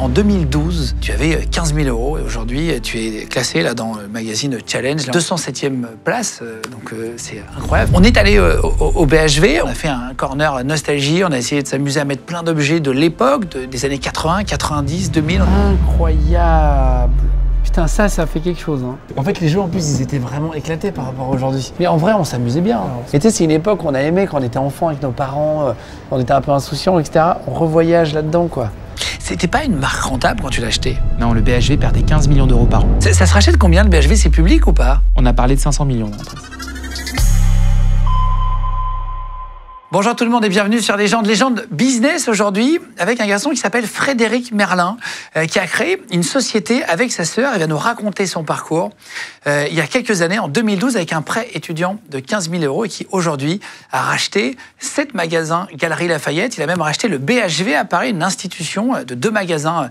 En 2012, tu avais 15 000 € et aujourd'hui, tu es classé là, dans le magazine Challenge, 207e place, donc c'est incroyable. On est allé au BHV, on a fait un corner nostalgie, on a essayé de s'amuser à mettre plein d'objets de l'époque, des années 80, 90, 2000. Incroyable! Putain, ça fait quelque chose. Hein. En fait, les jeux, en plus, ils étaient vraiment éclatés par rapport à aujourd'hui. Mais en vrai, on s'amusait bien. Hein. Et tu sais, c'est une époque qu'on a aimé quand on était enfant avec nos parents, on était un peu insouciants, etc. On revoyage là-dedans, quoi. C'était pas une marque rentable quand tu l'as acheté? Non, le BHV perdait 15 millions d'euros par an. Ça se rachète combien le BHV? C'est public ou pas? On a parlé de 500 millions. Bonjour tout le monde et bienvenue sur Légende Business aujourd'hui avec un garçon qui s'appelle Frédéric Merlin qui a créé une société avec sa sœur. Il va nous raconter son parcours il y a quelques années, en 2012, avec un prêt étudiant de 15 000 € et qui aujourd'hui a racheté 7 magasins Galeries Lafayette. Il a même racheté le BHV à Paris, une institution de 2 magasins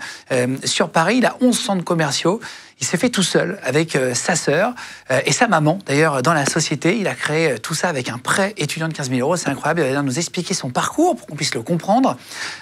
sur Paris. Il a 11 centres commerciaux. Il s'est fait tout seul avec sa sœur et sa maman. D'ailleurs, dans la société, il a créé tout ça avec un prêt étudiant de 15 000 €. C'est incroyable. Il va venir nous expliquer son parcours pour qu'on puisse le comprendre.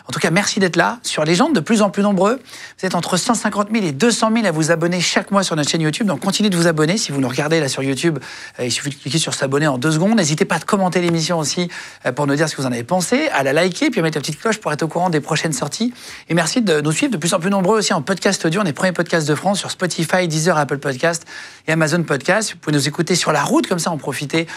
En tout cas, merci d'être là. Sur Légende, de plus en plus nombreux. Vous êtes entre 150 000 et 200 000 à vous abonner chaque mois sur notre chaîne YouTube. Donc, continuez de vous abonner. Si vous nous regardez là sur YouTube, il suffit de cliquer sur s'abonner en 2 secondes. N'hésitez pas à commenter l'émission aussi pour nous dire ce que vous en avez pensé, à la liker, puis à mettre la petite cloche pour être au courant des prochaines sorties. Et merci de nous suivre de plus en plus nombreux aussi en podcast audio. On est les premiers podcasts de France sur Spotify, Deezer, Apple Podcast et Amazon Podcast. Vous pouvez nous écouter sur la route, comme ça en profiter.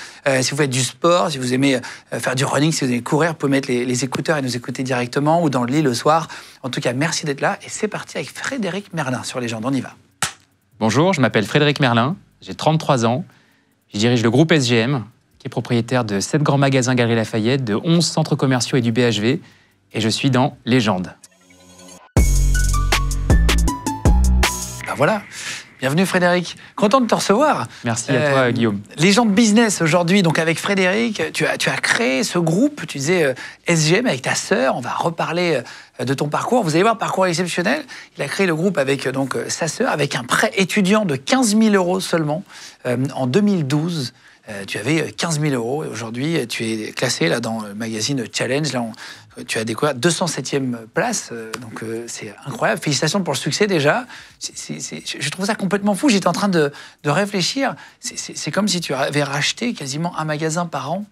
Si vous faites du sport, si vous aimez faire du running, si vous aimez courir, vous pouvez mettre les écouteurs et nous écouter directement ou dans le lit le soir. En tout cas, merci d'être là et c'est parti avec Frédéric Merlin sur Légende. On y va. Bonjour, je m'appelle Frédéric Merlin, j'ai 33 ans. Je dirige le groupe SGM, qui est propriétaire de 7 grands magasins Galeries Lafayette, de 11 centres commerciaux et du BHV. Et je suis dans Légende. Ben voilà. Bienvenue Frédéric, content de te recevoir. Merci à toi Guillaume. Légende Business aujourd'hui, donc avec Frédéric, tu as créé ce groupe, tu disais SGM avec ta sœur, on va reparler de ton parcours. Vous allez voir, parcours exceptionnel. Il a créé le groupe avec donc sa sœur, avec un prêt étudiant de 15 000 € seulement en 2012. Tu avais 15 000 € et aujourd'hui tu es classé là, dans le magazine Challenge. Là, tu as découvert 207e place, donc c'est incroyable. Félicitations pour le succès déjà. Je trouve ça complètement fou. J'étais en train de réfléchir. C'est comme si tu avais racheté quasiment un magasin par an.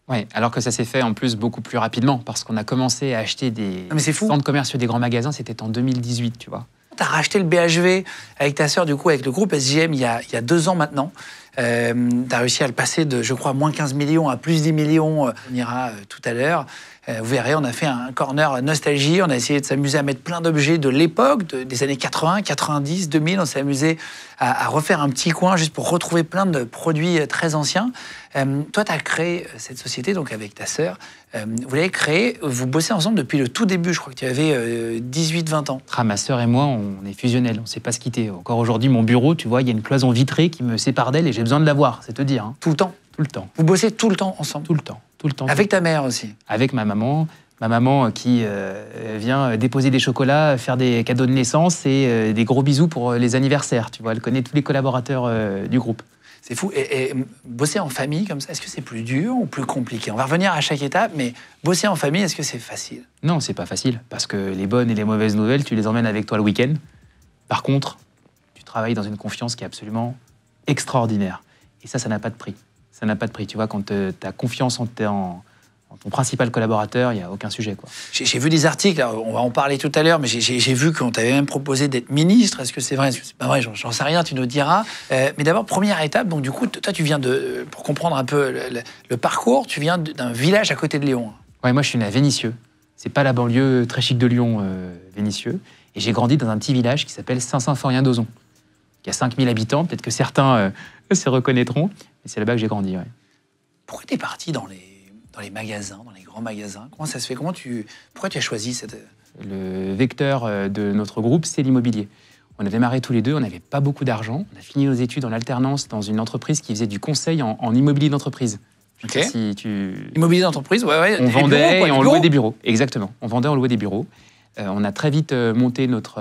Oui, alors que ça s'est fait en plus beaucoup plus rapidement parce qu'on a commencé à acheter des centres commerciaux, des grands magasins, c'était en 2018, tu vois. Tu as racheté le BHV avec ta sœur, du coup, avec le groupe SGM il y a 2 ans maintenant. Tu as réussi à le passer de, je crois, moins 15 millions à plus 10 millions. On ira tout à l'heure. Vous verrez, on a fait un corner nostalgie. On a essayé de s'amuser à mettre plein d'objets de l'époque, des années 80, 90, 2000. On s'est amusé à refaire un petit coin juste pour retrouver plein de produits très anciens. Toi, tu as créé cette société donc avec ta sœur. Vous l'avez créée, vous bossez ensemble depuis le tout début. Je crois que tu avais 18-20 ans. Ah, ma sœur et moi, on est fusionnels. On ne sait pas se quitter. Encore aujourd'hui, mon bureau, tu vois, il y a une cloison vitrée qui me sépare d'elle et j'ai besoin de la voir, c'est te dire. Hein. Tout le temps? Tout le temps. Vous bossez tout le temps ensemble? Tout le temps. Tout le temps. Avec ta mère aussi? Avec ma maman qui vient déposer des chocolats, faire des cadeaux de naissance et des gros bisous pour les anniversaires. Tu vois, elle connaît tous les collaborateurs du groupe. C'est fou. Et bosser en famille comme ça, est-ce que c'est plus dur ou plus compliqué? On va revenir à chaque étape, mais bosser en famille, est-ce que c'est facile? Non, c'est pas facile, parce que les bonnes et les mauvaises nouvelles, tu les emmènes avec toi le week-end. Par contre, tu travailles dans une confiance qui est absolument extraordinaire. Et ça n'a pas de prix. Ça n'a pas de prix. Tu vois, quand tu as confiance en ton principal collaborateur, il n'y a aucun sujet, quoi. J'ai vu des articles, alors on va en parler tout à l'heure, mais j'ai vu qu'on t'avait même proposé d'être ministre. Est-ce que c'est vrai? Est-ce que c'est pas vrai? J'en sais rien, tu nous diras. Mais d'abord, première étape, donc du coup, toi, tu viens pour comprendre un peu le parcours, tu viens d'un village à côté de Lyon. Ouais, moi, je suis né à Vénissieux. C'est pas la banlieue très chic de Lyon, Vénissieux. Et j'ai grandi dans un petit village qui s'appelle Saint-Symphorien-d'Ozon, qui a 5000 habitants. Peut-être que certains se reconnaîtront, mais c'est là-bas que j'ai grandi, ouais. Pourquoi tu es parti dans les magasins, dans les grands magasins? Comment ça se fait? Pourquoi tu as choisi cette... Le vecteur de notre groupe, c'est l'immobilier. On a démarré tous les deux, on n'avait pas beaucoup d'argent. On a fini nos études en alternance dans une entreprise qui faisait du conseil en immobilier d'entreprise. Ok. Si Immobilier d'entreprise, ouais. On vendait et on louait des bureaux. Exactement. On vendait, on louait des bureaux. On a très vite monté notre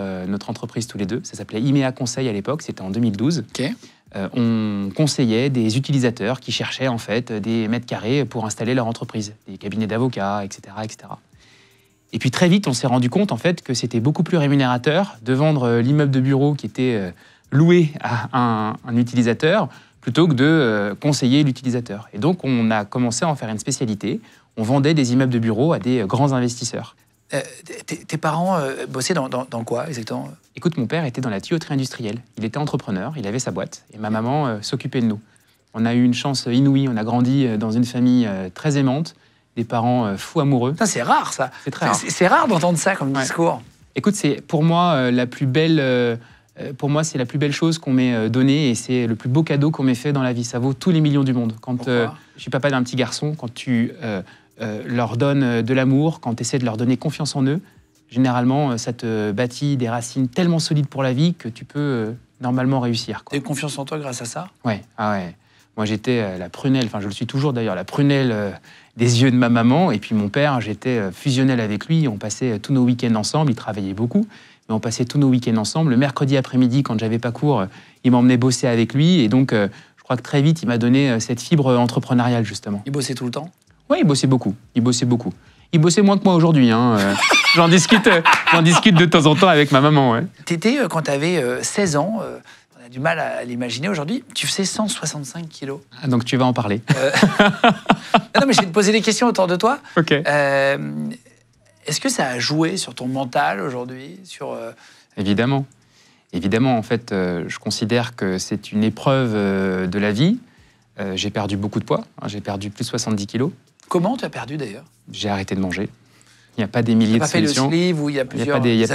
entreprise tous les deux. Ça s'appelait IMEA Conseil à l'époque, c'était en 2012. Ok. On conseillait des utilisateurs qui cherchaient en fait des mètres carrés pour installer leur entreprise, des cabinets d'avocats, etc., etc. Et puis très vite, on s'est rendu compte en fait que c'était beaucoup plus rémunérateur de vendre l'immeuble de bureau qui était loué à un utilisateur plutôt que de conseiller l'utilisateur. Et donc, on a commencé à en faire une spécialité. On vendait des immeubles de bureau à des grands investisseurs. Tes parents bossaient dans quoi exactement? Écoute, mon père était dans la tuyauterie industrielle. Il était entrepreneur, il avait sa boîte. Et ma maman s'occupait de nous. On a eu une chance inouïe. On a grandi dans une famille très aimante, des parents fous amoureux. C'est rare, ça. C'est très rare. C'est rare d'entendre ça comme discours. Écoute, c'est pour moi la plus belle... Pour moi, c'est la plus belle chose qu'on m'ait donnée et c'est le plus beau cadeau qu'on m'ait fait dans la vie. Ça vaut tous les millions du monde. Quand je suis papa d'un petit garçon, quand tu leur donnes de l'amour, quand tu essaies de leur donner confiance en eux, généralement, ça te bâtit des racines tellement solides pour la vie que tu peux normalement réussir. Tu as eu confiance en toi grâce à ça? Ouais. Moi, j'étais la prunelle, enfin, je le suis toujours d'ailleurs, la prunelle des yeux de ma maman. Et puis mon père, j'étais fusionnel avec lui. On passait tous nos week-ends ensemble. Il travaillait beaucoup. Mais on passait tous nos week-ends ensemble. Le mercredi après-midi, quand j'avais pas cours, il m'emmenait bosser avec lui. Et donc, je crois que très vite, il m'a donné cette fibre entrepreneuriale, justement. Il bossait tout le temps? Oui, il bossait beaucoup. Il bossait moins que moi aujourd'hui. J'en discute de temps en temps avec ma maman. Ouais. T'étais, quand tu avais 16 ans, on a du mal à l'imaginer aujourd'hui, tu faisais 165 kilos. Ah, donc, tu vas en parler. Non, mais je vais te poser des questions autour de toi. OK. Est-ce que ça a joué sur ton mental aujourd'hui Évidemment. En fait, je considère que c'est une épreuve de la vie. J'ai perdu beaucoup de poids. J'ai perdu plus de 70 kilos. Comment tu as perdu d'ailleurs? J'ai arrêté de manger. Il n'y a pas des milliers de solutions. Tu n'as pas fait le sleeve où il y a plusieurs... Il n'y a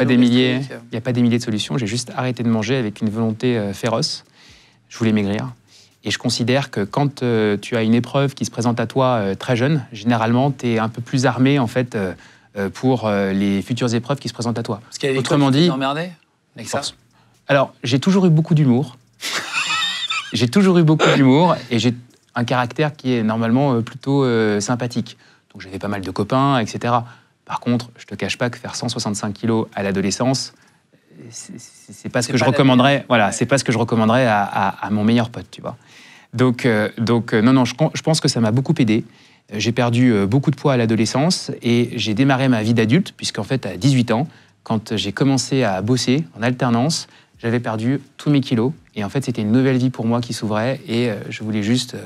pas des milliers de solutions. J'ai juste arrêté de manger avec une volonté féroce. Je voulais maigrir. Et je considère que quand tu as une épreuve qui se présente à toi très jeune, généralement, tu es un peu plus armé, en fait... pour les futures épreuves qui se présentent à toi. Parce qu'il y a autrement dit, emmerdé avec ça. Alors, j'ai toujours eu beaucoup d'humour. Et j'ai un caractère qui est normalement plutôt sympathique. Donc, j'avais pas mal de copains, etc. Par contre, je te cache pas que faire 165 kilos à l'adolescence, c'est pas ce que je recommanderais. Voilà, c'est pas ce que je recommanderais à mon meilleur pote, tu vois. Donc, non, je pense que ça m'a beaucoup aidé. J'ai perdu beaucoup de poids à l'adolescence et j'ai démarré ma vie d'adulte, puisqu'en fait, à 18 ans, quand j'ai commencé à bosser en alternance, j'avais perdu tous mes kilos. Et en fait, c'était une nouvelle vie pour moi qui s'ouvrait et je voulais juste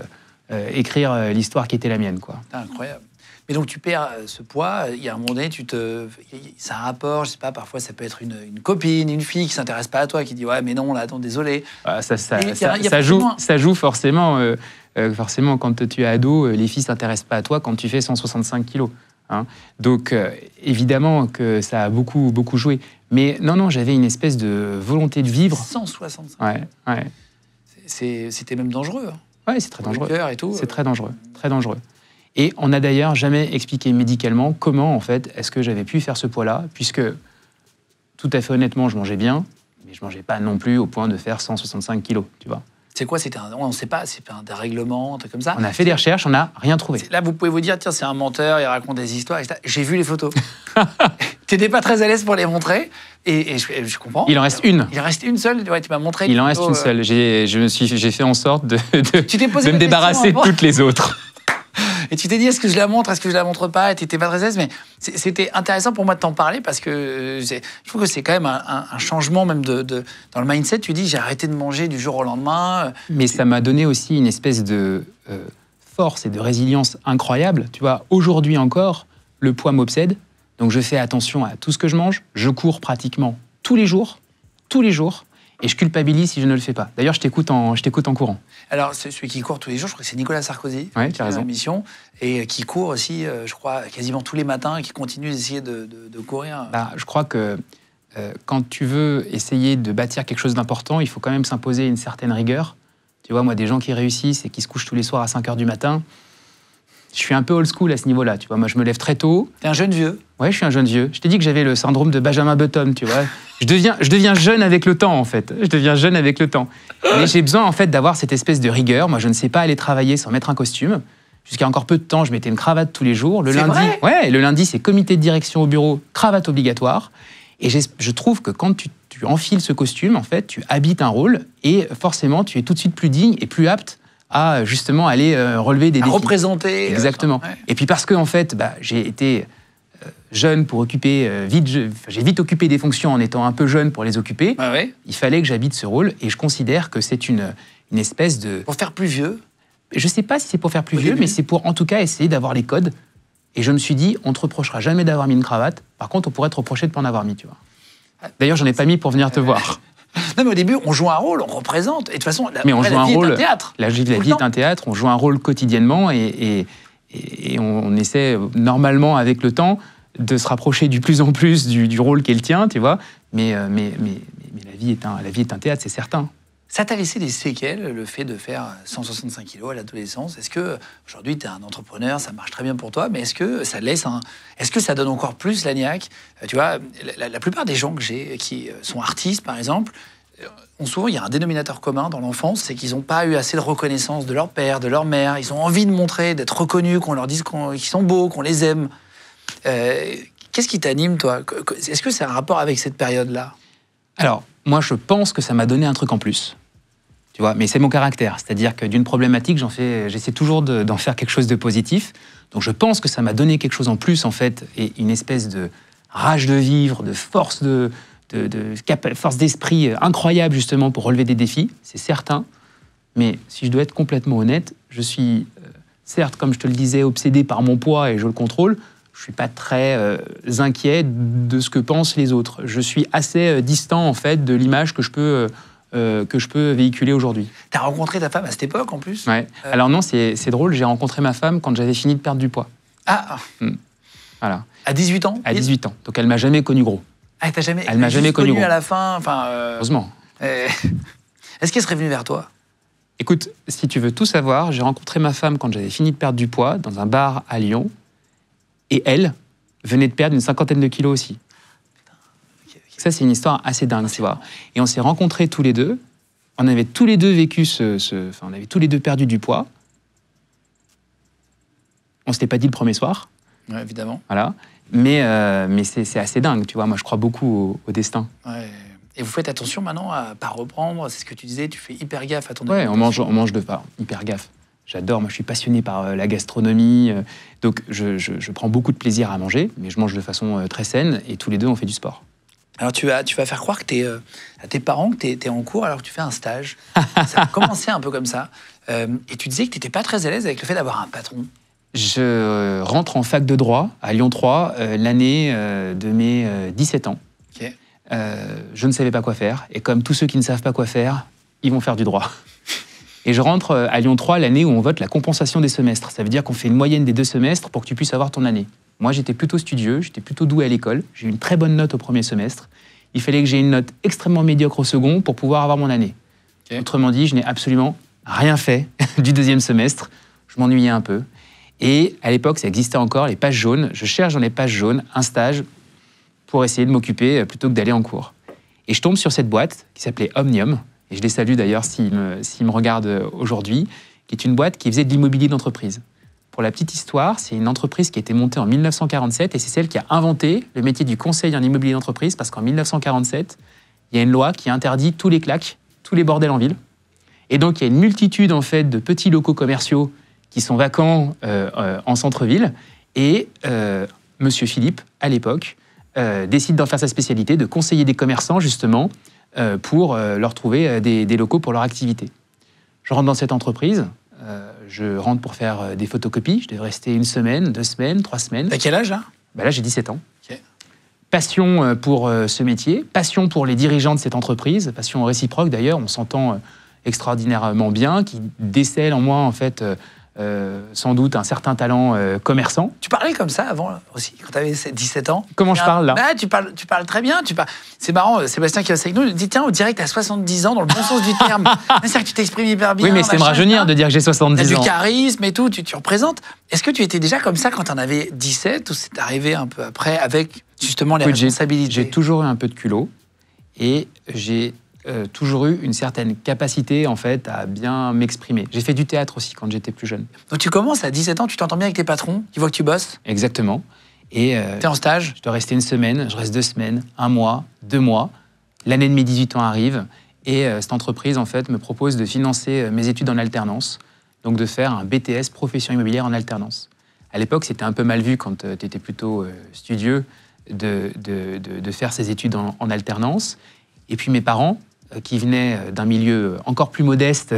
écrire l'histoire qui était la mienne, quoi. C'est incroyable. Mais donc, tu perds ce poids, il y a un moment donné, c'est un rapport, je sais pas, parfois ça peut être une copine, une fille qui s'intéresse pas à toi, qui dit « Ouais, mais non, là, attends, désolé. » Ça joue forcément. Forcément, quand tu es ado, les filles ne s'intéressent pas à toi quand tu fais 165 kilos. Donc, évidemment que ça a beaucoup, beaucoup joué. Mais non, j'avais une espèce de volonté de vivre. 165. Ouais. C'était même dangereux. Ouais, c'est très dangereux. Le cœur et tout. C'est très dangereux. Et on n'a d'ailleurs jamais expliqué médicalement comment, en fait, est-ce que j'avais pu faire ce poids-là, puisque, tout à fait honnêtement, je mangeais bien, mais je ne mangeais pas non plus au point de faire 165 kilos, tu vois. C'est quoi? On ne sait pas, c'est un dérèglement, un truc comme ça. On a fait des recherches, on n'a rien trouvé. Là, vous pouvez vous dire, tiens, c'est un menteur, il raconte des histoires, etc. J'ai vu les photos. T'étais pas très à l'aise pour les montrer, et je comprends. Il en reste une. Il en reste une seule, ouais, tu m'as montré. Il en reste une seule. J'ai fait en sorte de me débarrasser de toutes les autres. Et tu t'es dit, est-ce que je la montre, est-ce que je la montre pas? Et tu n'étais pas très à l'aise, mais c'était intéressant pour moi de t'en parler parce que je trouve que c'est quand même un changement même dans le mindset. Tu dis, j'ai arrêté de manger du jour au lendemain. Mais ça m'a donné aussi une espèce de force et de résilience incroyable. Tu vois, aujourd'hui encore, le poids m'obsède. Donc je fais attention à tout ce que je mange. Je cours pratiquement tous les jours. Et je culpabilise si je ne le fais pas. D'ailleurs, je t'écoute en courant. Alors, celui qui court tous les jours, je crois que c'est Nicolas Sarkozy. Oui, tu as raison. Mission, et qui court aussi, je crois, quasiment tous les matins, et qui continue d'essayer de courir. Je crois que quand tu veux essayer de bâtir quelque chose d'important, il faut quand même s'imposer une certaine rigueur. Tu vois, moi, des gens qui réussissent et qui se couchent tous les soirs à 5h du matin, je suis un peu old school à ce niveau-là. Tu vois, moi, je me lève très tôt. T'es un jeune vieux? Ouais, je suis un jeune vieux. Je t'ai dit que j'avais le syndrome de Benjamin Button, tu vois. Je deviens jeune avec le temps, en fait. Mais j'ai besoin, en fait, d'avoir cette espèce de rigueur. Moi, je ne sais pas aller travailler sans mettre un costume. Jusqu'à encore peu de temps, je mettais une cravate tous les jours. Le lundi, c'est comité de direction au bureau, cravate obligatoire. Et je trouve que quand tu enfiles ce costume, en fait, tu habites un rôle et forcément, tu es tout de suite plus digne et plus apte à justement aller relever des défis. Représenter. Exactement. Et puis parce que, en fait, j'ai été jeune pour occuper j'ai vite occupé des fonctions en étant un peu jeune pour les occuper. Ah ouais. Il fallait que j'habite ce rôle et je considère que c'est une espèce de... Pour faire plus vieux. Je sais pas si c'est pour faire plus Au vieux, début. mais c'est pour en tout cas essayer d'avoir les codes. Et je me suis dit, on te reprochera jamais d'avoir mis une cravate. Par contre, on pourrait te reprocher de pas en avoir mis, tu vois. D'ailleurs, j'en ai pas mis pour venir te voir. Non, mais au début, on joue un rôle, on représente. Et de toute façon, Mais on après, joue la un vie rôle. est un théâtre. La vie Tout le est temps. un théâtre. On joue un rôle quotidiennement et on essaie normalement avec le temps de se rapprocher du plus en plus du rôle qu'est le tien, tu vois. Mais la vie est un théâtre, c'est certain. Ça t'a laissé des séquelles, le fait de faire 165 kilos à l'adolescence. Est-ce que aujourd'hui, tu es un entrepreneur, ça marche très bien pour toi, mais est-ce que ça laisse est-ce que ça donne encore plus la niaque? Tu vois, la plupart des gens que j'ai qui sont artistes, par exemple, ont souvent, il y a un dénominateur commun dans l'enfance, c'est qu'ils n'ont pas eu assez de reconnaissance de leur père, de leur mère. Ils ont envie de montrer, d'être reconnus, qu'on leur dise qu'ils sont beaux, qu'on les aime. Qu'est-ce qui t'anime, toi? Est-ce que c'est un rapport avec cette période-là? Alors, moi, je pense que ça m'a donné un truc en plus. Tu vois, mais c'est mon caractère. C'est-à-dire que d'une problématique, j'essaie toujours d'en faire quelque chose de positif. Donc, je pense que ça m'a donné quelque chose en plus, en fait, et une espèce de rage de vivre, de force force d'esprit incroyable, justement, pour relever des défis. C'est certain. Mais si je dois être complètement honnête, je suis, certes, comme je te le disais, obsédé par mon poids et je le contrôle. Je ne suis pas très inquiet de ce que pensent les autres. Je suis assez distant, en fait, de l'image que je peux véhiculer aujourd'hui. Tu as rencontré ta femme à cette époque, en plus? Ouais. Alors non, c'est drôle, j'ai rencontré ma femme quand j'avais fini de perdre du poids. Ah, Voilà. à 18 ans? À 18 ans. Donc elle m'a jamais connu gros. Ah, Elle m'a jamais connu gros. à la fin, enfin... Heureusement. Est-ce qu'elle serait venue vers toi? Écoute, si tu veux tout savoir, j'ai rencontré ma femme quand j'avais fini de perdre du poids dans un bar à Lyon. Et elle venait de perdre une 50aine de kilos aussi. Ça, c'est une histoire assez dingue, tu vois. Et on s'est rencontrés tous les deux. On avait tous les deux vécu on avait tous les deux perdu du poids. On s'était pas dit le premier soir. Ouais, évidemment. Voilà. Mais c'est assez dingue, tu vois. Moi, je crois beaucoup au destin. Ouais. Et vous faites attention maintenant à pas reprendre. C'est ce que tu disais, tu fais hyper gaffe à ton Ouais, alimentation. on mange de part. Hyper gaffe. J'adore, moi je suis passionné par la gastronomie, donc je prends beaucoup de plaisir à manger, mais je mange de façon très saine, et tous les deux on fait du sport. Alors tu vas faire croire que à tes parents que tu es en cours alors que tu fais un stage. Ça a commencé un peu comme ça. Et tu disais que tu n'étais pas très à l'aise avec le fait d'avoir un patron. Je rentre en fac de droit à Lyon 3 l'année de mes 17 ans. Ok. Je ne savais pas quoi faire, et comme tous ceux qui ne savent pas quoi faire, ils vont faire du droit. Et je rentre à Lyon 3 l'année où on vote la compensation des semestres. Ça veut dire qu'on fait une moyenne des 2 semestres pour que tu puisses avoir ton année. Moi, j'étais plutôt studieux, j'étais plutôt doué à l'école. J'ai eu une très bonne note au premier semestre. Il fallait que j'ai une note extrêmement médiocre au second pour pouvoir avoir mon année. Okay. Autrement dit, je n'ai absolument rien fait du deuxième semestre. Je m'ennuyais un peu. Et à l'époque, ça existait encore, les pages jaunes. Je cherche dans les pages jaunes un stage pour essayer de m'occuper plutôt que d'aller en cours. Et je tombe sur cette boîte qui s'appelait Omnium. Et je les salue d'ailleurs s'ils me regardent aujourd'hui, qui est une boîte qui faisait de l'immobilier d'entreprise. Pour la petite histoire, c'est une entreprise qui a été montée en 1947 et c'est celle qui a inventé le métier du conseil en immobilier d'entreprise parce qu'en 1947, il y a une loi qui interdit tous les claques, tous les bordels en ville. Et donc, il y a une multitude en fait, de petits locaux commerciaux qui sont vacants en centre-ville. Et Monsieur Philippe, à l'époque, décide d'en faire sa spécialité, de conseiller des commerçants justement pour leur trouver des locaux pour leur activité. Je rentre dans cette entreprise, je rentre pour faire des photocopies, je devais rester 1 semaine, 2 semaines, 3 semaines. T'as quel âge là? Là, j'ai 17 ans. Okay. Passion pour ce métier, passion pour les dirigeants de cette entreprise, passion réciproque d'ailleurs, on s'entend extraordinairement bien, qui décèle en moi en fait sans doute un certain talent commerçant. Tu parlais comme ça avant aussi, quand tu avais 17 ans. Comment je parle là? Tu parles très bien. C'est marrant, Sébastien qui est avec nous, il dit tiens, on dirait que tu as 70 ans dans le bon sens du terme. C'est-à-dire que tu t'exprimes hyper bien. Oui, mais c'est me rajeunir de dire que j'ai 70 ans. Tu as du charisme et tout, tu représentes. Est-ce que tu étais déjà comme ça quand tu en avais 17 ou c'est arrivé un peu après avec justement les responsabilités? J'ai toujours eu un peu de culot et j'ai toujours eu une certaine capacité en fait à bien m'exprimer. J'ai fait du théâtre aussi quand j'étais plus jeune. Donc tu commences à 17 ans, tu t'entends bien avec tes patrons, ils voient que tu bosses? Exactement. Et t'es en stage? Je dois rester 1 semaine, je reste 2 semaines, 1 mois, 2 mois. L'année de mes 18 ans arrive et cette entreprise en fait me propose de financer mes études en alternance, donc de faire un BTS profession immobilière en alternance. À l'époque, c'était un peu mal vu quand tu étais plutôt studieux de faire ces études en alternance. Et puis mes parents, qui venaient d'un milieu encore plus modeste,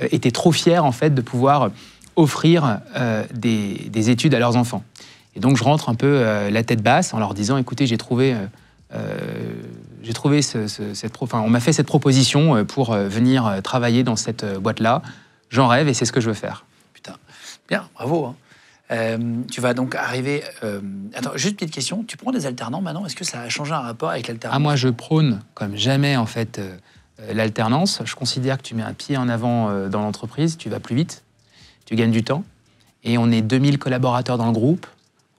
étaient trop fiers en fait de pouvoir offrir des études à leurs enfants. Et donc je rentre un peu la tête basse en leur disant, écoutez, on m'a fait cette proposition pour venir travailler dans cette boîte-là. J'en rêve et c'est ce que je veux faire. Putain, bien, bravo. Tu vas donc arriver... Attends, juste une petite question. Tu prends des alternants maintenant? Est-ce que ça a changé un rapport avec l'alternance? Moi, je prône comme jamais en fait l'alternance. Je considère que tu mets un pied en avant dans l'entreprise, tu vas plus vite, tu gagnes du temps. Et on est 2000 collaborateurs dans le groupe.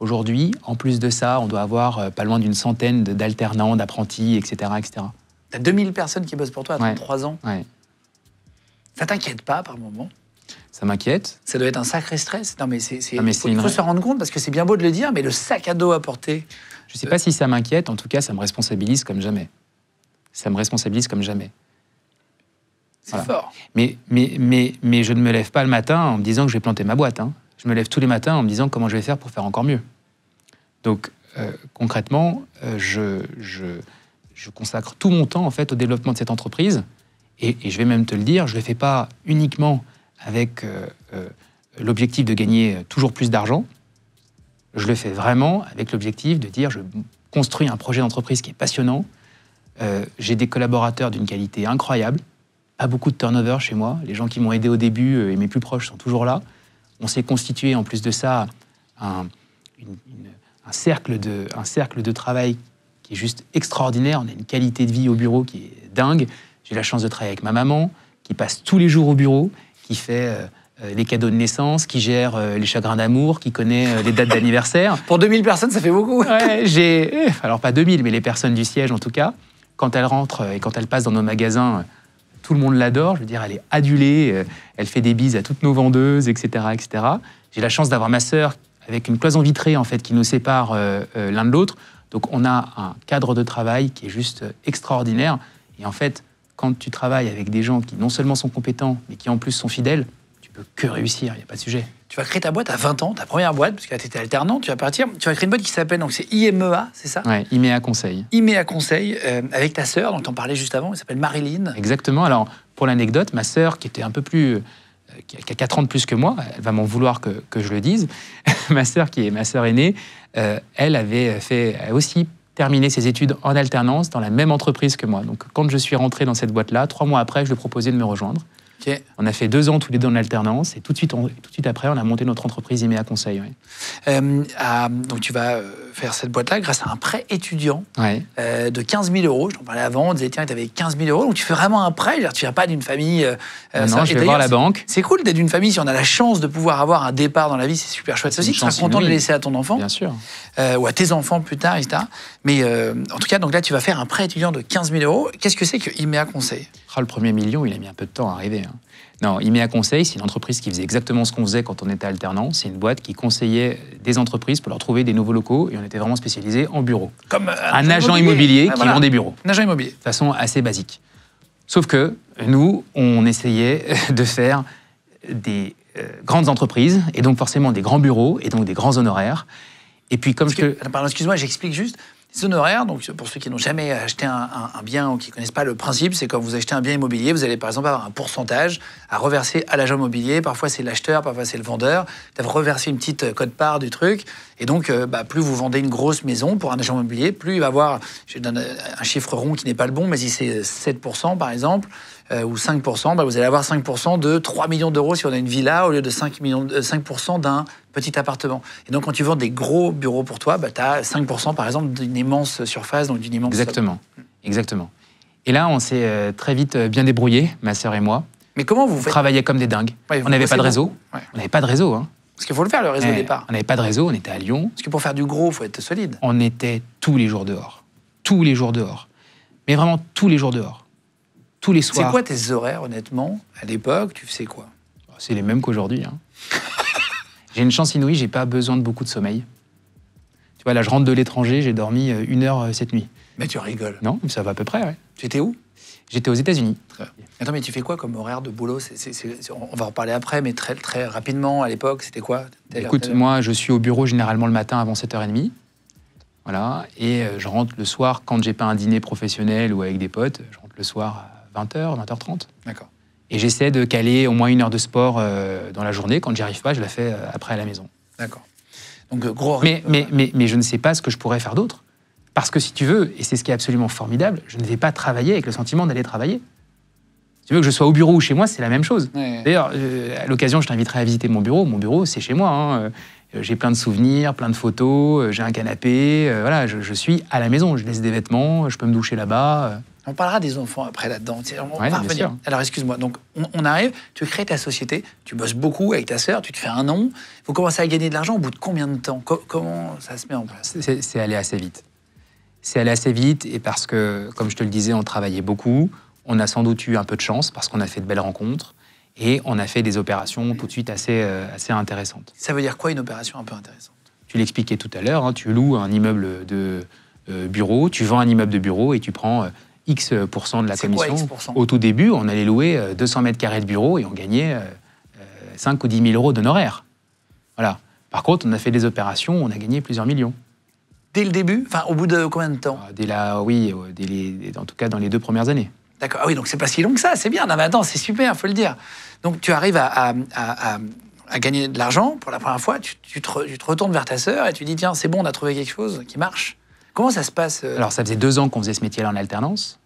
Aujourd'hui, en plus de ça, on doit avoir pas loin d'une centaine d'alternants, d'apprentis, etc. etc. T'as 2000 personnes qui bossent pour toi à 33 ans. Ouais. Ça t'inquiète pas par moment? Ça m'inquiète. Ça doit être un sacré stress. Non, mais il faut se rendre compte, parce que c'est bien beau de le dire, mais le sac à dos à porter... Je ne sais pas si ça m'inquiète, en tout cas, ça me responsabilise comme jamais. Ça me responsabilise comme jamais. C'est fort. Mais je ne me lève pas le matin en me disant que je vais planter ma boîte. Hein. Je me lève tous les matins en me disant comment je vais faire pour faire encore mieux. Donc, concrètement, je consacre tout mon temps en fait, au développement de cette entreprise. Et je vais même te le dire, je ne le fais pas uniquement avec l'objectif de gagner toujours plus d'argent. Je le fais vraiment avec l'objectif de dire je construis un projet d'entreprise qui est passionnant. J'ai des collaborateurs d'une qualité incroyable. Pas beaucoup de turnover chez moi. Les gens qui m'ont aidé au début et mes plus proches sont toujours là. On s'est constitué en plus de ça un cercle de travail qui est juste extraordinaire. On a une qualité de vie au bureau qui est dingue. J'ai la chance de travailler avec ma maman, qui passe tous les jours au bureau, qui fait les cadeaux de naissance, qui gère les chagrins d'amour, qui connaît les dates d'anniversaire. Pour 2000 personnes, ça fait beaucoup. Ouais, alors pas 2000, mais les personnes du siège en tout cas. Quand elle rentre et quand elle passe dans nos magasins, tout le monde l'adore. Je veux dire, elle est adulée, elle fait des bises à toutes nos vendeuses, etc., etc. J'ai la chance d'avoir ma sœur avec une cloison vitrée en fait qui nous sépare l'un de l'autre. Donc on a un cadre de travail qui est juste extraordinaire. Et en fait, quand tu travailles avec des gens qui non seulement sont compétents, mais qui en plus sont fidèles, tu peux que réussir, il n'y a pas de sujet. Tu vas créer ta boîte à 20 ans, ta première boîte, parce que là, tu étais alternant, tu vas partir. Tu vas créer une boîte qui s'appelle, donc c'est IMEA, c'est ça? Ouais, IMEA Conseil. IMEA Conseil, avec ta sœur, dont tu en parlais juste avant, elle s'appelle Marilyn. Exactement. Alors, pour l'anecdote, ma sœur, qui était un peu plus... qui a 4 ans de plus que moi, elle va m'en vouloir que je le dise, ma sœur, qui est ma sœur aînée, elle avait aussi terminé ses études en alternance dans la même entreprise que moi. Donc, quand je suis rentré dans cette boîte-là, 3 mois après, je lui ai proposé de me rejoindre. Okay. On a fait 2 ans tous les deux en alternance et tout de suite après, on a monté notre entreprise IMEA Conseil. Ouais. Donc tu vas faire cette boîte-là grâce à un prêt étudiant Ouais. De 15 000 euros. Je t'en parlais avant, on disait tiens, tu avais 15 000 euros. Donc tu fais vraiment un prêt, tu viens pas d'une famille... non, je vais voir la banque. C'est cool d'être d'une famille, si on a la chance de pouvoir avoir un départ dans la vie, c'est super chouette. C'est aussi, tu seras content de le laisser à ton enfant. Bien sûr. Ou à tes enfants plus tard, etc. Mais en tout cas, donc là, tu vas faire un prêt étudiant de 15 000 euros. Qu'est-ce que c'est que IMEA Conseil? Le premier million, il a mis un peu de temps à arriver. Hein. Non, IMEA Conseil, c'est une entreprise qui faisait exactement ce qu'on faisait quand on était alternant. C'est une boîte qui conseillait des entreprises pour leur trouver des nouveaux locaux et on était vraiment spécialisé en bureau. Comme un agent immobilier qui vend des bureaux. Un agent immobilier. De façon assez basique. Sauf que nous, on essayait de faire des grandes entreprises et donc forcément des grands bureaux et donc des grands honoraires. Et puis comme Pardon, excuse-moi, j'explique juste. Les honoraires, donc pour ceux qui n'ont jamais acheté un bien ou qui ne connaissent pas le principe, c'est quand vous achetez un bien immobilier, vous allez par exemple avoir un pourcentage à reverser à l'agent immobilier. Parfois c'est l'acheteur, parfois c'est le vendeur. Vous avez reversé une petite quote-part du truc. Et donc, plus vous vendez une grosse maison pour un agent immobilier, plus il va avoir, je donne un chiffre rond qui n'est pas le bon, mais si c'est 7% par exemple, ou 5%, vous allez avoir 5% de 3 millions d'euros si on a une villa, au lieu de 5% d'un petit appartement. Et donc, quand tu vends des gros bureaux pour toi, tu as 5% par exemple d'une immense surface, donc d'une immense... Exactement, exactement. Et là, on s'est très vite bien débrouillés, ma sœur et moi. Mais comment vous faites? On travaillait comme des dingues. Ouais, on n'avait pas de réseau. Ouais. On n'avait pas de réseau, hein. Parce qu'il faut le faire, le réseau au départ. On n'avait pas de réseau, on était à Lyon. Parce que pour faire du gros, il faut être solide. On était tous les jours dehors. Tous les jours dehors. Mais vraiment tous les jours dehors. Tous les soirs. C'est quoi tes horaires, honnêtement? À l'époque, tu faisais quoi? C'est les mêmes qu'aujourd'hui. Hein. J'ai une chance inouïe, j'ai pas besoin de beaucoup de sommeil. Tu vois, là, je rentre de l'étranger, j'ai dormi 1 heure cette nuit. Mais tu rigoles. Non, ça va à peu près, ouais. Tu étais où? J'étais aux États-Unis. Attends, mais tu fais quoi comme horaire de boulot? On va en reparler après, mais très, très rapidement, à l'époque, c'était quoi? Écoute, moi, je suis au bureau généralement le matin avant 7h30. Voilà. Et je rentre le soir, quand j'ai pas un dîner professionnel ou avec des potes, je rentre le soir à 20h, 20h30. D'accord. Et j'essaie de caler au moins 1 heure de sport dans la journée. Quand j'y arrive pas, je la fais après à la maison. D'accord. Donc, gros rythme. Mais je ne sais pas ce que je pourrais faire d'autre. Parce que si tu veux, et c'est ce qui est absolument formidable, je ne vais pas travailler avec le sentiment d'aller travailler. Si tu veux que je sois au bureau ou chez moi, c'est la même chose. Ouais. D'ailleurs, à l'occasion, je t'inviterai à visiter mon bureau. Mon bureau, c'est chez moi. Hein. J'ai plein de souvenirs, plein de photos, j'ai un canapé. Voilà, je suis à la maison. Je laisse des vêtements, je peux me doucher là-bas. On parlera des enfants après là-dedans. On Ouais, va bien revenir. sûr. Alors, excuse-moi. Donc, on arrive, tu crées ta société, tu bosses beaucoup avec ta sœur, tu te fais un nom. Vous commencez à gagner de l'argent au bout de combien de temps? Comment ça se met en place? C'est allé assez vite. C'est allé assez vite et parce que, comme je te le disais, on travaillait beaucoup. On a sans doute eu un peu de chance parce qu'on a fait de belles rencontres et on a fait des opérations tout de suite assez intéressantes. Ça veut dire quoi une opération un peu intéressante? Tu l'expliquais tout à l'heure, hein, tu loues un immeuble de bureau, tu vends un immeuble de bureau et tu prends X% de la C'est quoi, commission. X%? Au tout début, on allait louer 200 mètres carrés de bureau et on gagnait 5 ou 10 000 euros d'honoraires. Voilà. Par contre, on a fait des opérations, on a gagné plusieurs millions. Dès le début? Enfin, au bout de combien de temps? En tout cas dans les 2 premières années. D'accord. Ah oui, donc c'est pas si long que ça, c'est bien. Non, mais attends, c'est super, faut le dire. Donc tu arrives à gagner de l'argent pour la première fois, tu te retournes vers ta sœur et tu dis tiens, c'est bon, on a trouvé quelque chose qui marche. Comment ça se passe? Alors ça faisait 2 ans qu'on faisait ce métier-là en alternance.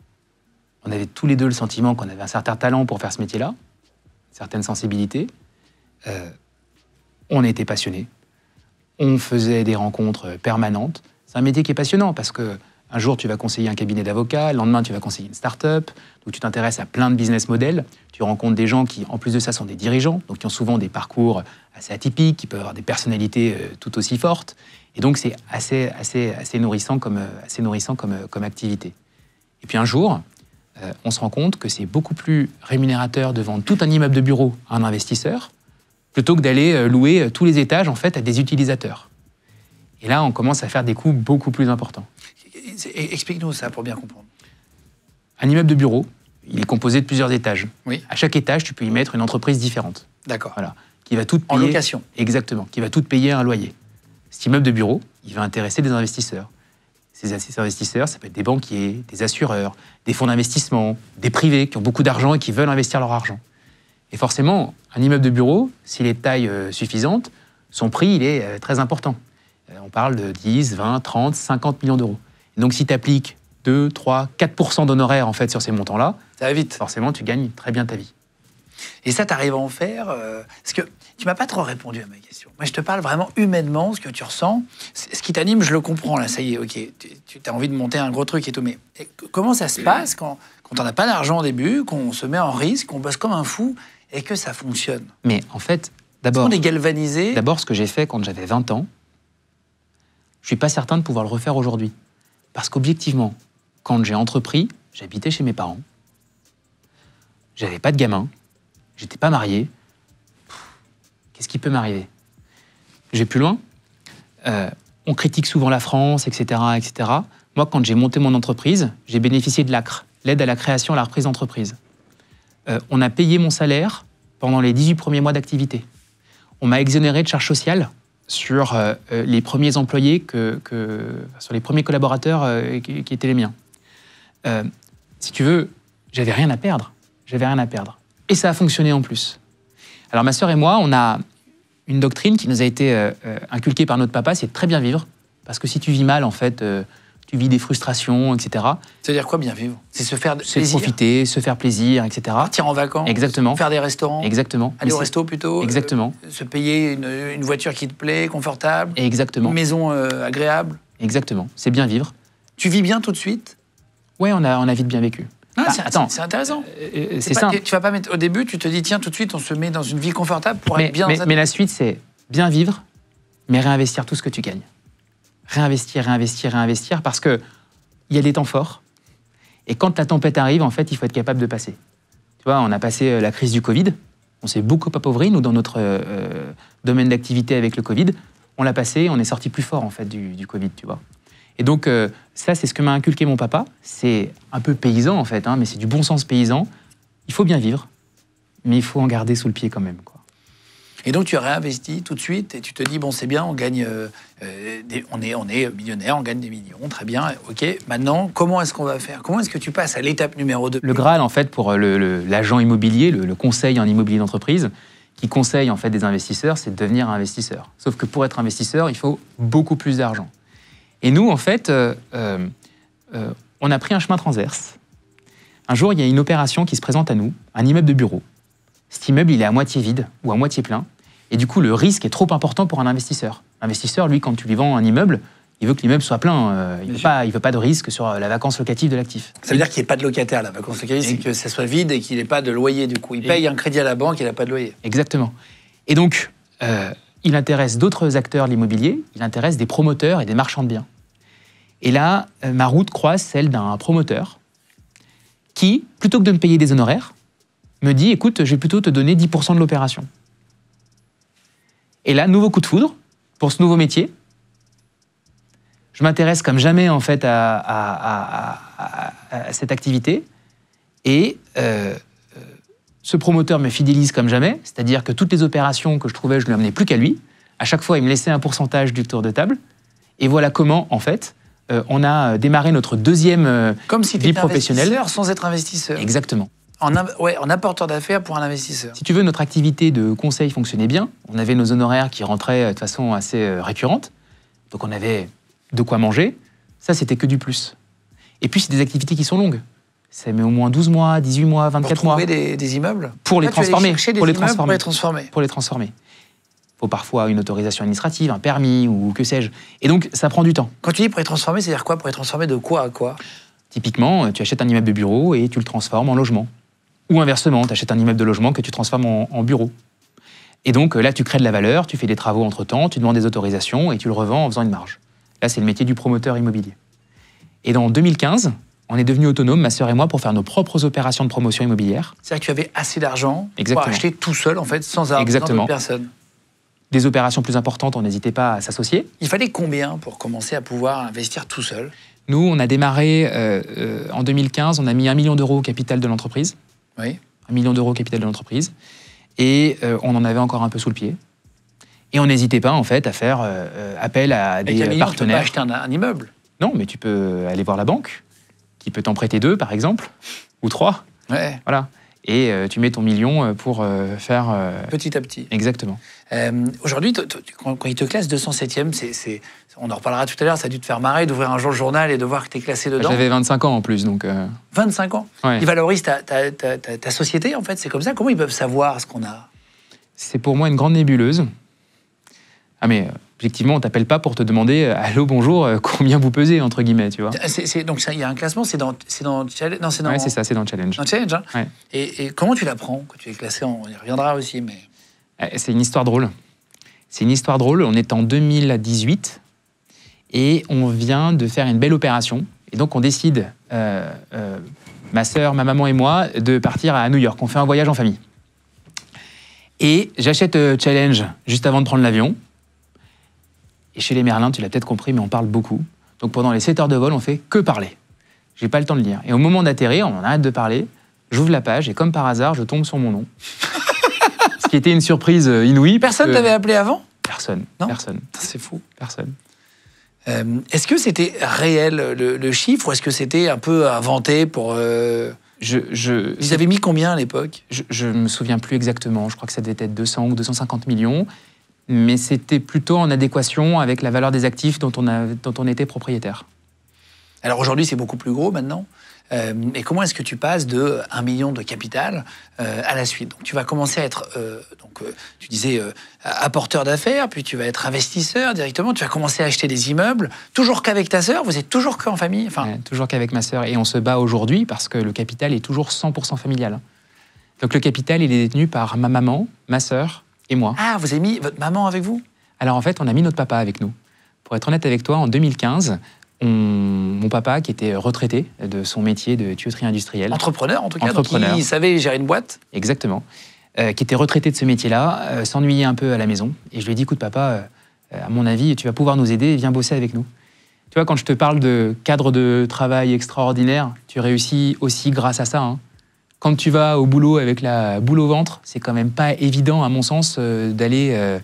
On avait tous les deux le sentiment qu'on avait un certain talent pour faire ce métier-là, une certaine sensibilité. On était passionnés. On faisait des rencontres permanentes. C'est un métier qui est passionnant parce que un jour, tu vas conseiller un cabinet d'avocats, le lendemain, tu vas conseiller une start-up, donc tu t'intéresses à plein de business models. Tu rencontres des gens qui, en plus de ça, sont des dirigeants, donc qui ont souvent des parcours assez atypiques, qui peuvent avoir des personnalités tout aussi fortes. Et donc, c'est assez nourrissant comme activité. Et puis un jour, on se rend compte que c'est beaucoup plus rémunérateur de vendre tout un immeuble de bureau à un investisseur plutôt que d'aller louer tous les étages, en fait, à des utilisateurs. Et là, on commence à faire des coûts beaucoup plus importants. Explique-nous ça pour bien comprendre. Un immeuble de bureau, il est composé de plusieurs étages. Oui. À chaque étage, tu peux y mettre une entreprise différente. D'accord. Voilà. Qui va tout payer. En location. Exactement. Qui va tout payer un loyer. Cet immeuble de bureau, il va intéresser des investisseurs. Ces investisseurs, ça peut être des banquiers, des assureurs, des fonds d'investissement, des privés qui ont beaucoup d'argent et qui veulent investir leur argent. Et forcément, un immeuble de bureau, s'il est de taille suffisante, son prix, il est très important. On parle de 10, 20, 30, 50 millions d'euros. Et donc, si tu appliques 2, 3, 4% d'honoraires en fait, sur ces montants-là, ça va vite. Forcément, tu gagnes très bien ta vie. Et ça, tu arrives à en faire parce que tu m'as pas trop répondu à ma question. Moi, je te parle vraiment humainement, ce que tu ressens. Ce qui t'anime, je le comprends, là, ça y est, ok. Tu as envie de monter un gros truc et tout. Mais comment ça se passe quand on n'a pas d'argent au début, qu'on se met en risque, qu'on bosse comme un fou et que ça fonctionne? Mais en fait, d'abord... On est galvanisé. D'abord, ce que j'ai fait quand j'avais 20 ans, je suis pas certain de pouvoir le refaire aujourd'hui. Parce qu'objectivement, quand j'ai entrepris, j'habitais chez mes parents. J'avais pas de gamin. J'étais pas marié. Qu'est-ce qui peut m'arriver? J'ai plus loin. On critique souvent la France, etc., etc. Moi, quand j'ai monté mon entreprise, j'ai bénéficié de l'ACRE, l'aide à la création et à la reprise d'entreprise. On a payé mon salaire pendant les 18 premiers mois d'activité. On m'a exonéré de charges sociales sur les premiers employés, sur les premiers collaborateurs qui étaient les miens. Si tu veux, j'avais rien à perdre. J'avais rien à perdre. Et ça a fonctionné en plus. Alors ma sœur et moi, on a une doctrine qui nous a été inculquée par notre papa, c'est de très bien vivre. Parce que si tu vis mal, en fait, tu vis des frustrations, etc. C'est-à-dire quoi, bien vivre? C'est se faire plaisir. C'est profiter, se faire plaisir, etc. Partir en vacances. Exactement. Faire des restaurants. Exactement. Aller au resto plutôt. Exactement. Se payer une voiture qui te plaît, confortable. Exactement. Une maison agréable. Exactement. C'est bien vivre. Tu vis bien tout de suite? Ouais, on a vite bien vécu. Ah, c'est intéressant. C'est ça. Tu vas pas mettre au début, tu te dis tiens tout de suite on se met dans une vie confortable pour être bien. Mais la suite c'est bien vivre, mais réinvestir tout ce que tu gagnes. Réinvestir, réinvestir, réinvestir, parce que il y a des temps forts. Et quand la tempête arrive, en fait, il faut être capable de passer. Tu vois, on a passé la crise du Covid. On s'est beaucoup appauvri, nous, dans notre domaine d'activité avec le Covid. On l'a passé, on est sorti plus fort, en fait, du Covid, tu vois. Et donc, ça, c'est ce que m'a inculqué mon papa. C'est un peu paysan, en fait, hein, mais c'est du bon sens paysan. Il faut bien vivre, mais il faut en garder sous le pied quand même, quoi. Et donc, tu as réinvesti tout de suite et tu te dis, bon, c'est bien, on gagne, on est millionnaire, on gagne des millions, très bien, ok. Maintenant, comment est-ce qu'on va faire? Comment est-ce que tu passes à l'étape numéro 2? Le Graal, en fait, pour l'agent immobilier, le conseil en immobilier d'entreprise, qui conseille en fait des investisseurs, c'est de devenir investisseur. Sauf que pour être investisseur, il faut beaucoup plus d'argent. Et nous, en fait, on a pris un chemin transverse. Un jour, il y a une opération qui se présente à nous, un immeuble de bureau. Cet immeuble, il est à moitié vide ou à moitié plein. Et du coup, le risque est trop important pour un investisseur. L'investisseur, lui, quand tu lui vends un immeuble, il veut que l'immeuble soit plein. Il veut pas de risque sur la vacance locative de l'actif. Ça veut dire qu'il n'y ait pas de locataire, la vacance locative, c'est que ça soit vide et qu'il n'ait pas de loyer, du coup. Il paye un crédit à la banque, il n'a pas de loyer. Exactement. Et donc, il intéresse d'autres acteurs de l'immobilier, il intéresse des promoteurs et des marchands de biens. Et là, ma route croise celle d'un promoteur qui, plutôt que de me payer des honoraires, me dit, écoute, je vais plutôt te donner 10% de l'opération. Et là, nouveau coup de foudre pour ce nouveau métier. Je m'intéresse comme jamais, en fait, à cette activité. Et ce promoteur me fidélise comme jamais, c'est-à-dire que toutes les opérations que je trouvais, je ne lui amenais plus qu'à lui. À chaque fois, il me laissait un pourcentage du tour de table. Et voilà comment, en fait, on a démarré notre deuxième comme si vie professionnelle. Investisseur sans être investisseur. Exactement. En apporteur d'affaires pour un investisseur. Si tu veux, notre activité de conseil fonctionnait bien. On avait nos honoraires qui rentraient de façon assez récurrente. Donc on avait de quoi manger. Ça, c'était que du plus. Et puis, c'est des activités qui sont longues. Ça met au moins 12 mois, 18 mois, 24 mois. Pour trouver des immeubles? Pour les transformer. Pour les transformer. Pour les transformer. Il faut parfois une autorisation administrative, un permis ou que sais-je. Et donc, ça prend du temps. Quand tu dis pour les transformer, c'est-à-dire quoi? Pour les transformer de quoi à quoi? Typiquement, tu achètes un immeuble de bureau et tu le transformes en logement. Ou inversement, tu achètes un immeuble de logement que tu transformes en bureau. Et donc là, tu crées de la valeur, tu fais des travaux entre-temps, tu demandes des autorisations et tu le revends en faisant une marge. Là, c'est le métier du promoteur immobilier. Et dans 2015, on est devenus autonomes, ma sœur et moi, pour faire nos propres opérations de promotion immobilière. C'est-à-dire que tu avais assez d'argent pour acheter tout seul, en fait, sans avoir besoin d'autres personnes. Des opérations plus importantes, on n'hésitait pas à s'associer. Il fallait combien pour commencer à pouvoir investir tout seul? Nous, on a démarré en 2015, on a mis 1 million d'euros au capital de l'entreprise. Oui. 1 million d'euros au capital de l'entreprise. Et on en avait encore un peu sous le pied. Et on n'hésitait pas, en fait, à faire appel à des partenaires. Tu peux pas acheter un immeuble. Non, mais tu peux aller voir la banque, qui peut t'en prêter 2, par exemple, ou 3. Ouais. Voilà. Et tu mets ton million pour faire... Petit à petit. Exactement. Aujourd'hui, quand ils te classent 207e, on en reparlera tout à l'heure, ça a dû te faire marrer d'ouvrir un jour le journal et de voir que tu es classé dedans. J'avais 25 ans en plus, donc... 25 ans. Ouais. Ils valorisent ta société, en fait, c'est comme ça. Comment ils peuvent savoir ce qu'on a? C'est pour moi une grande nébuleuse. Ah mais... Objectivement, on ne t'appelle pas pour te demander « Allô, bonjour, combien vous pesez » entre guillemets, tu vois. Donc, il y a un classement, c'est dans Challenge? Non, c'est dans... Oui, c'est ça, c'est dans Challenge. Dans Challenge, hein. Ouais. Et comment tu l'apprends que tu es classé? On y reviendra aussi, mais... C'est une histoire drôle. C'est une histoire drôle. On est en 2018 et on vient de faire une belle opération. Et donc, on décide, ma sœur, ma maman et moi, de partir à New York. On fait un voyage en famille. Et j'achète Challenge juste avant de prendre l'avion. Et chez les Merlin, tu l'as peut-être compris, mais on parle beaucoup. Donc pendant les 7 heures de vol, on fait que parler. J'ai pas le temps de lire. Et au moment d'atterrir, on arrête de parler, j'ouvre la page et comme par hasard, je tombe sur mon nom. Ce qui était une surprise inouïe. Personne t'avait appelé avant? Personne. Non. Personne. C'est fou. Personne. Est-ce que c'était réel le chiffre ou est-ce que c'était un peu inventé pour... Ils avaient mis combien à l'époque? Je me souviens plus exactement. Je crois que ça devait être 200 ou 250 millions. Mais c'était plutôt en adéquation avec la valeur des actifs dont on était propriétaire. Alors aujourd'hui, c'est beaucoup plus gros maintenant. Et comment est-ce que tu passes de 1 million de capital à la suite? Donc tu vas commencer à être, tu disais, apporteur d'affaires, puis tu vas être investisseur directement, tu vas commencer à acheter des immeubles, toujours qu'avec ta sœur, vous êtes toujours qu'en famille? Ouais, toujours qu'avec ma sœur. Et on se bat aujourd'hui parce que le capital est toujours 100% familial. Donc le capital, il est détenu par ma maman, ma sœur et moi. Ah, vous avez mis votre maman avec vous? Alors en fait, on a mis notre papa avec nous. Pour être honnête avec toi, en 2015, mon papa, qui était retraité de son métier de tuyauterie industrielle. Entrepreneur, en tout cas, entrepreneur. Donc il savait gérer une boîte. Exactement. Qui était retraité de ce métier-là, s'ennuyait un peu à la maison. Et je lui ai dit, écoute papa, à mon avis, tu vas pouvoir nous aider, viens bosser avec nous. Tu vois, quand je te parle de cadre de travail extraordinaire, tu réussis aussi grâce à ça. Hein. Quand tu vas au boulot avec la boule au ventre, c'est quand même pas évident, à mon sens, d'aller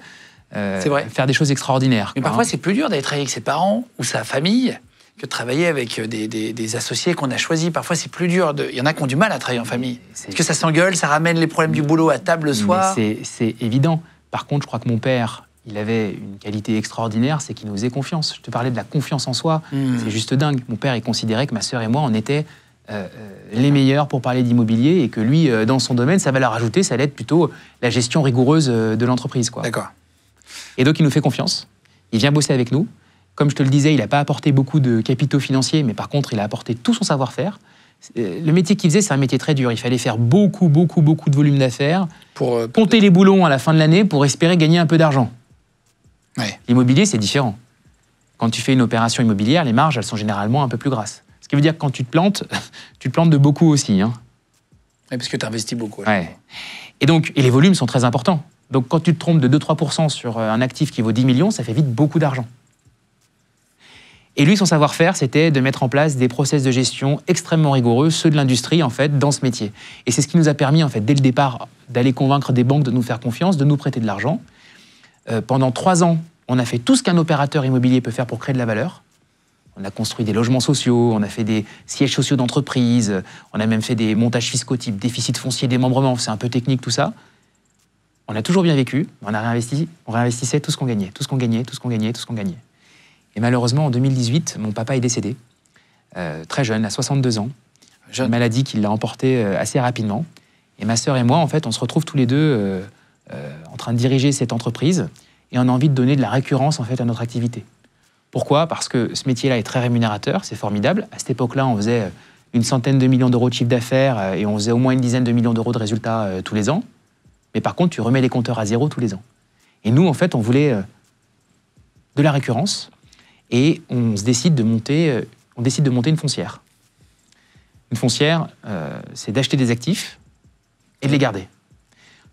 faire des choses extraordinaires. Mais parfois, c'est plus dur d'aller travailler avec ses parents ou sa famille que de travailler avec des associés qu'on a choisis. Parfois, c'est plus dur. Il y en a qui ont du mal à travailler en famille. Parce que ça s'engueule, ça ramène les problèmes du boulot à table le soir. C'est évident. Par contre, je crois que mon père, il avait une qualité extraordinaire, c'est qu'il nous faisait confiance. Je te parlais de la confiance en soi. C'est juste dingue. Mon père, il considérait que ma sœur et moi, on était les meilleurs pour parler d'immobilier et que lui, dans son domaine, sa valeur ajoutée, ça allait être plutôt la gestion rigoureuse de l'entreprise. D'accord. Et donc, il nous fait confiance. Il vient bosser avec nous. Comme je te le disais, il n'a pas apporté beaucoup de capitaux financiers, mais par contre, il a apporté tout son savoir-faire. Le métier qu'il faisait, c'est un métier très dur. Il fallait faire beaucoup de volume d'affaires, pour compter les boulons à la fin de l'année pour espérer gagner un peu d'argent. Ouais. L'immobilier, c'est différent. Quand tu fais une opération immobilière, les marges, elles sont généralement un peu plus grasses. Ce qui veut dire que quand tu te plantes de beaucoup aussi. Hein. Ouais, parce que tu investis beaucoup. Ouais. Et les volumes sont très importants. Donc quand tu te trompes de 2-3% sur un actif qui vaut 10 millions, ça fait vite beaucoup d'argent. Et lui, son savoir-faire, c'était de mettre en place des process de gestion extrêmement rigoureux, ceux de l'industrie, en fait, dans ce métier. Et c'est ce qui nous a permis, en fait, dès le départ, d'aller convaincre des banques de nous faire confiance, de nous prêter de l'argent. Pendant 3 ans, on a fait tout ce qu'un opérateur immobilier peut faire pour créer de la valeur. On a construit des logements sociaux, on a fait des sièges sociaux d'entreprise, on a même fait des montages fiscaux type déficit foncier, démembrement, c'est un peu technique tout ça. On a toujours bien vécu, on réinvestissait tout ce qu'on gagnait, tout ce qu'on gagnait. Et malheureusement, en 2018, mon papa est décédé, très jeune, à 62 ans. Une maladie qui l'a emporté assez rapidement. Et ma sœur et moi, en fait, on se retrouve tous les deux en train de diriger cette entreprise et on a envie de donner de la récurrence, en fait, à notre activité. Pourquoi ? Parce que ce métier-là est très rémunérateur, c'est formidable. À cette époque-là, on faisait une centaine de millions d'euros de chiffre d'affaires et on faisait au moins une dizaine de millions d'euros de résultats tous les ans. Mais par contre, tu remets les compteurs à zéro tous les ans. Et nous, en fait, on voulait de la récurrence. Et on décide de monter une foncière. Une foncière, c'est d'acheter des actifs et de les garder.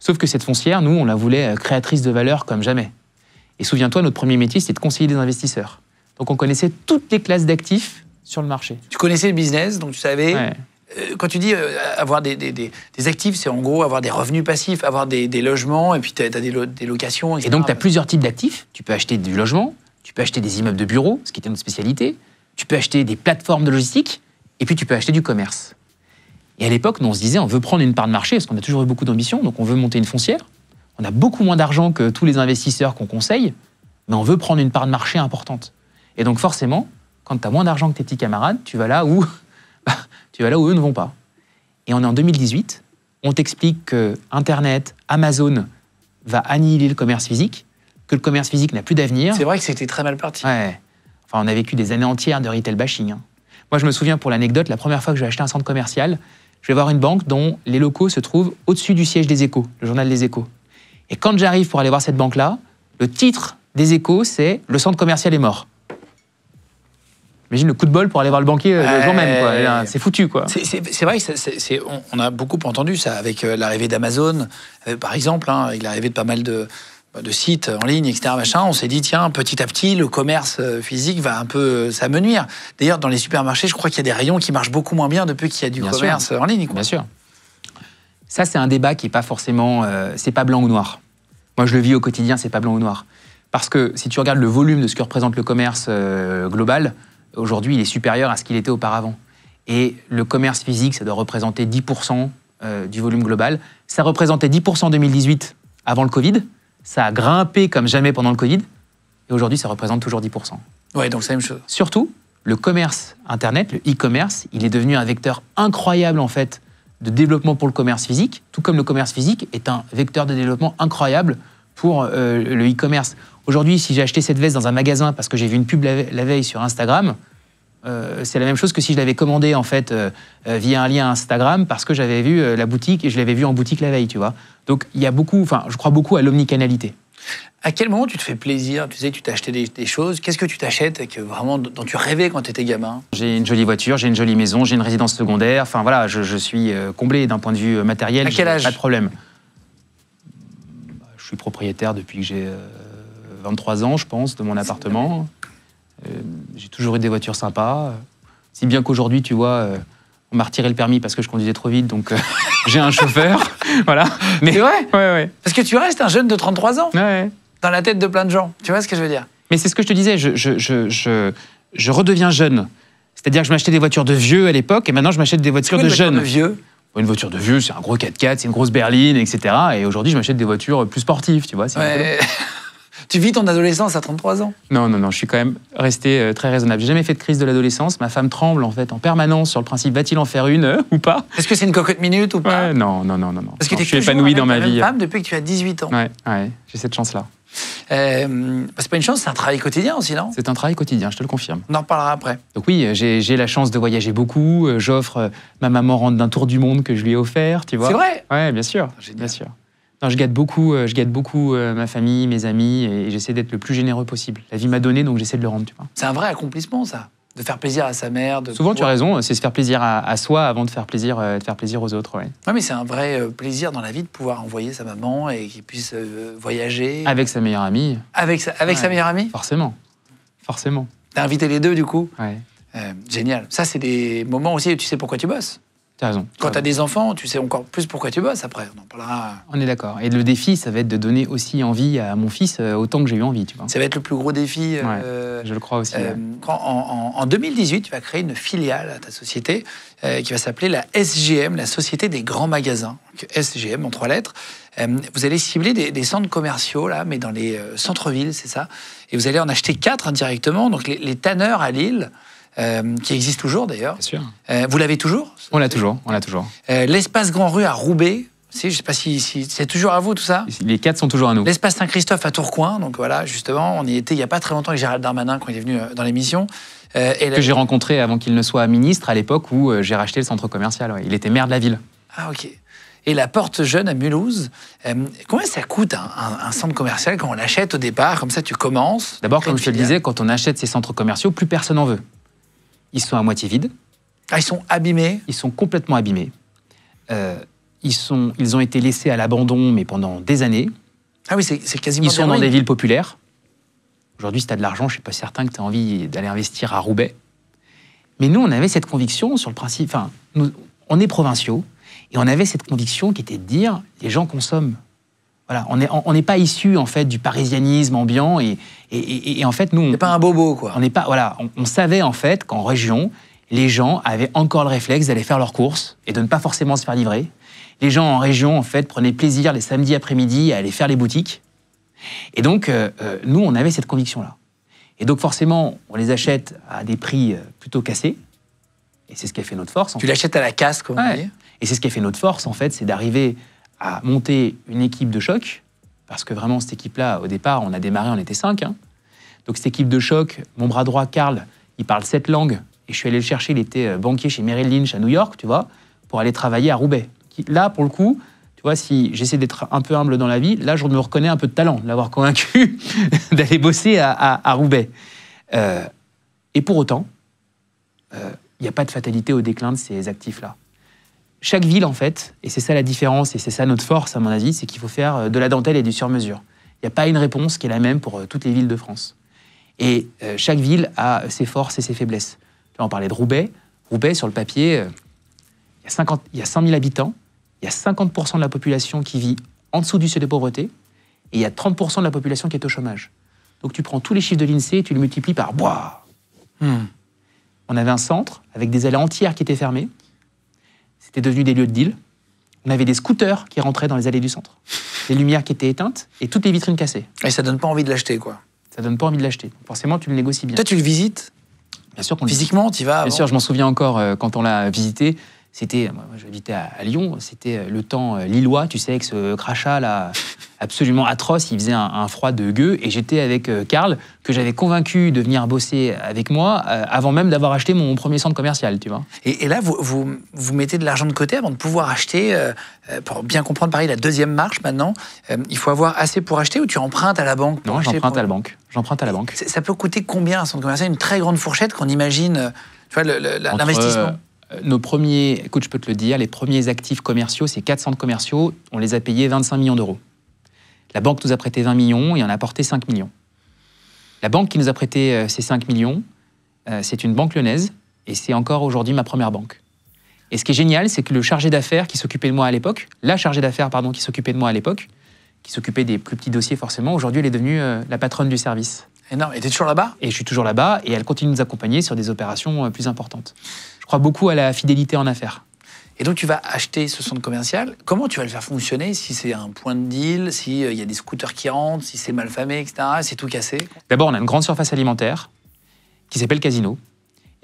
Sauf que cette foncière, nous, on la voulait créatrice de valeur comme jamais. Et souviens-toi, notre premier métier, c'était de conseiller des investisseurs. Donc on connaissait toutes les classes d'actifs sur le marché. Tu connaissais le business, donc tu savais... Ouais. Quand tu dis avoir des actifs, c'est en gros avoir des revenus passifs, avoir des logements, et puis tu as des locations, etc. Et donc tu as plusieurs types d'actifs. Tu peux acheter du logement, tu peux acheter des immeubles de bureaux, ce qui était notre spécialité. Tu peux acheter des plateformes de logistique. Et puis, tu peux acheter du commerce. Et à l'époque, nous, on se disait, on veut prendre une part de marché, parce qu'on a toujours eu beaucoup d'ambition, donc on veut monter une foncière. On a beaucoup moins d'argent que tous les investisseurs qu'on conseille, mais on veut prendre une part de marché importante. Et donc, forcément, quand tu as moins d'argent que tes petits camarades, tu vas là où eux ne vont pas. Et on est en 2018, on t'explique que Internet, Amazon, va annihiler le commerce physique, que le commerce physique n'a plus d'avenir. C'est vrai que c'était très mal parti. Ouais. Enfin, on a vécu des années entières de retail bashing. Hein. Moi, je me souviens, pour l'anecdote, la première fois que j'ai acheté un centre commercial, je vais voir une banque dont les locaux se trouvent au-dessus du siège des Échos, le journal des Échos. Et quand j'arrive pour aller voir cette banque-là, le titre des Échos, c'est « Le centre commercial est mort ». Imagine le coup de bol pour aller voir le banquier le jour même, quoi. C'est foutu, quoi. C'est vrai que on a beaucoup entendu ça avec l'arrivée d'Amazon, par exemple, hein, avec l'arrivée de pas mal de sites en ligne, etc. Machin, on s'est dit, tiens, petit à petit, le commerce physique va un peu s'amenuire. D'ailleurs, dans les supermarchés, je crois qu'il y a des rayons qui marchent beaucoup moins bien depuis qu'il y a du commerce en ligne. Quoi. Bien sûr. Ça, c'est un débat qui n'est pas forcément... c'est pas blanc ou noir. Moi, je le vis au quotidien, c'est pas blanc ou noir. Parce que si tu regardes le volume de ce que représente le commerce global, aujourd'hui, il est supérieur à ce qu'il était auparavant. Et le commerce physique, ça doit représenter 10% du volume global. Ça représentait 10% en 2018, avant le Covid. Ça a grimpé comme jamais pendant le Covid. Et aujourd'hui, ça représente toujours 10%. Ouais, donc c'est la même chose. Surtout, le commerce Internet, le e-commerce, il est devenu un vecteur incroyable, en fait, de développement pour le commerce physique, tout comme le commerce physique est un vecteur de développement incroyable pour le e-commerce. Aujourd'hui, si j'ai acheté cette veste dans un magasin parce que j'ai vu une pub la veille sur Instagram, c'est la même chose que si je l'avais commandé en fait via un lien Instagram parce que j'avais vu la boutique et je l'avais vu en boutique la veille, tu vois. Donc il y a beaucoup, enfin, je crois beaucoup à l'omnicanalité. À quel moment tu te fais plaisir? Tu sais, tu t'as acheté des choses. Qu'est-ce que tu t'achètes et que vraiment dont tu rêvais quand tu étais gamin? J'ai une jolie voiture, j'ai une jolie maison, j'ai une résidence secondaire. Enfin voilà, je suis comblé d'un point de vue matériel. À quel âge? Pas de problème. Je suis propriétaire depuis que j'ai 23 ans, je pense, de mon appartement. J'ai toujours eu des voitures sympas. Si bien qu'aujourd'hui, tu vois, on m'a retiré le permis parce que je conduisais trop vite, donc j'ai un chauffeur. Voilà. Mais c'est vrai. Ouais. Parce que tu restes un jeune de 33 ans Ouais. dans la tête de plein de gens. Tu vois ce que je veux dire? Mais c'est ce que je te disais, je redeviens jeune. C'est-à-dire que je m'achetais des voitures de vieux à l'époque et maintenant je m'achète des voitures de jeunes. De vieux? Une voiture de vieux, c'est un gros 4x4, c'est une grosse berline, etc. Et aujourd'hui, je m'achète des voitures plus sportives, tu vois. Ouais. Tu vis ton adolescence à 33 ans? Non, je suis quand même resté très raisonnable. J'ai jamais fait de crise de l'adolescence. Ma femme tremble en fait en permanence sur le principe va-t-il en faire une ou pas? Est-ce que c'est une cocotte minute ou pas? Ouais, non. Parce que je suis épanoui dans ma vie. Femme depuis que tu as 18 ans. Ouais, j'ai cette chance-là. C'est pas une chance, c'est un travail quotidien aussi, non? C'est un travail quotidien, je te le confirme. On en reparlera après. Donc oui, j'ai la chance de voyager beaucoup. J'offre, ma maman rentre d'un tour du monde que je lui ai offert, tu vois. C'est vrai? Ouais, bien sûr. Génial. Bien sûr. Non, je gâte beaucoup ma famille, mes amis, et j'essaie d'être le plus généreux possible. La vie m'a donné, donc j'essaie de le rendre, tu vois. C'est un vrai accomplissement, ça. De faire plaisir à sa mère. Souvent, tu as raison, c'est se faire plaisir à soi avant de faire plaisir aux autres. Ouais. Ouais, mais c'est un vrai plaisir dans la vie de pouvoir envoyer sa maman et qu'il puisse voyager. Avec sa meilleure amie. Avec sa meilleure amie? Forcément. T'as invité les deux, du coup? Ouais. Génial. Ça, c'est des moments aussi où tu sais pourquoi tu bosses. T'as raison. Quand t'as des enfants, tu sais encore plus pourquoi tu bosses après. On en parlera. On est d'accord. Et le défi, ça va être de donner aussi envie à mon fils autant que j'ai eu envie, tu vois. Ça va être le plus gros défi. Je le crois aussi. En 2018, tu vas créer une filiale à ta société qui va s'appeler la SGM, la Société des Grands Magasins. Donc, SGM en 3 lettres. Vous allez cibler des centres commerciaux, là, mais dans les centres-villes, c'est ça. Et vous allez en acheter 4 indirectement. Donc les tanneurs à Lille, qui existent toujours d'ailleurs. Bien sûr. Vous l'avez toujours? On l'a toujours. L'espace Grand Rue à Roubaix. Je ne sais pas si c'est toujours à vous tout ça. Les 4 sont toujours à nous. L'espace Saint-Christophe à Tourcoing. Donc voilà, justement, on y était il n'y a pas très longtemps avec Gérald Darmanin quand il est venu dans l'émission. Que j'ai rencontré avant qu'il ne soit ministre à l'époque où j'ai racheté le centre commercial. Ouais. Il était maire de la ville. Ah ok. Et la Porte Jeune à Mulhouse. Combien ça coûte un centre commercial quand on l'achète au départ? Comme ça, tu commences. D'abord, comme je te le disais, quand on achète ces centres commerciaux, plus personne n'en veut. Ils sont à moitié vides. Ah, ils sont abîmés? Ils sont complètement abîmés. Ils ont été laissés à l'abandon, mais pendant des années. Ah oui, c'est quasiment... Ils sont dans des villes populaires. Aujourd'hui, si tu as de l'argent, je ne suis pas certain que tu as envie d'aller investir à Roubaix. Mais nous, on avait cette conviction sur le principe... Enfin, on est provinciaux, et on avait cette conviction qui était de dire, les gens consomment. Voilà, on n'est pas issus en fait du parisianisme ambiant et en fait nous. C'est pas un bobo quoi. On n'est pas voilà, on savait en fait qu'en région les gens avaient encore le réflexe d'aller faire leurs courses et de ne pas forcément se faire livrer. Les gens en région en fait prenaient plaisir les samedis après-midi à aller faire les boutiques. Et donc nous on avait cette conviction là. Et donc forcément on les achète à des prix plutôt cassés. Et c'est ce qui a fait notre force. Tu l'achètes à la casse comme on dit. Et c'est ce qui a fait notre force en fait, c'est d'arriver à monter une équipe de choc, parce que vraiment, cette équipe-là, au départ, on a démarré, on était 5. Hein. Donc cette équipe de choc, mon bras droit, Karl, il parle 7 langues, et je suis allé le chercher, il était banquier chez Merrill Lynch à New York, tu vois, pour aller travailler à Roubaix. Là, pour le coup, tu vois, si j'essaie d'être un peu humble dans la vie, là, je me reconnais un peu de talent, de l'avoir convaincu d'aller bosser à Roubaix. Et pour autant, il n'y a pas de fatalité au déclin de ces actifs-là. Chaque ville, en fait, et c'est ça la différence, et c'est ça notre force, à mon avis, c'est qu'il faut faire de la dentelle et du sur-mesure. Il n'y a pas une réponse qui est la même pour toutes les villes de France. Et chaque ville a ses forces et ses faiblesses. Là, on parlait de Roubaix. Roubaix, sur le papier, il y a 100 000 habitants, il y a 50% de la population qui vit en dessous du seuil de pauvreté, et il y a 30% de la population qui est au chômage. Donc tu prends tous les chiffres de l'INSEE et tu les multiplies par bois. On avait un centre avec des allées entières qui étaient fermées. C'était devenu des lieux de deal. On avait des scooters qui rentraient dans les allées du centre. Les lumières qui étaient éteintes et toutes les vitrines cassées. Et ça donne pas envie de l'acheter, quoi. Ça donne pas envie de l'acheter. Forcément, tu le négocies bien. Toi, tu le visites? Bien sûr qu'on le visite. Physiquement, tu y vas avant. Bien sûr, je m'en souviens encore quand on l'a visité. C'était, moi j'habitais à Lyon, c'était le temps lillois, tu sais, avec ce crachat là, absolument atroce. Il faisait un froid de gueux et j'étais avec Karl, que j'avais convaincu de venir bosser avec moi avant même d'avoir acheté mon premier centre commercial, tu vois. Et là, vous mettez de l'argent de côté avant de pouvoir acheter, pour bien comprendre, pareil, la deuxième marche maintenant. Il faut avoir assez pour acheter ou tu empruntes à la banque? Non, j'emprunte à la banque. J'emprunte à la banque. Ça peut coûter combien un centre commercial? Une très grande fourchette qu'on imagine, tu vois, l'investissement. Nos premiers, écoute, je peux te le dire, les premiers actifs commerciaux, c'est 4 centres commerciaux, on les a payés 25 millions d'euros. La banque nous a prêté 20 millions et on a apporté 5 millions. La banque qui nous a prêté ces 5 millions, c'est une banque lyonnaise et c'est encore aujourd'hui ma première banque. Et ce qui est génial, c'est que le chargé d'affaires qui s'occupait de moi à l'époque, la chargée d'affaires, pardon, qui s'occupait de moi à l'époque, qui s'occupait des plus petits dossiers forcément, aujourd'hui elle est devenue la patronne du service. Énorme. Et t'es toujours là-bas? Et je suis toujours là-bas et elle continue de nous accompagner sur des opérations plus importantes. Je crois beaucoup à la fidélité en affaires. Et donc, tu vas acheter ce centre commercial. Comment tu vas le faire fonctionner si c'est un point de deal, s'il y a des scooters qui rentrent, si c'est mal famé, etc., c'est tout cassé? D'abord, on a une grande surface alimentaire qui s'appelle Casino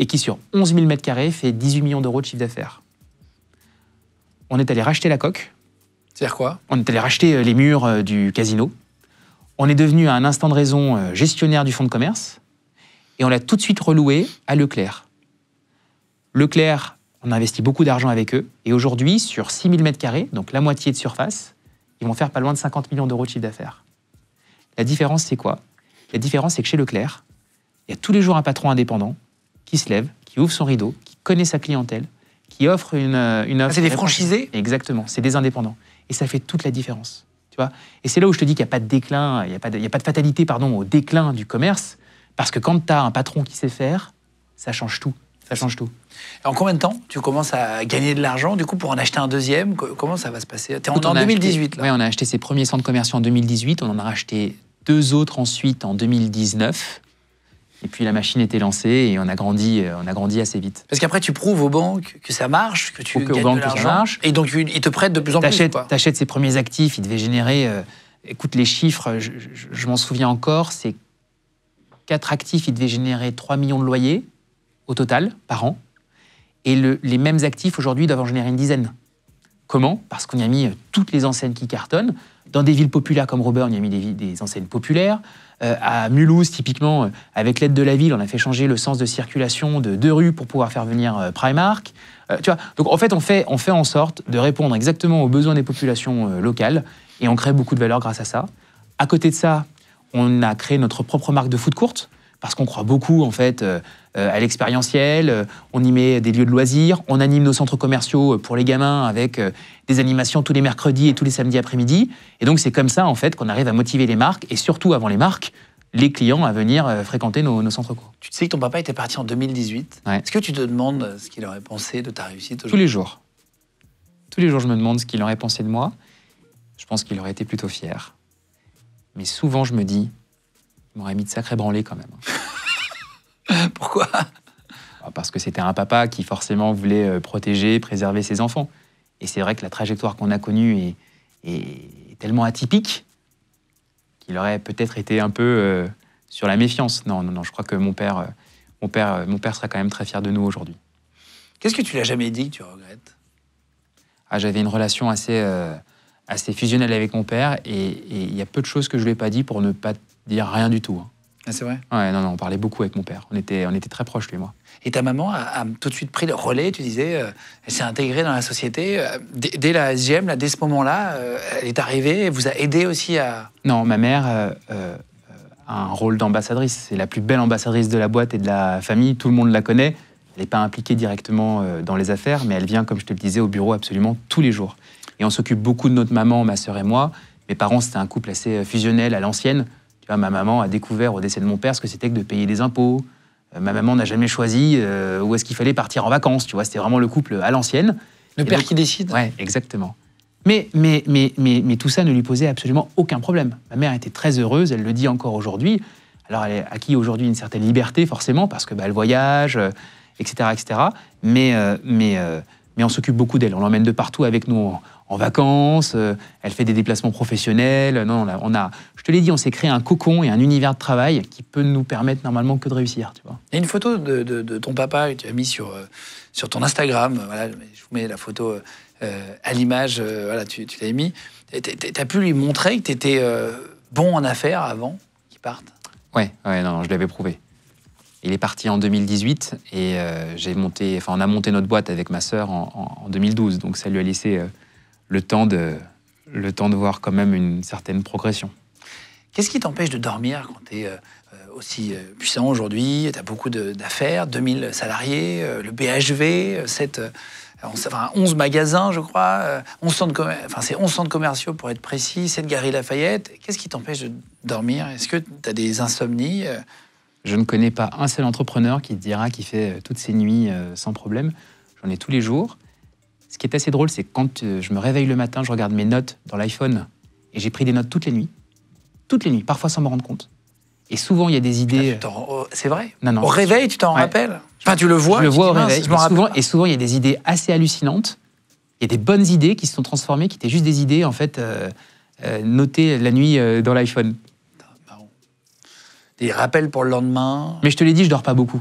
et qui, sur 11 000 m², fait 18 millions d'euros de chiffre d'affaires. On est allé racheter la coque. C'est-à-dire quoi? On est allé racheter les murs du Casino. On est devenu, à un instant de raison, gestionnaire du fonds de commerce. Et on l'a tout de suite reloué à Leclerc. Leclerc, on a investi beaucoup d'argent avec eux. Et aujourd'hui, sur 6 000 m², donc la moitié de surface, ils vont faire pas loin de 50 millions d'euros de chiffre d'affaires. La différence, c'est quoi? La différence, c'est que chez Leclerc, il y a tous les jours un patron indépendant qui se lève, qui ouvre son rideau, qui connaît sa clientèle, qui offre une offre... C'est des franchisés? Exactement, c'est des indépendants. Et ça fait toute la différence. Tu vois, et c'est là où je te dis qu'il n'y a pas de déclin, il n'y a pas de fatalité au déclin du commerce, parce que quand tu as un patron qui sait faire, ça change tout. Ça change tout. En combien de temps tu commences à gagner de l'argent, du coup, pour en acheter un deuxième? Comment ça va se passer? T'es en 2018, là. Oui, on a acheté ses premiers centres commerciaux en 2018, on en a racheté 2 autres ensuite en 2019. Et puis la machine était lancée et on a grandi assez vite. Parce qu'après, tu prouves aux banques que ça marche, que tu gagnes de l'argent. Et donc, ils te prêtent de plus en plus. T'achètes ses premiers actifs, ils devaient générer... écoute, les chiffres, je m'en souviens encore, c'est 4 actifs, ils devaient générer 3 millions de loyers au total, par an. Et les mêmes actifs, aujourd'hui, doivent en générer une dizaine. Comment? Parce qu'on y a mis toutes les enseignes qui cartonnent. Dans des villes populaires comme Auburn, on y a mis des enseignes populaires. À Mulhouse, typiquement, avec l'aide de la ville, on a fait changer le sens de circulation de 2 rues pour pouvoir faire venir Primark. Tu vois, donc en fait, on fait en sorte de répondre exactement aux besoins des populations locales et on crée beaucoup de valeur grâce à ça. À côté de ça, on a créé notre propre marque de food court parce qu'on croit beaucoup en fait à l'expérientiel. On y met des lieux de loisirs, on anime nos centres commerciaux pour les gamins avec des animations tous les mercredis et tous les samedis après-midi. Et donc c'est comme ça en fait qu'on arrive à motiver les marques et surtout avant les marques, les clients à venir fréquenter nos centres co. Tu sais que ton papa était parti en 2018. Ouais. Est-ce que tu te demandes ce qu'il aurait pensé de ta réussite aujourd'hui? Tous les jours. Tous les jours, je me demande ce qu'il aurait pensé de moi. Je pense qu'il aurait été plutôt fier. Mais souvent, je me dis, il m'aurait mis de sacrés branlés quand même. Pourquoi? Parce que c'était un papa qui forcément voulait protéger, préserver ses enfants. Et c'est vrai que la trajectoire qu'on a connue est tellement atypique qu'il aurait peut-être été un peu sur la méfiance. Non, je crois que mon père sera quand même très fier de nous aujourd'hui. Qu'est-ce que tu lui as jamais dit que tu regrettes? J'avais une relation assez fusionnelle avec mon père et il y a peu de choses que je lui ai pas dit pour ne pas dire rien du tout. Ah, c'est vrai? Ouais, non, on parlait beaucoup avec mon père. On était très proches, lui et moi. Et ta maman a tout de suite pris le relais, tu disais, elle s'est intégrée dans la société. Dès la SGM, là, dès ce moment-là, elle est arrivée, elle vous a aidé aussi à... Non, ma mère a un rôle d'ambassadrice. C'est la plus belle ambassadrice de la boîte et de la famille. Tout le monde la connaît. Elle n'est pas impliquée directement dans les affaires, mais elle vient, comme je te le disais, au bureau absolument tous les jours. Et on s'occupe beaucoup de notre maman, ma sœur et moi. Mes parents, c'était un couple assez fusionnel à l'ancienne. Tu vois, ma maman a découvert au décès de mon père ce que c'était que de payer des impôts. Ma maman n'a jamais choisi où est-ce qu'il fallait partir en vacances. Tu vois, c'était vraiment le couple à l'ancienne. Le père qui décide. Ouais, exactement. Mais tout ça ne lui posait absolument aucun problème. Ma mère était très heureuse, elle le dit encore aujourd'hui. Alors, elle a acquis aujourd'hui une certaine liberté, forcément, parce que elle voyage, etc., etc. Mais on s'occupe beaucoup d'elle. On l'emmène de partout avec nous en vacances. Elle fait des déplacements professionnels. Non, je te l'ai dit, on s'est créé un cocon et un univers de travail qui peut nous permettre normalement que de réussir. Tu vois. Il y a une photo de ton papa que tu as mis sur ton Instagram. Voilà, je vous mets la photo à l'image. Voilà, tu l'as mis. Tu as pu lui montrer que tu étais bon en affaires avant qu'il parte? Ouais, non, je l'avais prouvé. Il est parti en 2018 et on a monté notre boîte avec ma sœur en 2012. Donc ça lui a laissé le temps de voir quand même une certaine progression. Qu'est-ce qui t'empêche de dormir quand tu es aussi puissant aujourd'hui? Tu as beaucoup d'affaires, 2000 salariés, le BHV, enfin, 11 magasins, je crois, 11 c'est 11 centres commerciaux pour être précis, 7 Galeries Lafayette. Qu'est-ce qui t'empêche de dormir? Est-ce que tu as des insomnies? Je ne connais pas un seul entrepreneur qui te dira qu'il fait toutes ses nuits sans problème. J'en ai tous les jours. Ce qui est assez drôle, c'est que quand je me réveille le matin, je regarde mes notes dans l'iPhone et j'ai pris des notes toutes les nuits, parfois sans me rendre compte. Et souvent, il y a des idées... C'est vrai? Non. Au réveil, tu t'en rappelles? Enfin, tu le vois? Je le vois au réveil. Et souvent, il y a des idées assez hallucinantes. Il y a des bonnes idées qui se sont transformées, qui étaient juste des idées, en fait, notées la nuit dans l'iPhone. Des rappels pour le lendemain. Mais je te l'ai dit, je dors pas beaucoup.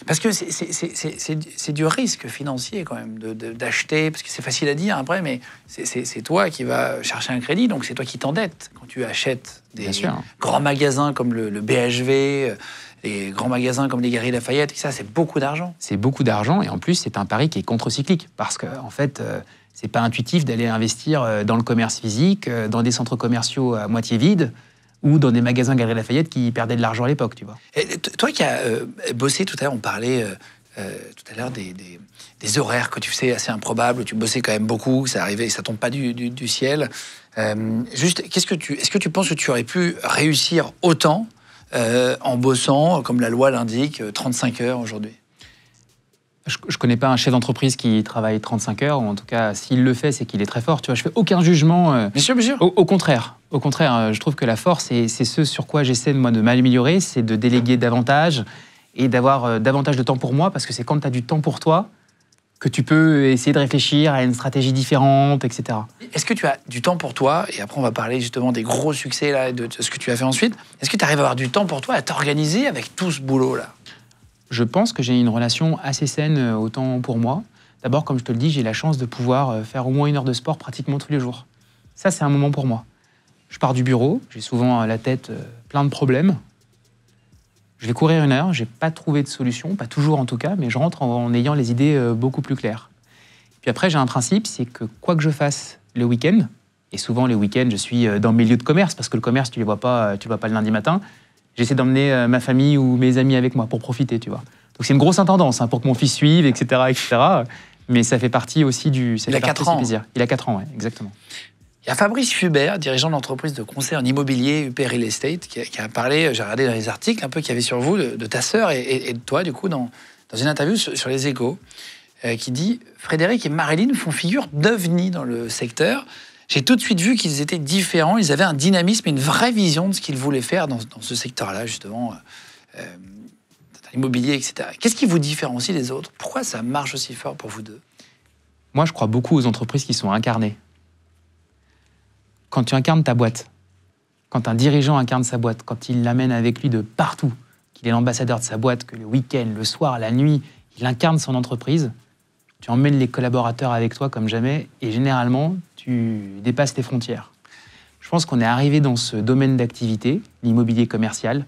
Parce que c'est du risque financier quand même d'acheter, parce que c'est facile à dire après, mais c'est toi qui vas chercher un crédit, donc c'est toi qui t'endettes quand tu achètes des grands magasins comme le BHV, les grands magasins comme les Galeries Lafayette, et ça c'est beaucoup d'argent. C'est beaucoup d'argent et en plus c'est un pari qui est contre-cyclique, parce que en fait c'est pas intuitif d'aller investir dans le commerce physique, dans des centres commerciaux à moitié vides, ou dans des magasins Galeries Lafayette qui perdaient de l'argent à l'époque, tu vois. Et toi qui as bossé tout à l'heure, on parlait tout à l'heure des horaires que tu faisais assez improbables, tu bossais quand même beaucoup, ça arrivait, ça tombe pas du ciel. Juste, est-ce que tu penses que tu aurais pu réussir autant en bossant, comme la loi l'indique, 35 heures aujourd'hui? Je connais pas un chef d'entreprise qui travaille 35 heures, ou en tout cas, s'il le fait, c'est qu'il est très fort. Tu vois, je fais aucun jugement. Bien sûr. Au contraire, je trouve que la force, c'est ce sur quoi j'essaie moi de m'améliorer, c'est de déléguer davantage et d'avoir davantage de temps pour moi, parce que c'est quand tu as du temps pour toi que tu peux essayer de réfléchir à une stratégie différente, etc. Est-ce que tu as du temps pour toi? Et après, on va parler justement des gros succès là, de ce que tu as fait ensuite. Est-ce que tu arrives à avoir du temps pour toi, à t'organiser avec tout ce boulot-là? Je pense que j'ai une relation assez saine au temps pour moi. D'abord, comme je te le dis, j'ai la chance de pouvoir faire au moins 1 heure de sport pratiquement tous les jours. Ça, c'est un moment pour moi. Je pars du bureau, j'ai souvent à la tête plein de problèmes. Je vais courir 1 heure, j'ai pas trouvé de solution, pas toujours en tout cas, mais je rentre en ayant les idées beaucoup plus claires. Puis après, j'ai un principe, c'est que quoi que je fasse le week-end, et souvent les week-ends, je suis dans mes lieux de commerce, parce que le commerce, tu le vois pas le lundi matin. J'essaie d'emmener ma famille ou mes amis avec moi pour profiter, tu vois. Donc c'est une grosse intendance pour que mon fils suive, etc. Mais ça fait partie aussi du... Il a 4 ans. Plaisir. Il a 4 ans, ouais, exactement. Il y a Fabrice Fubert, dirigeant de l'entreprise de conseil en immobilier UP Real Estate, qui a parlé, j'ai regardé dans les articles un peu qu'il y avait sur vous, de ta sœur et de toi, du coup, dans une interview sur Les Échos, qui dit « Frédéric et Marilyn font figure d'ovnis dans le secteur. J'ai tout de suite vu qu'ils étaient différents, ils avaient un dynamisme et une vraie vision de ce qu'ils voulaient faire dans ce secteur-là, justement, dans l'immobilier, etc. » Qu'est-ce qui vous différencie des autres? Pourquoi ça marche aussi fort pour vous deux? Moi, je crois beaucoup aux entreprises qui sont incarnées. Quand tu incarnes ta boîte, quand un dirigeant incarne sa boîte, quand il l'amène avec lui de partout, qu'il est l'ambassadeur de sa boîte, que le week-end, le soir, la nuit, il incarne son entreprise, tu emmènes les collaborateurs avec toi comme jamais et généralement, tu dépasses tes frontières. Je pense qu'on est arrivé dans ce domaine d'activité, l'immobilier commercial,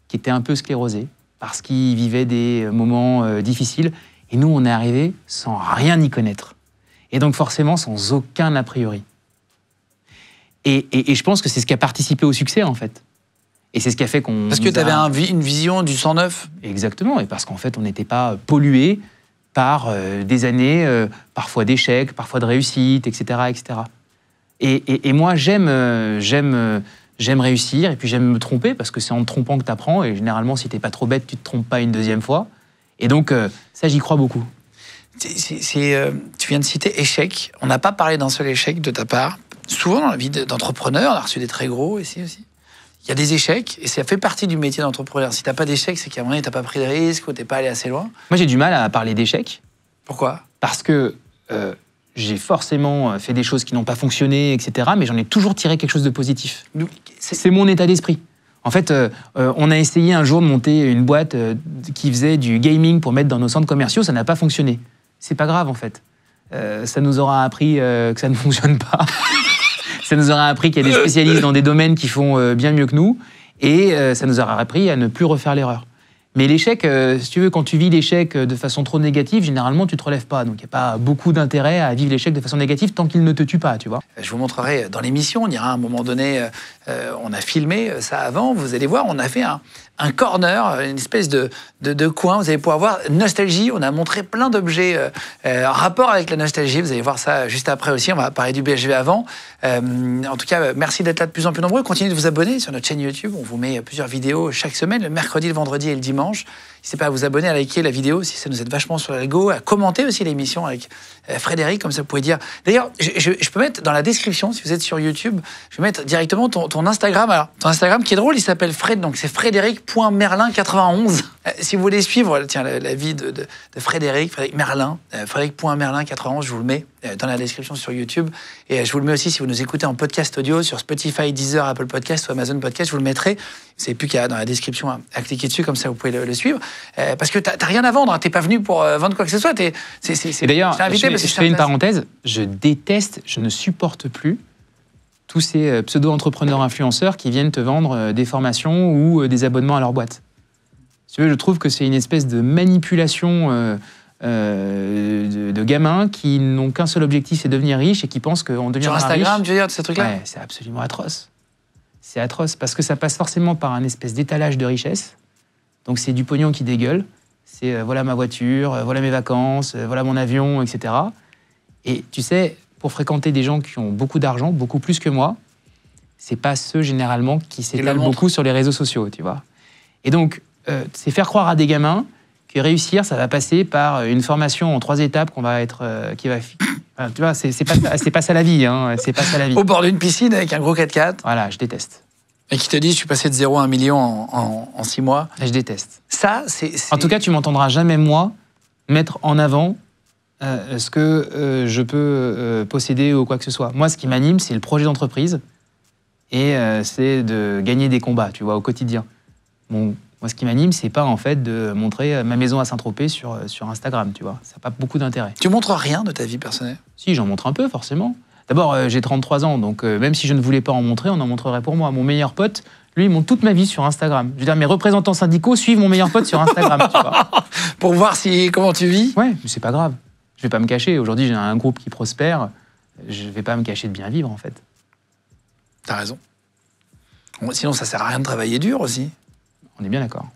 qui était un peu sclérosé parce qu'il vivait des moments difficiles. Et nous, on est arrivé sans rien y connaître. Et donc forcément, sans aucun a priori. Et je pense que c'est ce qui a participé au succès, en fait. Et c'est ce qui a fait qu'on... Parce que tu avais une vision du 109. Exactement, et parce qu'en fait, on n'était pas pollué par des années, parfois d'échecs, parfois de réussites, etc. etc. Et moi, j'aime réussir, et puis j'aime me tromper, parce que c'est en te trompant que tu apprends, et généralement, si tu n'es pas trop bête, tu ne te trompes pas une deuxième fois. Et donc, ça, j'y crois beaucoup. Tu viens de citer échec. On n'a pas parlé d'un seul échec de ta part. Souvent, dans la vie d'entrepreneur, on a reçu des très gros ici aussi. Il y a des échecs, et ça fait partie du métier d'entrepreneur. Si tu n'as pas d'échecs, c'est qu'à un moment donné, tu n'as pas pris de risque ou tu n'es pas allé assez loin. Moi, j'ai du mal à parler d'échecs. Pourquoi? Parce que j'ai forcément fait des choses qui n'ont pas fonctionné, etc. Mais j'en ai toujours tiré quelque chose de positif. C'est mon état d'esprit. En fait, on a essayé un jour de monter une boîte qui faisait du gaming pour mettre dans nos centres commerciaux. Ça n'a pas fonctionné. C'est pas grave, en fait. Ça nous aura appris que ça ne fonctionne pas. Ça nous aura appris qu'il y a des spécialistes dans des domaines qui font bien mieux que nous. Et ça nous aura appris à ne plus refaire l'erreur. Mais l'échec, si tu veux, quand tu vis l'échec de façon trop négative, généralement, tu ne te relèves pas. Donc, il n'y a pas beaucoup d'intérêt à vivre l'échec de façon négative tant qu'il ne te tue pas, tu vois. Je vous montrerai dans l'émission, on ira à un moment donné, on a filmé ça avant, vous allez voir, on a fait un corner, une espèce de coin. Vous allez pouvoir voir nostalgie. On a montré plein d'objets en rapport avec la nostalgie. Vous allez voir ça juste après aussi. On va parler du BHV avant. En tout cas, merci d'être là de plus en plus nombreux. Continuez de vous abonner sur notre chaîne YouTube. On vous met plusieurs vidéos chaque semaine, le mercredi, le vendredi et le dimanche. N'hésitez pas à vous abonner, à liker la vidéo si ça nous aide vachement sur l'algo, à commenter aussi l'émission avec Frédéric, comme ça vous pouvez dire. D'ailleurs, je peux mettre dans la description, si vous êtes sur YouTube, je vais mettre directement ton Instagram. Alors, ton Instagram qui est drôle, il s'appelle Fred, donc c'est frédéric.merlin91. Si vous voulez suivre la vie de Frédéric Merlin, frédéric.merlin91, je vous le mets dans la description sur YouTube. Et je vous le mets aussi si vous nous écoutez en podcast audio sur Spotify, Deezer, Apple Podcast ou Amazon Podcast, je vous le mettrai. Vous n'avez plus qu'à dans la description à cliquer dessus, comme ça vous pouvez le suivre. Parce que t'as rien à vendre, hein, t'es pas venu pour vendre quoi que ce soit. Et d'ailleurs, je fais une parenthèse, je déteste, je ne supporte plus tous ces pseudo-entrepreneurs influenceurs qui viennent te vendre des formations ou des abonnements à leur boîte. Si tu veux, je trouve que c'est une espèce de manipulation de gamins qui n'ont qu'un seul objectif, c'est devenir riche et qui pensent qu'on deviendra riche. Sur Instagram, tu veux dire, de ces trucs-là ? Ouais, c'est absolument atroce. C'est atroce parce que ça passe forcément par un espèce d'étalage de richesse. Donc c'est du pognon qui dégueule. C'est voilà ma voiture, voilà mes vacances, voilà mon avion, etc. Et tu sais, pour fréquenter des gens qui ont beaucoup d'argent, beaucoup plus que moi, c'est pas ceux généralement qui s'étalent beaucoup sur les réseaux sociaux, tu vois. Et donc, c'est faire croire à des gamins que réussir, ça va passer par une formation en 3 étapes qu'on va être, qui va. Enfin, tu vois, c'est pas ça la vie, hein. C'est pas ça la vie. Au bord d'une piscine avec un gros 4x4. Voilà, je déteste. Et qui te dit, je suis passé de 0 à 1 million en 6 mois. Je déteste. Ça, c'est... En tout cas, tu m'entendras jamais, moi, mettre en avant ce que je peux posséder ou quoi que ce soit. Moi, ce qui m'anime, c'est le projet d'entreprise et c'est de gagner des combats, tu vois, au quotidien. Bon, moi, ce qui m'anime, c'est pas, en fait, de montrer ma maison à Saint-Tropez sur Instagram, tu vois. Ça n'a pas beaucoup d'intérêt. Tu montres rien de ta vie personnelle ? Si, j'en montre un peu, forcément. D'abord, j'ai 33 ans, donc même si je ne voulais pas en montrer, on en montrerait pour moi. Mon meilleur pote, lui, il montre toute ma vie sur Instagram. Je veux dire, mes représentants syndicaux suivent mon meilleur pote sur Instagram, tu vois. Pour voir comment tu vis ? Ouais, mais c'est pas grave. Je vais pas me cacher. Aujourd'hui, j'ai un groupe qui prospère. Je vais pas me cacher de bien vivre, en fait. T'as raison. Sinon, ça sert à rien de travailler dur aussi. On est bien d'accord.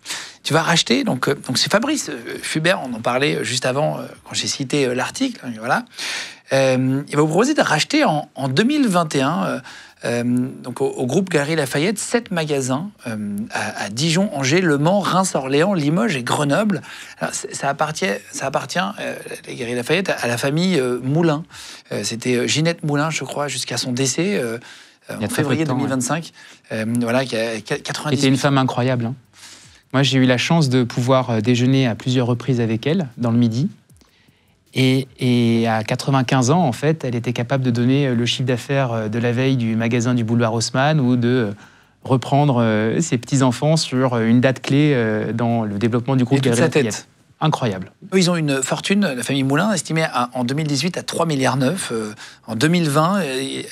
Tu vas racheter, donc c'est Fabrice Fubert, on en parlait juste avant, quand j'ai cité l'article, voilà. Il va vous proposer de racheter en 2021 donc au groupe Galeries Lafayette 7 magasins à Dijon, Angers, Le Mans, Reims, Orléans, Limoges et Grenoble. Alors, ça appartient les Galeries Lafayette à la famille Moulin. C'était Ginette Moulin, je crois, jusqu'à son décès en février 2025. Ouais. Voilà, qui a 90. C'était une femme incroyable. Hein. Moi, j'ai eu la chance de pouvoir déjeuner à plusieurs reprises avec elle, dans le Midi. Et à 95 ans, en fait, elle était capable de donner le chiffre d'affaires de la veille du magasin du boulevard Haussmann ou de reprendre ses petits-enfants sur une date clé dans le développement du groupe Galeries Lafayette. Incroyable. Eux, ils ont une fortune, la famille Moulin, estimée en 2018 à 3,9 milliards. En 2020,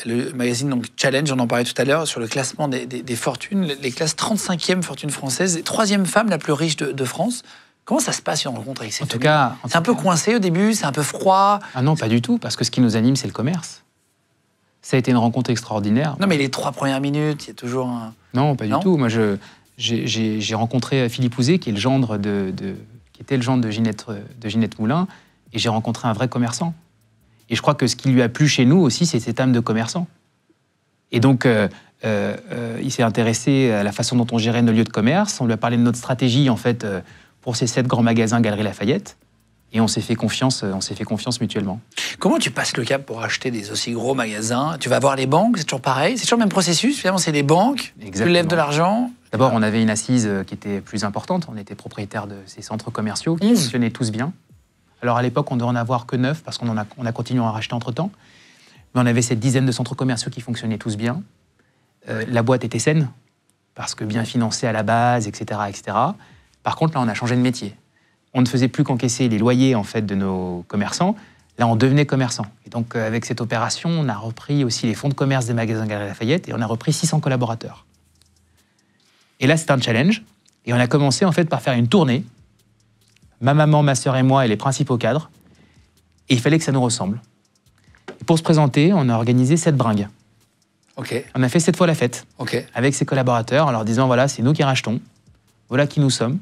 le magazine donc, Challenge, on en parlait tout à l'heure, sur le classement des fortunes, les classes 35e fortune française, et 3e femme la plus riche de France. Comment ça se passe une rencontre avec ces familles ? C'est un peu coincé au début, c'est un peu froid. Ah non, pas du tout, parce que ce qui nous anime, c'est le commerce. Ça a été une rencontre extraordinaire. Non, mais les 3 premières minutes, il y a toujours un... Non, pas du tout. Moi, j'ai rencontré Philippe Houzet, qui est le gendre qui était le gendre de Ginette Moulin, et j'ai rencontré un vrai commerçant. Et je crois que ce qui lui a plu chez nous aussi, c'est cette âme de commerçant. Et donc, il s'est intéressé à la façon dont on gérait nos lieux de commerce. On lui a parlé de notre stratégie, en fait, pour ces 7 grands magasins Galeries Lafayette. Et on s'est fait confiance mutuellement. Comment tu passes le cap pour acheter des aussi gros magasins ? Tu vas voir les banques, c'est toujours pareil ? C'est toujours le même processus, finalement, c'est les banques, Exactement. Tu lèves de l'argent. D'abord, on avait une assise qui était plus importante. On était propriétaire de ces centres commerciaux qui fonctionnaient tous bien. Alors, à l'époque, on ne devait en avoir que 9 parce qu'on a continué à racheter entre-temps. Mais on avait cette dizaine de centres commerciaux qui fonctionnaient tous bien. La boîte était saine parce que bien financée à la base, etc., etc. Par contre, là, on a changé de métier. On ne faisait plus qu'encaisser les loyers en fait, de nos commerçants. Là, on devenait commerçant. Et donc, avec cette opération, on a repris aussi les fonds de commerce des magasins Galeries Lafayette et on a repris 600 collaborateurs. Et là, c'était un challenge. Et on a commencé en fait par faire une tournée. Ma maman, ma sœur et moi, et les principaux cadres. Et il fallait que ça nous ressemble. Et pour se présenter, on a organisé 7 bringues. Okay. On a fait 7 fois la fête avec ses collaborateurs en leur disant, voilà, c'est nous qui rachetons. voilà qui nous sommes,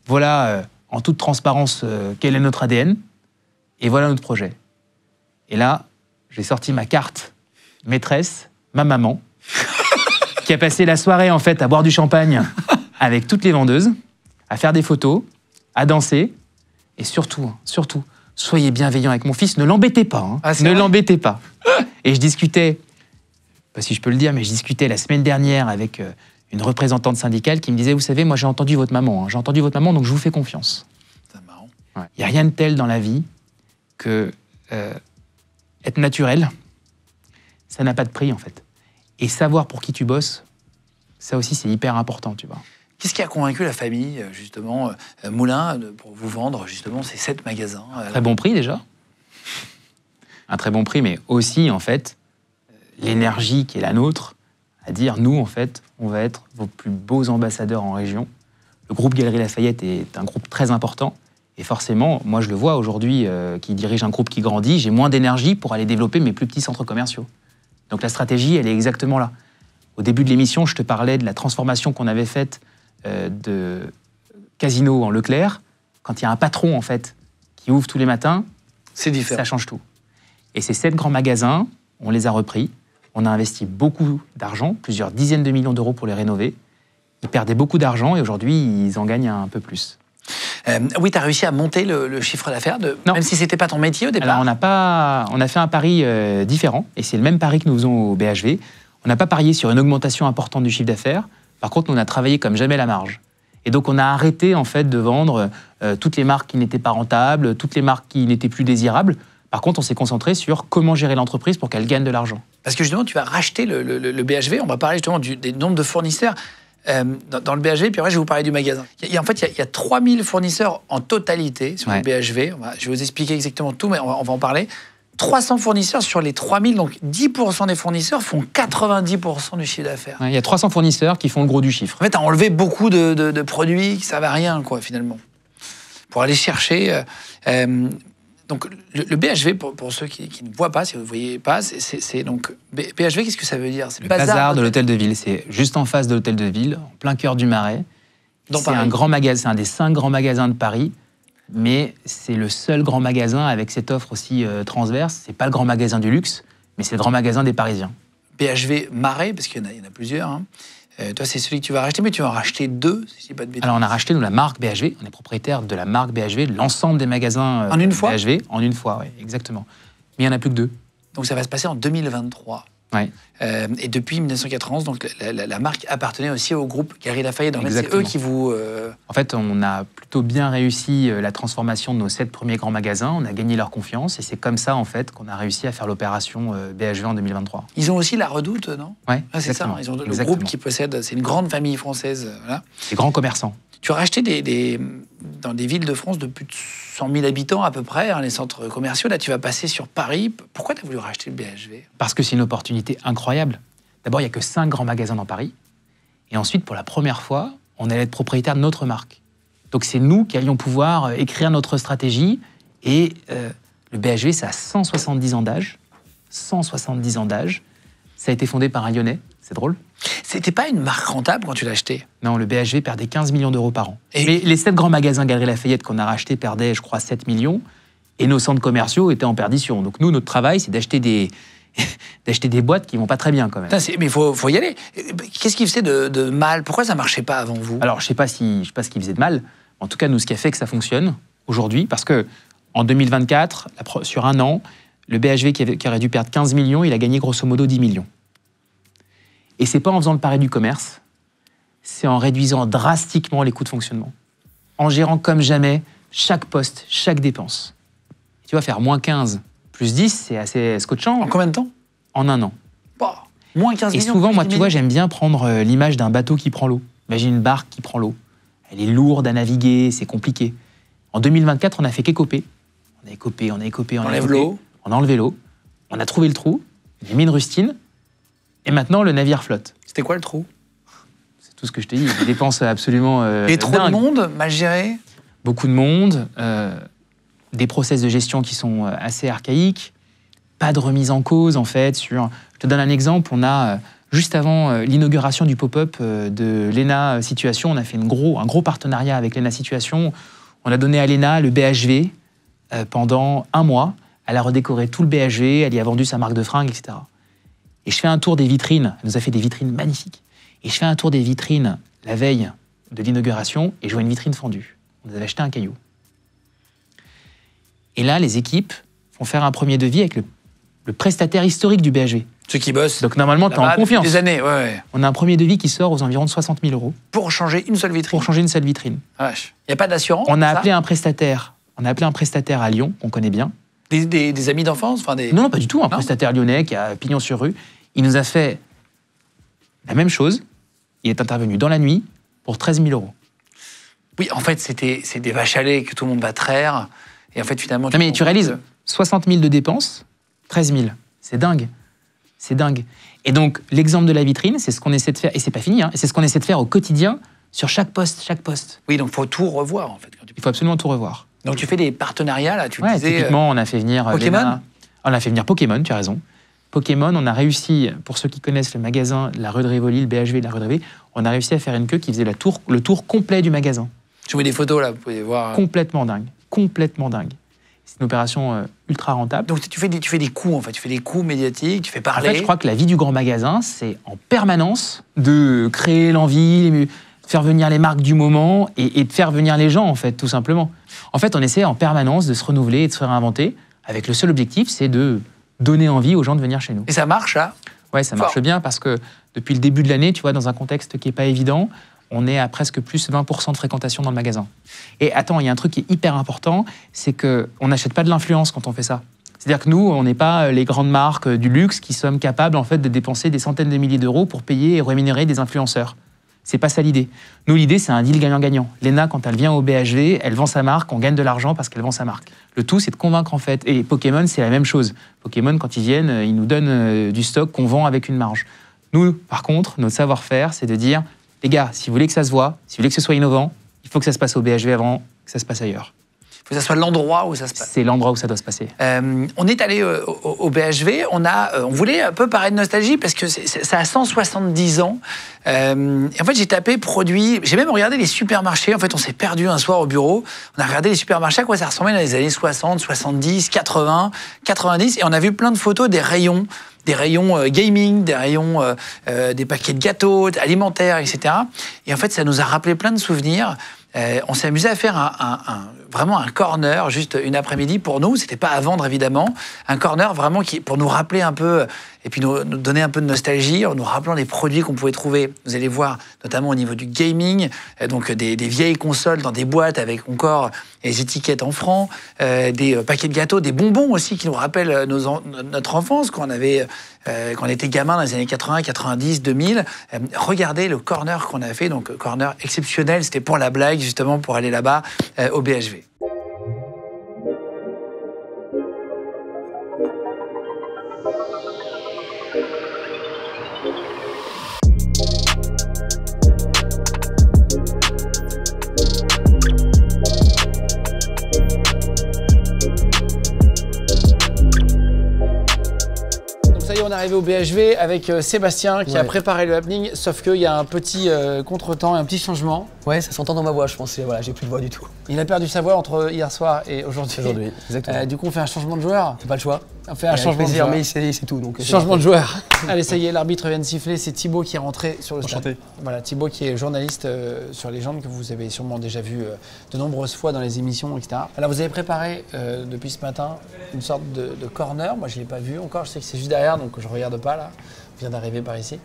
voilà en toute transparence quel est notre ADN, et voilà notre projet. Et là, j'ai sorti ma carte maîtresse, ma maman, qui a passé la soirée en fait à boire du champagne avec toutes les vendeuses, à faire des photos, à danser, et surtout, soyez bienveillants avec mon fils, ne l'embêtez pas, hein, ne l'embêtez pas. Et je discutais, pas si je peux le dire, mais je discutais la semaine dernière avec une représentante syndicale qui me disait, vous savez, moi j'ai entendu votre maman, donc je vous fais confiance. C'est marrant. Il n'y a rien de tel dans la vie que être naturel, ça n'a pas de prix en fait. Et savoir pour qui tu bosses, ça aussi c'est hyper important, tu vois. Qu'est-ce qui a convaincu la famille, justement, Moulin, pour vous vendre justement ces 7 magasins? Très bon prix déjà. Un très bon prix, mais aussi en fait l'énergie qui est la nôtre à dire nous en fait on va être vos plus beaux ambassadeurs en région. Le groupe Galeries Lafayette est un groupe très important et forcément moi je le vois aujourd'hui qui dirige un groupe qui grandit, j'ai moins d'énergie pour aller développer mes plus petits centres commerciaux. Donc la stratégie elle est exactement là. Au début de l'émission je te parlais de la transformation qu'on avait faite de Casino en Leclerc. Quand il y a un patron en fait qui ouvre tous les matins, c'est différent. Ça change tout. Et ces 7 grands magasins, on les a repris. On a investi beaucoup d'argent, plusieurs dizaines de millions d'euros pour les rénover. Ils perdaient beaucoup d'argent et aujourd'hui, ils en gagnent un peu plus. Oui, tu as réussi à monter le chiffre d'affaires, même si ce n'était pas ton métier au départ. Alors, on a fait un pari différent, et c'est le même pari que nous faisons au BHV. On n'a pas parié sur une augmentation importante du chiffre d'affaires. Par contre, nous, on a travaillé comme jamais la marge. Et donc, on a arrêté en fait, de vendre toutes les marques qui n'étaient pas rentables, toutes les marques qui n'étaient plus désirables. Par contre, on s'est concentré sur comment gérer l'entreprise pour qu'elle gagne de l'argent. Parce que justement, tu vas racheter le BHV. On va parler justement des nombres de fournisseurs dans le BHV. Puis après, je vais vous parler du magasin. En fait, il y a 3000 fournisseurs en totalité sur le BHV. Je vais vous expliquer exactement tout, mais on va en parler. 300 fournisseurs sur les 3000, donc 10% des fournisseurs font 90% du chiffre d'affaires. Il y a 300 fournisseurs qui font le gros du chiffre. En fait, tu as enlevé beaucoup de produits qui ne servent à rien, quoi, finalement, pour aller chercher... Donc, le BHV, pour ceux qui ne voient pas, si vous ne voyez pas, c'est donc... BHV, qu'est-ce que ça veut dire? C'est le bazar de l'hôtel de ville. C'est juste en face de l'hôtel de ville, en plein cœur du Marais. C'est un grand magasin, un des 5 grands magasins de Paris, mais c'est le seul grand magasin avec cette offre aussi transverse. C'est pas le grand magasin du luxe, mais c'est le grand magasin des Parisiens. BHV Marais, parce qu'il y en a plusieurs, hein. Toi, c'est celui que tu vas racheter, mais tu vas en racheter 2, si je dis pas de bêtises. Alors, on a racheté, nous, la marque BHV. On est propriétaire de la marque BHV, l'ensemble des magasins en une fois BHV. En une fois, oui, exactement. Mais il n'y en a plus que 2. Donc, ça va se passer en 2023. Ouais. Et depuis 1991, donc, la marque appartenait aussi au groupe Galeries Lafayette. C'est eux qui vous... En fait, on a plutôt bien réussi la transformation de nos 7 premiers grands magasins. On a gagné leur confiance. Et c'est comme ça, en fait, qu'on a réussi à faire l'opération BHV en 2023. Ils ont aussi la Redoute, non? Oui, c'est ça. Ils ont le groupe qui possède... C'est une grande famille française. Voilà. Des grands commerçants. Tu as racheté dans des villes de France de plus de 100 000 habitants à peu près, hein, les centres commerciaux. Là, tu vas passer sur Paris. Pourquoi tu as voulu racheter le BHV? Parce que c'est une opportunité incroyable. D'abord, il n'y a que 5 grands magasins dans Paris. Et ensuite, pour la première fois, on allait être propriétaire de notre marque. Donc, c'est nous qui allions pouvoir écrire notre stratégie. Et le BHV, ça a 170 ans d'âge. 170 ans d'âge. Ça a été fondé par un Lyonnais. C'est drôle. C'était pas une marque rentable quand tu l'as acheté? Non, le BHV perdait 15 millions d'euros par an. Et les 7 grands magasins Galeries Lafayette qu'on a rachetés perdaient, je crois, 7 millions. Et nos centres commerciaux étaient en perdition. Donc nous, notre travail, c'est d'acheter des boîtes qui vont pas très bien quand même. Mais il faut y aller. Qu'est-ce qui faisait de mal? Pourquoi ça marchait pas avant vous? Alors, je sais pas ce qui faisait de mal. En tout cas, nous, ce qui a fait que ça fonctionne aujourd'hui, parce que en 2024, sur un an, le BHV qui aurait dû perdre 15 millions, il a gagné grosso modo 10 millions. Et c'est pas en faisant le pari du commerce, c'est en réduisant drastiquement les coûts de fonctionnement, en gérant comme jamais chaque poste, chaque dépense. Et tu vas faire moins 15 plus 10, c'est assez scotchant. En combien de temps? En un an. Bah, moins 15 millions. Et souvent, moi, tu vois, j'aime bien prendre l'image d'un bateau qui prend l'eau. Imagine une barque qui prend l'eau. Elle est lourde à naviguer, c'est compliqué. En 2024, on a fait qu'écoper. On a écopé, on enlève l'eau. On a enlevé l'eau, on a trouvé le trou, j'ai mis une rustine, et maintenant le navire flotte. C'était quoi le trou? C'est tout ce que je t'ai dit, des dépenses absolument et trop dingues. De monde, mal géré? Beaucoup de monde, des process de gestion qui sont assez archaïques, pas de remise en cause en fait. Je te donne un exemple, on a, juste avant l'inauguration du pop-up de Léna Situation, on a fait un gros partenariat avec Léna Situation. On a donné à Léna le BHV pendant 1 mois. Elle a redécoré tout le BHV, elle y a vendu sa marque de fringues, etc. Et je fais un tour des vitrines. Elle nous a fait des vitrines magnifiques. Et je fais un tour des vitrines la veille de l'inauguration et je vois une vitrine fendue. On nous avait acheté un caillou. Et là, les équipes font faire un premier devis avec le prestataire historique du BHV. Ceux qui bossent. Donc normalement, tu es en confiance. Des années, ouais. On a un premier devis qui sort aux environs de 60 000 €. Pour changer une seule vitrine. Pour changer une seule vitrine. Il n'y a pas d'assurance. On a appelé un prestataire à Lyon, qu'on connaît bien. Des amis d'enfance, Non, pas du tout. Un prestataire lyonnais qui a pignon sur rue. Il nous a fait la même chose. Il est intervenu dans la nuit pour 13 000 €. Oui, en fait, c'est des vaches à lait que tout le monde va traire. Et en fait, finalement... Non, mais tu réalises, 60 000 de dépenses, 13 000. C'est dingue. C'est dingue. Et donc, l'exemple de la vitrine, c'est ce qu'on essaie de faire. Et c'est pas fini, hein. C'est ce qu'on essaie de faire au quotidien sur chaque poste. Oui, donc il faut tout revoir, en fait. Il faut absolument tout revoir. Donc tu fais des partenariats, là, tu disais... Typiquement, on a fait venir... Pokémon. On a fait venir Pokémon, tu as raison. Pokémon, on a réussi, pour ceux qui connaissent le magasin, la rue de Rivoli, le BHV de la rue de Rivoli, on a réussi à faire une queue qui faisait le tour complet du magasin. Je vous mets des photos, là, vous pouvez voir. Complètement dingue. Complètement dingue. C'est une opération ultra rentable. Donc tu fais des coups, en fait. Tu fais des coups médiatiques, tu fais parler. En fait, je crois que la vie du grand magasin, c'est en permanence de créer l'envie, de faire venir les marques du moment et de faire venir les gens, en fait, tout simplement. En fait, on essaie en permanence de se renouveler et de se réinventer avec le seul objectif, c'est de donner envie aux gens de venir chez nous. Et ça marche, là? Ouais, ça marche bien parce que depuis le début de l'année, tu vois, dans un contexte qui n'est pas évident, on est à presque plus 20% de fréquentation dans le magasin. Et attends, il y a un truc qui est hyper important, c'est qu'on n'achète pas de l'influence quand on fait ça. C'est-à-dire que nous, on n'est pas les grandes marques du luxe qui sommes capables en fait, de dépenser des centaines de milliers d'euros pour payer et rémunérer des influenceurs. C'est pas ça l'idée. Nous, l'idée, c'est un deal gagnant-gagnant. Léna, quand elle vient au BHV, elle vend sa marque, on gagne de l'argent parce qu'elle vend sa marque. Le tout, c'est de convaincre en fait. Et Pokémon, c'est la même chose. Pokémon, quand ils viennent, ils nous donnent du stock qu'on vend avec une marge. Nous, par contre, notre savoir-faire, c'est de dire, les gars, si vous voulez que ça se voit, si vous voulez que ce soit innovant, il faut que ça se passe au BHV avant que ça se passe ailleurs. Il faut que ça soit l'endroit où ça se passe. C'est l'endroit où ça doit se passer. On est allé au BHV, on voulait un peu parler de nostalgie parce que ça a 170 ans. Et en fait, j'ai tapé produits, j'ai même regardé les supermarchés. En fait, on s'est perdu un soir au bureau. On a regardé les supermarchés, à quoi ça ressemblait dans les années 60, 70, 80, 90. Et on a vu plein de photos des rayons gaming, des rayons des paquets de gâteaux, alimentaires, etc. Et en fait, ça nous a rappelé plein de souvenirs. On s'est amusé à faire vraiment un corner, juste une après-midi pour nous. C'était pas à vendre, évidemment. Un corner vraiment pour nous rappeler un peu, et puis nous donner un peu de nostalgie, en nous rappelant les produits qu'on pouvait trouver. Vous allez voir, notamment au niveau du gaming, donc des vieilles consoles dans des boîtes avec encore les étiquettes en francs, des paquets de gâteaux, des bonbons aussi qui nous rappellent notre enfance, quand on était gamin dans les années 80, 90, 2000. Regardez le corner qu'on a fait, donc corner exceptionnel, c'était pour la blague, justement, pour aller là-bas au BHV. On est arrivé au BHV avec Sébastien qui a préparé le happening, sauf qu'il y a un petit contretemps et un petit changement. Ouais, ça s'entend dans ma voix, je pense. Voilà, j'ai plus de voix du tout. Il a perdu sa voix entre hier soir et aujourd'hui. Aujourd'hui, exactement. Du coup, on fait un changement de joueur. C'est pas le choix. On fait un changement de joueur. Mais c'est tout. Donc, changement de joueur. Allez, ça y est, l'arbitre vient de siffler. C'est Thibaut qui est rentré sur le stade. Voilà, Thibaut qui est journaliste sur Légende, que vous avez sûrement déjà vu de nombreuses fois dans les émissions, etc. Alors, vous avez préparé depuis ce matin une sorte de corner. Moi, je ne l'ai pas vu encore. Je sais que c'est juste derrière, donc je ne regarde pas là. Je viens d'arriver par ici.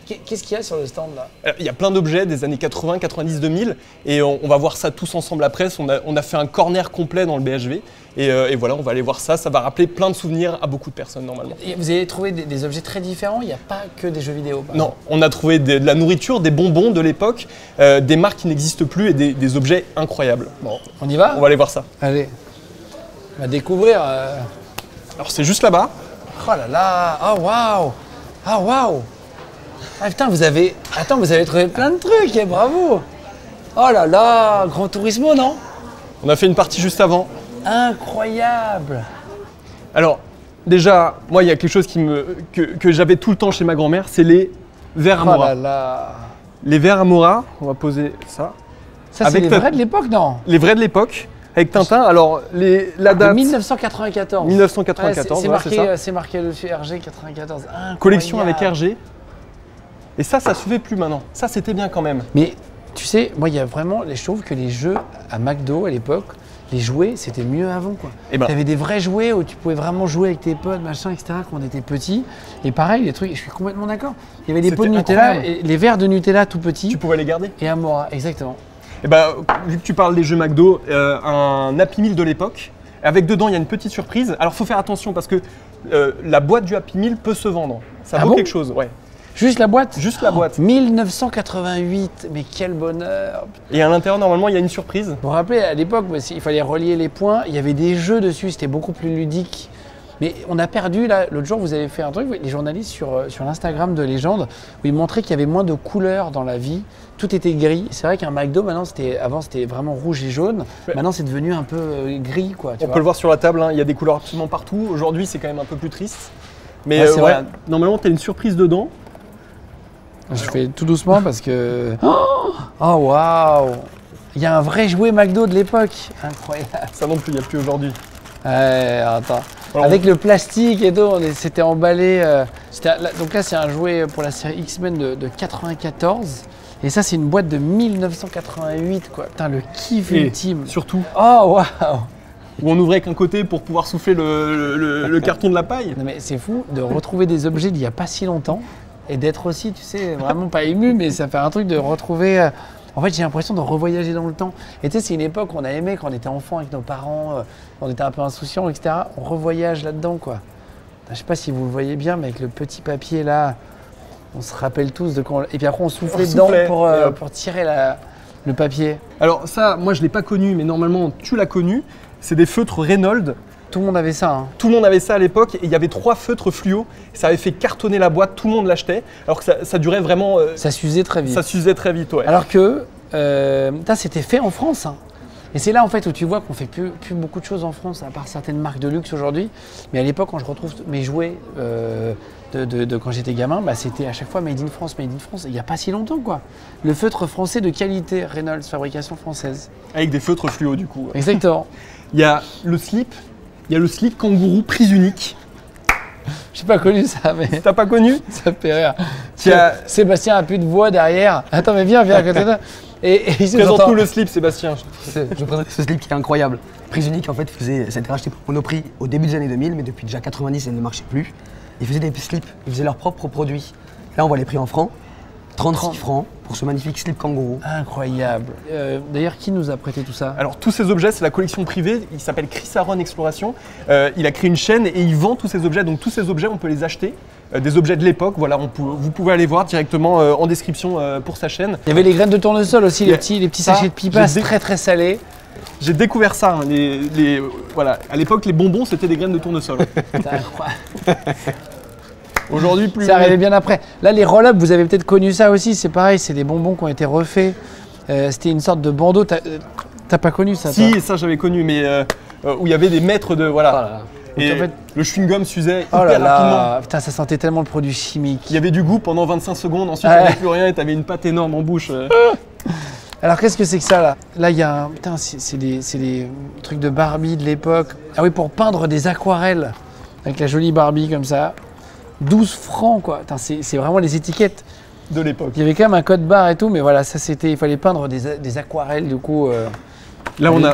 Qu'est-ce qu'il y a sur le stand là? Il y a plein d'objets des années 80, 90, 2000 et on va voir ça tous ensemble après. On a fait un corner complet dans le BHV et voilà, on va aller voir ça. Ça va rappeler plein de souvenirs à beaucoup de personnes normalement. Et vous avez trouvé des objets très différents? Il n'y a pas que des jeux vidéo? Non, on a trouvé de la nourriture, des bonbons de l'époque, des marques qui n'existent plus et des objets incroyables. Bon, on y va? On va aller voir ça. Allez, on va découvrir. Alors c'est juste là-bas. Oh là là, oh waouh! Ah waouh! Ah putain, vous avez trouvé plein de trucs, et bravo! Oh là là, Gran Turismo, non? On a fait une partie juste avant. Incroyable! Alors, déjà, moi, il y a quelque chose que j'avais tout le temps chez ma grand-mère, c'est les verres Oh Amora. là là. Les verres Amora, on va poser ça. Ça, c'est Avec les ta- vrais de l'époque, non? Les vrais de l'époque, avec Tintin. Alors, la De date, 1994. 1994, Ouais, voilà, c'est ça. c'est marqué dessus RG 94. Incroyable. Collection avec RG. Et ça se fait plus maintenant. Ça, c'était bien quand même. Mais tu sais, moi, il y a vraiment, je trouve que les jeux à McDo à l'époque, les jouets, c'était mieux avant, quoi. Eh ben. Tu avais des vrais jouets où tu pouvais vraiment jouer avec tes potes, machin, etc. quand on était petits. Et pareil, les trucs, je suis complètement d'accord. Il y avait des pots de C'était Nutella, incroyable. et les verres de Nutella tout petits. Tu pouvais les garder. Et Amora, exactement. Et bah, vu que tu parles des jeux McDo, un Happy Meal de l'époque, avec dedans, il y a une petite surprise. Alors, faut faire attention parce que la boîte du Happy Meal peut se vendre. Ça Ah vaut bon quelque chose, ouais. Juste la boîte? Juste la boîte. 1988, mais quel bonheur! Et à l'intérieur, normalement, il y a une surprise. Vous vous rappelez, à l'époque, il fallait relier les points, il y avait des jeux dessus, c'était beaucoup plus ludique. Mais on a perdu, là, l'autre jour, vous avez fait un truc, les journalistes sur l'Instagram de Légende, où ils montraient qu'il y avait moins de couleurs dans la vie, tout était gris. C'est vrai qu'un McDo, avant, c'était vraiment rouge et jaune, Ouais. maintenant, c'est devenu un peu gris, quoi. Tu On vois. peut le voir sur la table, hein, il y a des couleurs absolument partout. Aujourd'hui, c'est quand même un peu plus triste. Mais Ouais, c'est vrai. normalement, tu as une surprise dedans. Je fais tout doucement parce que... Oh, waouh! Il y a un vrai jouet McDo de l'époque, incroyable. Ça non plus, il n'y a plus aujourd'hui. Ouais, attends. Alors, Avec le plastique et tout, c'était emballé. Donc là, c'est un jouet pour la série X-Men de 94. Et ça, c'est une boîte de 1988, quoi. Putain, le kiff Et ultime. surtout, Oh, waouh! où on ouvrait qu'un côté pour pouvoir souffler le carton de la paille. Non, mais c'est fou de retrouver des objets d'il n'y a pas si longtemps et d'être aussi, tu sais, vraiment pas ému, mais ça fait un truc de retrouver. En fait, j'ai l'impression de revoyager dans le temps. Et tu sais, c'est une époque qu'on a aimé quand on était enfant avec nos parents, on était un peu insouciants, etc. On revoyage là-dedans, quoi. Je sais pas si vous le voyez bien, mais avec le petit papier là, on se rappelle tous de quand. Et puis après, on soufflait On dedans soufflait, pour, et hop. pour tirer le papier. Alors ça, moi je l'ai pas connu, mais normalement tu l'as connu. C'est des feutres Reynolds. Tout le monde avait ça, hein. Tout le monde avait ça à l'époque et il y avait 3 feutres fluo. Ça avait fait cartonner la boîte, tout le monde l'achetait. Alors que ça durait vraiment. Ça s'usait très vite. Ça s'usait très vite, ouais. Alors que ça, c'était fait en France, hein. Et c'est là en fait où tu vois qu'on fait plus beaucoup de choses en France, à part certaines marques de luxe aujourd'hui. Mais à l'époque, quand je retrouve mes jouets de quand j'étais gamin, bah, c'était à chaque fois Made in France, Made in France. Il n'y a pas si longtemps, quoi. Le feutre français de qualité, Reynolds, fabrication française. Avec des feutres fluo du coup. Exactement. Il y a le slip. Il y a le slip kangourou prise unique. J'ai pas connu ça, mais T'as pas connu? ça me fait rire. Tiens. Sébastien a plus de voix derrière. Attends, mais viens à côté de toi. Et il se Présente-nous le slip, Sébastien. Je présente ce slip qui est incroyable. Prise unique, en fait, ça a été racheté pour Monoprix au début des années 2000, mais depuis déjà 90, elle ne marchait plus. Ils faisaient des slips, ils faisaient leurs propres produits. Là, on voit les prix en francs. 36 francs pour ce magnifique slip kangourou. Incroyable. D'ailleurs, qui nous a prêté tout ça? Alors tous ces objets, c'est la collection privée, il s'appelle Chris Aaron Exploration. Il a créé une chaîne et il vend tous ces objets. Donc tous ces objets, on peut les acheter. Des objets de l'époque, voilà, vous pouvez aller voir directement en description pour sa chaîne. Il y avait les graines de tournesol aussi, les petits Ça, sachets de pipas j'ai très très salés. J'ai découvert ça, hein, voilà. À l'époque, les bonbons, c'était des graines de tournesol. C'est incroyable. Aujourd'hui, plus. C'est arrivé bien après. Là, les roll-up, vous avez peut-être connu ça aussi, c'est pareil, c'est des bonbons qui ont été refaits. C'était une sorte de bandeau. T'as pas connu ça, toi? Si, ça j'avais connu, mais où il y avait des mètres de. Voilà. Voilà. Et Donc, en fait- le chewing-gum s'usait Oh hyper là rapidement. là, putain, ça sentait tellement le produit chimique. Il y avait du goût pendant 25 secondes, ensuite Ouais. il n'y avait plus rien et tu avais une pâte énorme en bouche. Alors qu'est-ce que c'est que ça là? Là il y a un... Putain, c'est des trucs de Barbie de l'époque. Ah oui, pour peindre des aquarelles. Avec la jolie Barbie comme ça. 12 francs quoi. Putain, c'est vraiment les étiquettes. De l'époque. Il y avait quand même un code barre et tout, mais voilà, ça c'était... Il fallait peindre des aquarelles du coup. Là on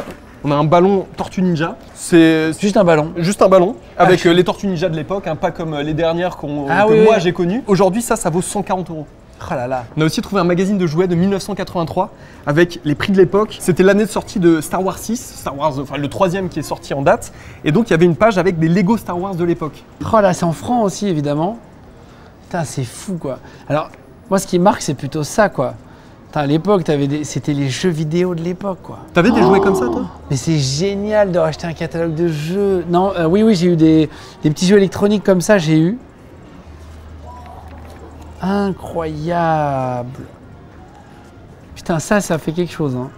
a un ballon Tortue Ninja. C'est Juste un ballon. juste un ballon avec les Tortues Ninja de l'époque, hein, pas comme les dernières que oui, moi oui. j'ai connues. Aujourd'hui ça vaut 140 €. Oh là là. On a aussi trouvé un magazine de jouets de 1983 avec les prix de l'époque. C'était l'année de sortie de Star Wars 6, enfin le 3e qui est sorti en date. Et donc il y avait une page avec des Lego Star Wars de l'époque. Oh là, c'est en francs aussi évidemment. Putain, c'est fou quoi. Alors, moi ce qui marque c'est plutôt ça quoi. Putain, à l'époque, c'était les jeux vidéo de l'époque quoi. T'avais des jouets comme ça toi? Mais c'est génial de racheter un catalogue de jeux. Non, oui, j'ai eu des petits jeux électroniques comme ça, j'ai eu. Incroyable. Putain, ça fait quelque chose. Hein.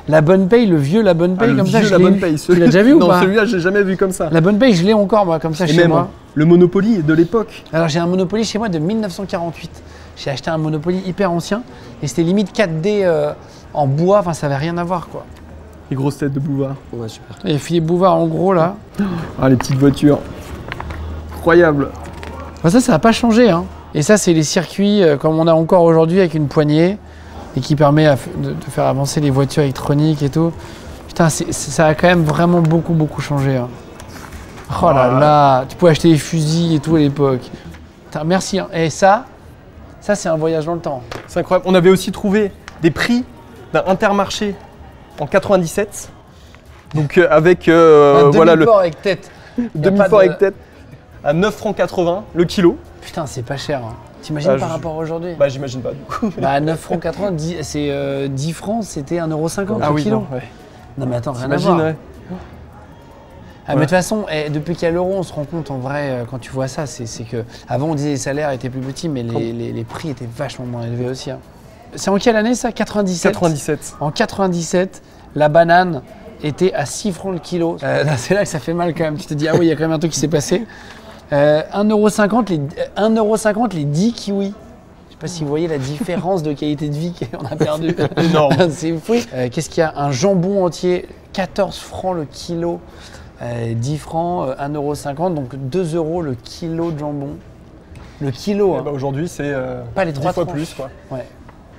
La Bonne Paye, le vieux La Bonne Paye Ah, le comme ça, vieux je La l'ai Bonne eu. Paye. Tu l'as déjà vu ou Non, pas? celui-là j'ai jamais vu comme ça. La Bonne Paye, je l'ai encore moi comme ça Et chez même, moi. Le Monopoly de l'époque. Alors j'ai un Monopoly chez moi de 1948. J'ai acheté un Monopoly hyper ancien et c'était limite 4D en bois, enfin ça avait rien à voir quoi. Les grosses têtes de Bouvard. Ouais, super. Il y a Philippe Bouvard en gros là. Ah, les petites voitures. Incroyable. Enfin, ça n'a pas changé. Hein. Et ça c'est les circuits comme on a encore aujourd'hui avec une poignée et qui permet de faire avancer les voitures électroniques et tout. Putain, ça a quand même vraiment beaucoup changé. Hein. Oh là là, tu pouvais acheter des fusils et tout à l'époque. Putain, merci. Hein. Et ça c'est un voyage dans le temps. C'est incroyable. On avait aussi trouvé des prix d'un Intermarché en 97. Donc avec voilà le demi-port avec tête. demi-port avec tête à 9,80 francs le kilo. Putain, c'est pas cher. Hein. T'imagines par rapport à aujourd'hui? Bah j'imagine pas du coup. Bah 9,80 francs, c'est 10 francs, c'était 1,50 € le kilo. Non, ouais. Non mais attends, rien à T'imagines, voir. ouais. Ah, mais de toute façon, depuis qu'il y a l'euro, on se rend compte en vrai, quand tu vois ça, c'est que avant on disait les salaires étaient plus petits, mais les prix étaient vachement moins élevés aussi. Hein. C'est en quelle année ça? 97. 97. En 97, la banane était à 6 francs le kilo. C'est là que ça fait mal quand même. Tu te dis, ah oui, il y a quand même un truc qui s'est passé. 1,50 € les 10 kiwis. Je sais pas si vous voyez la différence de qualité de vie qu'on a perdu. Énorme. C'est fou. Qu'est-ce qu'il y a? Un jambon entier, 14 francs le kilo. 10 francs, 1,50 €, donc 2 € le kilo de jambon. Le kilo, hein. Bah, aujourd'hui c'est Pas les 3 10 fois tranches. plus quoi. Ouais.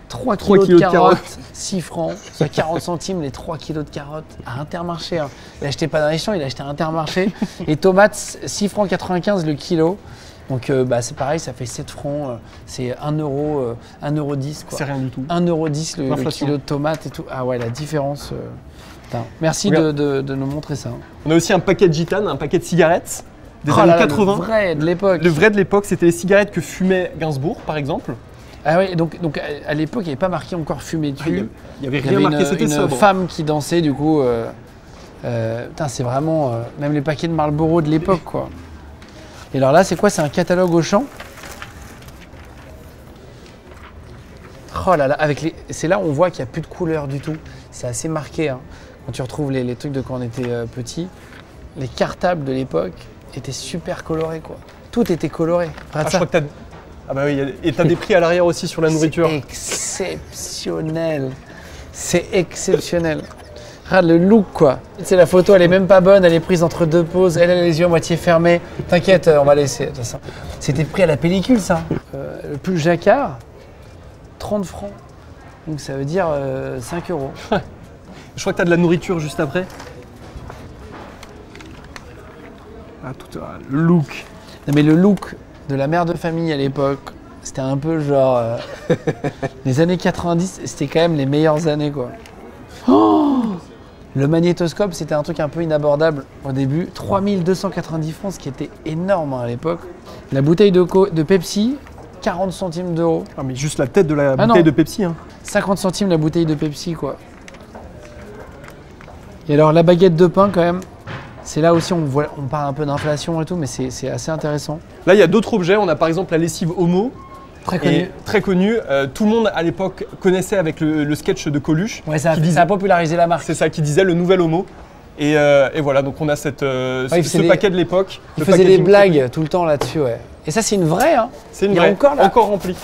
3 kilos de carottes, 6 francs, soit 40 centimes les 3 kilos de carottes à Intermarché. Hein. Il a acheté pas dans les champs, il a acheté à Intermarché. Et tomates, 6 francs 95 le kilo. Donc bah, c'est pareil, ça fait 7 francs, c'est 1 €, 1,10 € quoi. C'est rien du tout. 1,10 € le L'inflation. kilo de tomates et tout. Ah ouais, la différence. Putain. Merci Regarde. de nous montrer ça. On a aussi un paquet de gitane, un paquet de cigarettes des Oh années là là, 80. Le vrai de l'époque. Le vrai de l'époque, c'était les cigarettes que fumait Gainsbourg par exemple. Ah oui, donc à l'époque, il n'y avait pas marqué encore fumé dessus. Il y avait Il y rien avait marqué, c'était une sobre. femme qui dansait, du coup. Putain, c'est vraiment. Même les paquets de Marlboro de l'époque, quoi. Et alors là, c'est quoi? C'est un catalogue Auchan. Oh là là, c'est là où on voit qu'il n'y a plus de couleurs du tout. C'est assez marqué, hein. Quand tu retrouves les trucs de quand on était petit, les cartables de l'époque étaient super colorés, quoi. Tout était coloré. Regarde Ah, je ça. crois que t'as. Ah bah oui, et t'as des prix à l'arrière aussi sur la nourriture. C'est exceptionnel. C'est exceptionnel. Regarde le look, quoi. C'est la photo, elle est même pas bonne, elle est prise entre deux poses. Elle a les yeux à moitié fermés. T'inquiète, on va laisser. De toute façon. C'était pris à la pellicule, ça. Le pull jacquard, 30 francs. Donc ça veut dire 5 €. Je crois que t'as de la nourriture juste après. Ah, tout le look. Non, mais le look de la mère de famille à l'époque, c'était un peu genre. Les années 90, c'était quand même les meilleures années, quoi. Oh, le magnétoscope, c'était un truc un peu inabordable au début. 3290 francs, ce qui était énorme, hein, à l'époque. La bouteille de Pepsi, 40 centimes d'euros. Ah, mais juste la tête de la Ah, bouteille non. de Pepsi. Hein. 50 centimes la bouteille de Pepsi, quoi. Et alors, la baguette de pain, quand même. C'est là aussi, on parle un peu d'inflation et tout, mais c'est assez intéressant. Là, il y a d'autres objets. On a par exemple la lessive Homo. Très Et connu. très connue. Tout le monde à l'époque connaissait avec le sketch de Coluche. Ouais, ça qui disait- a popularisé la marque. C'est ça qui disait le nouvel Homo. Et voilà, donc on a il faisait ce des- paquet de l'époque. Il le faisait des packaging. blagues tout le temps là-dessus, ouais. Et ça, c'est une vraie, hein. C'est une Il y a vraie, encore la- remplie.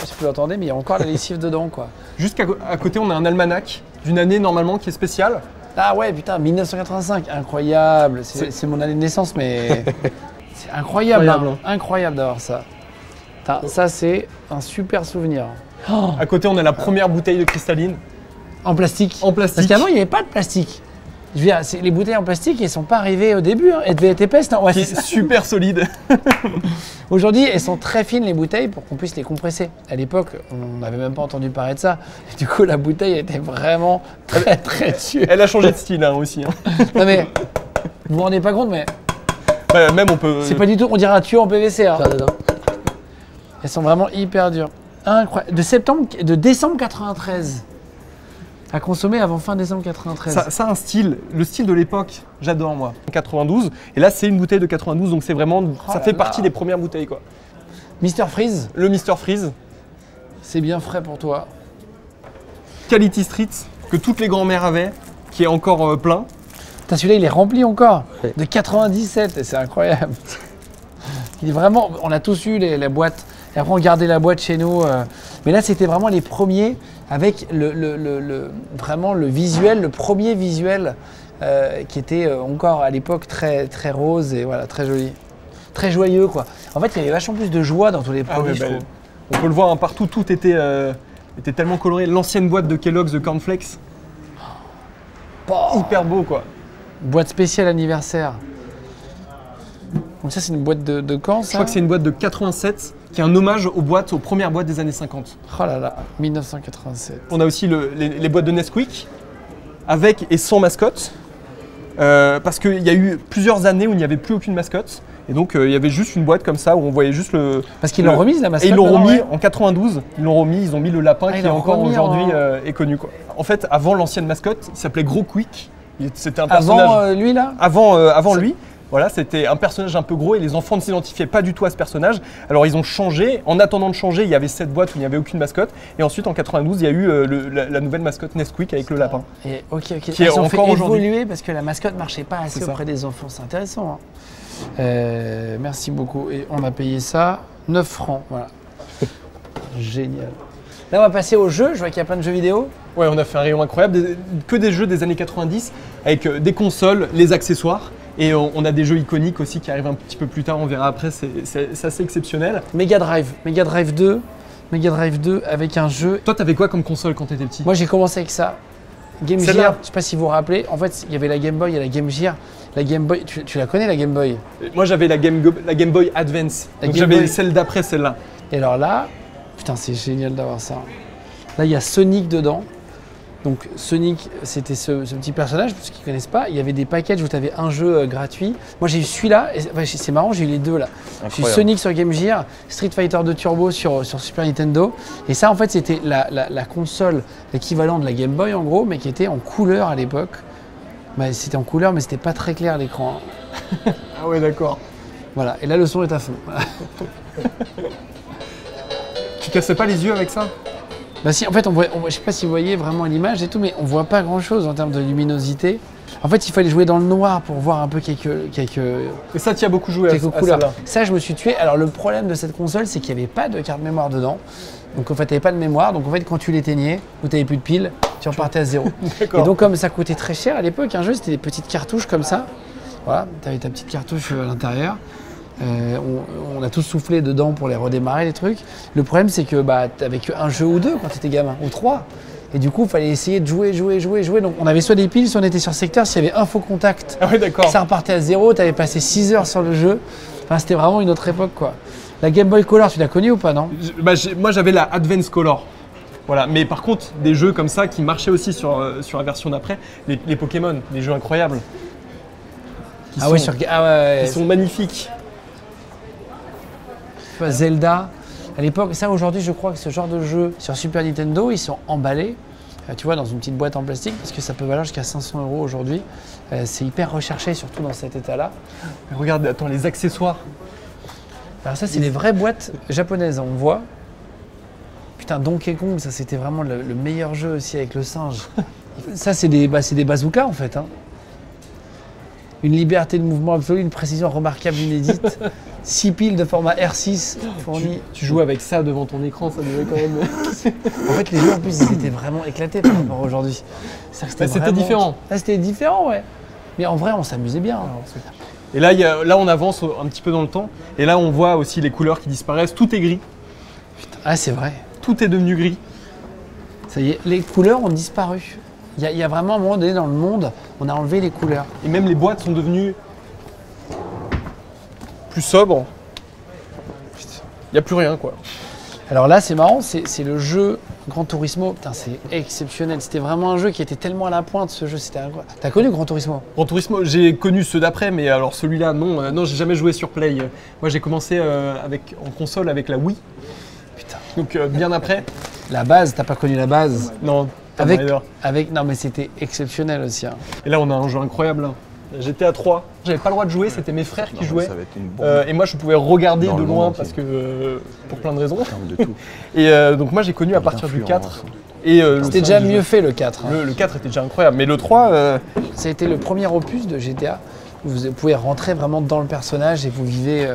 Je sais plus vous l'entendez, mais il y a encore la lessive dedans, quoi. Juste à côté, on a un almanach d'une année normalement qui est spéciale. Ah ouais, putain, 1985, incroyable. C'est mon année de naissance, mais c'est incroyable, Incroyable, hein. Incroyable d'avoir ça. Putain, ça, c'est un super souvenir. Oh, À côté, on a la première bouteille de cristalline en plastique. en plastique. Parce qu'avant, il n'y avait pas de plastique. Je veux dire, les bouteilles en plastique, elles sont pas arrivées au début. Hein. Elles devaient être épaisses, non? Ouais, qui c'est est ça. super solide. Aujourd'hui, elles sont très fines, les bouteilles, pour qu'on puisse les compresser. À l'époque, on n'avait même pas entendu parler de ça. Et du coup, la bouteille était vraiment très, très dure. Elle a changé de style hein, aussi. Hein. Non mais, vous vous rendez pas compte, mais Bah, même on peut. c'est pas du tout, on dirait un tuyau en PVC. Hein. Faire dedans. Elles sont vraiment hyper dures. Incroyable. De décembre 93. À consommer avant fin décembre 93. Ça a un style, le style de l'époque, j'adore moi. 92, et là c'est une bouteille de 92, donc c'est vraiment, ça là fait là. partie des premières bouteilles quoi. Mr Freeze, Le Mr Freeze, c'est bien frais pour toi. Quality Street, que toutes les grand-mères avaient, qui est encore plein. Putain, celui-là, il est rempli encore. Ouais. De 97, et c'est incroyable. Il est vraiment, on a tous eu la boîte. Et après, on gardait la boîte chez nous. Mais là, c'était vraiment les premiers avec vraiment le visuel, le premier visuel qui était encore à l'époque très, très rose et voilà, très joli. Très joyeux, quoi. En fait, il y avait vachement plus de joie dans tous les produits, je trouve. On peut le voir partout, tout était tellement coloré. L'ancienne boîte de Kellogg's, de Cornflakes, hyper beau, quoi. Boîte spéciale anniversaire. Donc ça, c'est une boîte de quand, ça? Je crois que c'est une boîte de 87 qui est un hommage aux premières boîtes des années 50. Oh là là, 1987. On a aussi les boîtes de Nesquik avec et sans mascotte. Parce qu'il y a eu plusieurs années où il n'y avait plus aucune mascotte. Et donc il y avait juste une boîte comme ça où on voyait juste le... Parce qu'ils l'ont remise, la mascotte. Et ils l'ont remis en 92. Ils ont mis le lapin qui encore aujourd'hui est connu, quoi. En fait, avant l'ancienne mascotte, il s'appelait Gros Quick. C'était un personnage... Avant lui, là? Avant lui. Voilà, c'était un personnage un peu gros et les enfants ne s'identifiaient pas du tout à ce personnage. Alors ils ont changé. En attendant de changer, il y avait cette boîte où il n'y avait aucune mascotte. Et ensuite, en 92, il y a eu la nouvelle mascotte Nesquik avec le lapin. Et, ok. Qui est Ils ont encore fait aujourd'hui. évoluer parce que la mascotte ne marchait pas assez auprès des enfants. C'est intéressant. Hein. Merci beaucoup. Et on a payé ça 9 francs. Voilà. Génial. Là, on va passer aux jeux. Je vois qu'il y a plein de jeux vidéo. Ouais, on a fait un rayon incroyable. Que des jeux des années 90 avec des consoles, les accessoires. Et on a des jeux iconiques aussi qui arrivent un petit peu plus tard, on verra après, c'est assez exceptionnel. Mega Drive 2 avec un jeu. Toi, t'avais quoi comme console quand t'étais petit? Moi, j'ai commencé avec ça. Game Gear, je sais pas si vous vous rappelez. En fait, il y avait la Game Boy et la Game Gear. La Game Boy, tu la connais, la Game Boy? Moi, j'avais la Game Boy Advance. Donc j'avais celle d'après celle-là. Et alors là, putain, c'est génial d'avoir ça. Là, il y a Sonic dedans. Donc Sonic, c'était ce petit personnage, pour ceux qui ne connaissent pas. Il y avait des packages où tu avais un jeu gratuit. Moi, j'ai eu celui-là, et c'est marrant, j'ai eu les deux là. J'ai eu Sonic sur Game Gear, Street Fighter 2 Turbo sur Super Nintendo. Et ça, en fait, c'était la console, l'équivalent de la Game Boy en gros, mais qui était en couleur à l'époque. Bah, c'était en couleur, mais c'était pas très clair l'écran. Hein. Ah ouais, d'accord. Voilà, et là, le son est à fond. Tu cassais pas les yeux avec ça? Bah si, en fait, je sais pas si vous voyez vraiment l'image et tout, mais on voit pas grand chose en termes de luminosité. En fait, il fallait jouer dans le noir pour voir un peu quelques Et ça, tu as beaucoup joué à couleurs. ça. Ça, je me suis tué. Alors, le problème de cette console, c'est qu'il n'y avait pas de carte mémoire dedans. Donc, en fait, tu n'avais pas de mémoire. Donc, en fait, quand tu l'éteignais ou tu n'avais plus de piles, tu repartais à zéro. Et donc, comme ça coûtait très cher à l'époque, un jeu, c'était des petites cartouches comme ça. Voilà, tu avais ta petite cartouche à l'intérieur. On a tous soufflé dedans pour les redémarrer, les trucs. Le problème, c'est que t'avais qu'un jeu ou deux quand tu étais gamin, ou trois. Et du coup, il fallait essayer de jouer. Donc, on avait soit des piles, soit on était sur secteur. S'il y avait un faux contact, ça repartait à zéro. Tu avais passé 6 heures sur le jeu. Enfin, c'était vraiment une autre époque, quoi. La Game Boy Color, tu l'as connue ou pas, non? Moi, j'avais la Advance Color. Voilà. Mais par contre, des jeux comme ça qui marchaient aussi sur la version d'après, les Pokémon, des jeux incroyables. Qui sont magnifiques. Zelda, à l'époque, ça aujourd'hui je crois que ce genre de jeu sur Super Nintendo, ils sont emballés, tu vois, dans une petite boîte en plastique parce que ça peut valoir jusqu'à 500 € aujourd'hui. C'est hyper recherché, surtout dans cet état-là. Mais regarde, attends, les accessoires. Alors ça, c'est les vraies boîtes japonaises, on voit. Putain, Donkey Kong, ça c'était vraiment le meilleur jeu aussi avec le singe. Ça, c'est des bazookas en fait. Hein. Une liberté de mouvement absolue, une précision remarquable inédite. 6 piles de format R6 fournies. Tu joues avec ça devant ton écran, ça devait quand même... En fait, les jeux en plus, ils étaient vraiment éclatés par rapport à aujourd'hui. C'était différent. Là, c'était différent, ouais. Mais en vrai, on s'amusait bien. Et là, on avance un petit peu dans le temps. Et là, on voit aussi les couleurs qui disparaissent. Tout est gris. Putain, ah, c'est vrai. Tout est devenu gris. Ça y est, les couleurs ont disparu. Il y a vraiment un moment donné dans le monde, on a enlevé les couleurs. Et même les boîtes sont devenues plus sobres. Il n'y a plus rien, quoi. Alors là, c'est marrant, c'est le jeu Gran Turismo. Putain, c'est exceptionnel. C'était vraiment un jeu qui était tellement à la pointe, ce jeu. C'était incroyable. T'as connu Gran Turismo? Gran Turismo, j'ai connu ceux d'après, mais alors celui-là, non. Non, j'ai jamais joué sur Play. Moi, j'ai commencé en console avec la Wii. Putain. Donc, bien après. La base, t'as pas connu la base? Non. Non, mais c'était exceptionnel aussi. Hein. Et là, on a un jeu incroyable. Là. J'étais à 3. J'avais pas le droit de jouer, c'était mes frères qui jouaient. Et moi, je pouvais regarder de loin parce que pour plein de raisons. De tout. Et donc, moi, j'ai connu à partir du 4. C'était déjà mieux fait le 4. Hein. Le 4 était déjà incroyable. Mais le 3. Ça a été le premier opus de GTA où vous pouvez rentrer vraiment dans le personnage et vous vivez.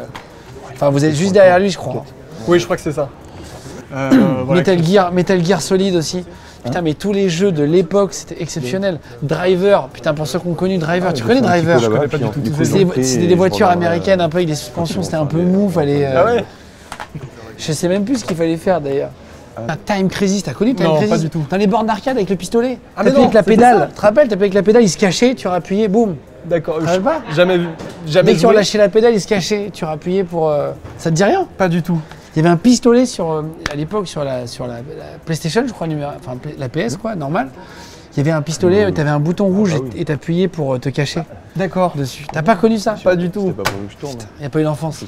Enfin, vous êtes juste derrière lui, je crois. Oui, je crois que c'est ça. Metal Gear Solid aussi. Putain, mais tous les jeux de l'époque, c'était exceptionnel. Driver, putain, pour ceux qui ont connu Driver, tu connais Driver? Je connais pas du tout. C'était des voitures américaines un peu avec des suspensions, c'était un peu mou, fallait. Ah ouais? Je sais même plus ce qu'il fallait faire d'ailleurs. Time Crisis, t'as connu Time Non, Crisis? pas du tout. Dans les bornes d'arcade avec le pistolet. Ah, mais T'appuyais non, avec la c'était pédale. ça. Tu te rappelles, t'appuyais avec la pédale, il se cachait, tu rappuyais, boum. D'accord. Tu te rappelles pas? Jamais vu. Dès Jamais que tu joué. relâchais la pédale, il se cachait, tu rappuyais pour. Ça te dit rien? Pas du tout. Il y avait un pistolet à l'époque sur la PlayStation, je crois, enfin la PS quoi, normal. Il y avait un pistolet, tu avais un bouton rouge et t'appuyais pour te cacher D'accord. dessus. T'as pas connu ça? Pas du tout. C'est pas pour nous que je tourne. Il n'y a pas eu d'enfance.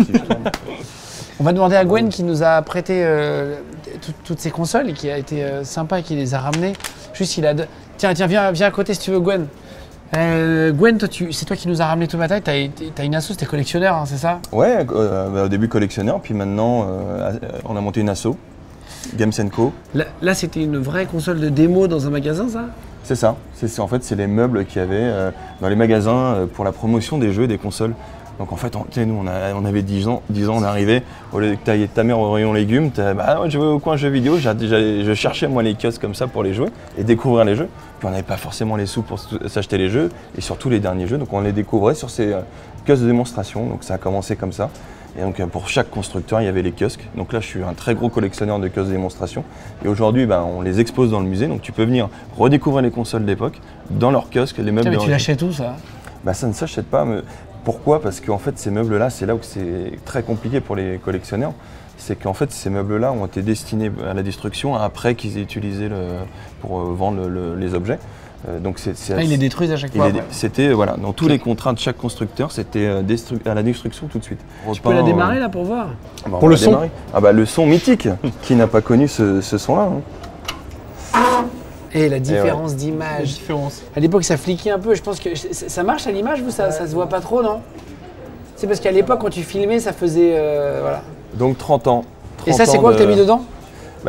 On va demander à Gwen qui nous a prêté toutes ces consoles et qui a été sympa et qui les a ramenées. Juste, Tiens, viens à côté si tu veux, Gwen. Gwen, c'est toi qui nous a ramené tout le matin. T'as une asso, t'es collectionneur, hein, c'est ça? Ouais, au début collectionneur, puis maintenant on a monté une asso, Games & Co. Là, c'était une vraie console de démo dans un magasin, ça? C'est ça, en fait c'est les meubles qu'il y avait dans les magasins pour la promotion des jeux et des consoles. Donc en fait, nous on avait 10 ans, on est arrivé, au lieu que t'ailles ta mère au rayon légumes, je vais au coin jeux vidéo, je cherchais moi les kiosques comme ça pour les jouer et découvrir les jeux. Puis on n'avait pas forcément les sous pour s'acheter les jeux et surtout les derniers jeux, donc on les découvrait sur ces kiosques de démonstration, donc ça a commencé comme ça. Et donc pour chaque constructeur, il y avait les kiosques. Donc là, je suis un très gros collectionneur de kiosques de démonstration. Et aujourd'hui, on les expose dans le musée, donc tu peux venir redécouvrir les consoles d'époque dans leurs kiosques, les meubles. Mais tu l'achètes où ça? Ça ne s'achète pas. Mais pourquoi? Parce qu'en fait, ces meubles-là, c'est là où c'est très compliqué pour les collectionneurs. C'est qu'en fait, ces meubles-là ont été destinés à la destruction après qu'ils aient utilisé pour vendre les objets. Donc ils les détruisent à chaque fois. C'était dans tous les contrats de chaque constructeur, c'était à la destruction tout de suite. Tu peux la démarrer là pour voir? Pour le son? Le son mythique. Qui n'a pas connu ce son-là, hein. Et la différence d'image. La différence. À l'époque, ça fliquait un peu. Je pense que ça marche à l'image, vous, ça se voit pas trop, non? C'est parce qu'à l'époque, quand tu filmais, ça faisait voilà. Donc 30 ans. Et ça, c'est quoi que tu as mis dedans?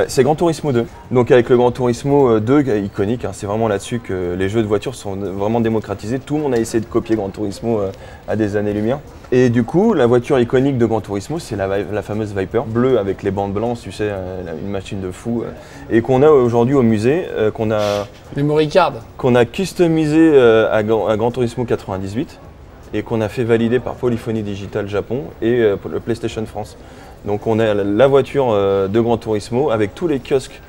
C'est Gran Turismo 2. Donc avec le Gran Turismo 2 iconique, hein, c'est vraiment là-dessus que les jeux de voiture sont vraiment démocratisés. Tout le monde a essayé de copier Gran Turismo à des années-lumière. Et du coup, la voiture iconique de Gran Turismo, c'est la fameuse Viper bleue avec les bandes blanches, tu sais, une machine de fou. Et qu'on a aujourd'hui au musée, qu'on a customisé à Gran Turismo 98 et qu'on a fait valider par Polyphony Digital Japon et le PlayStation France. Donc on a la voiture de Gran Turismo avec tous les kiosques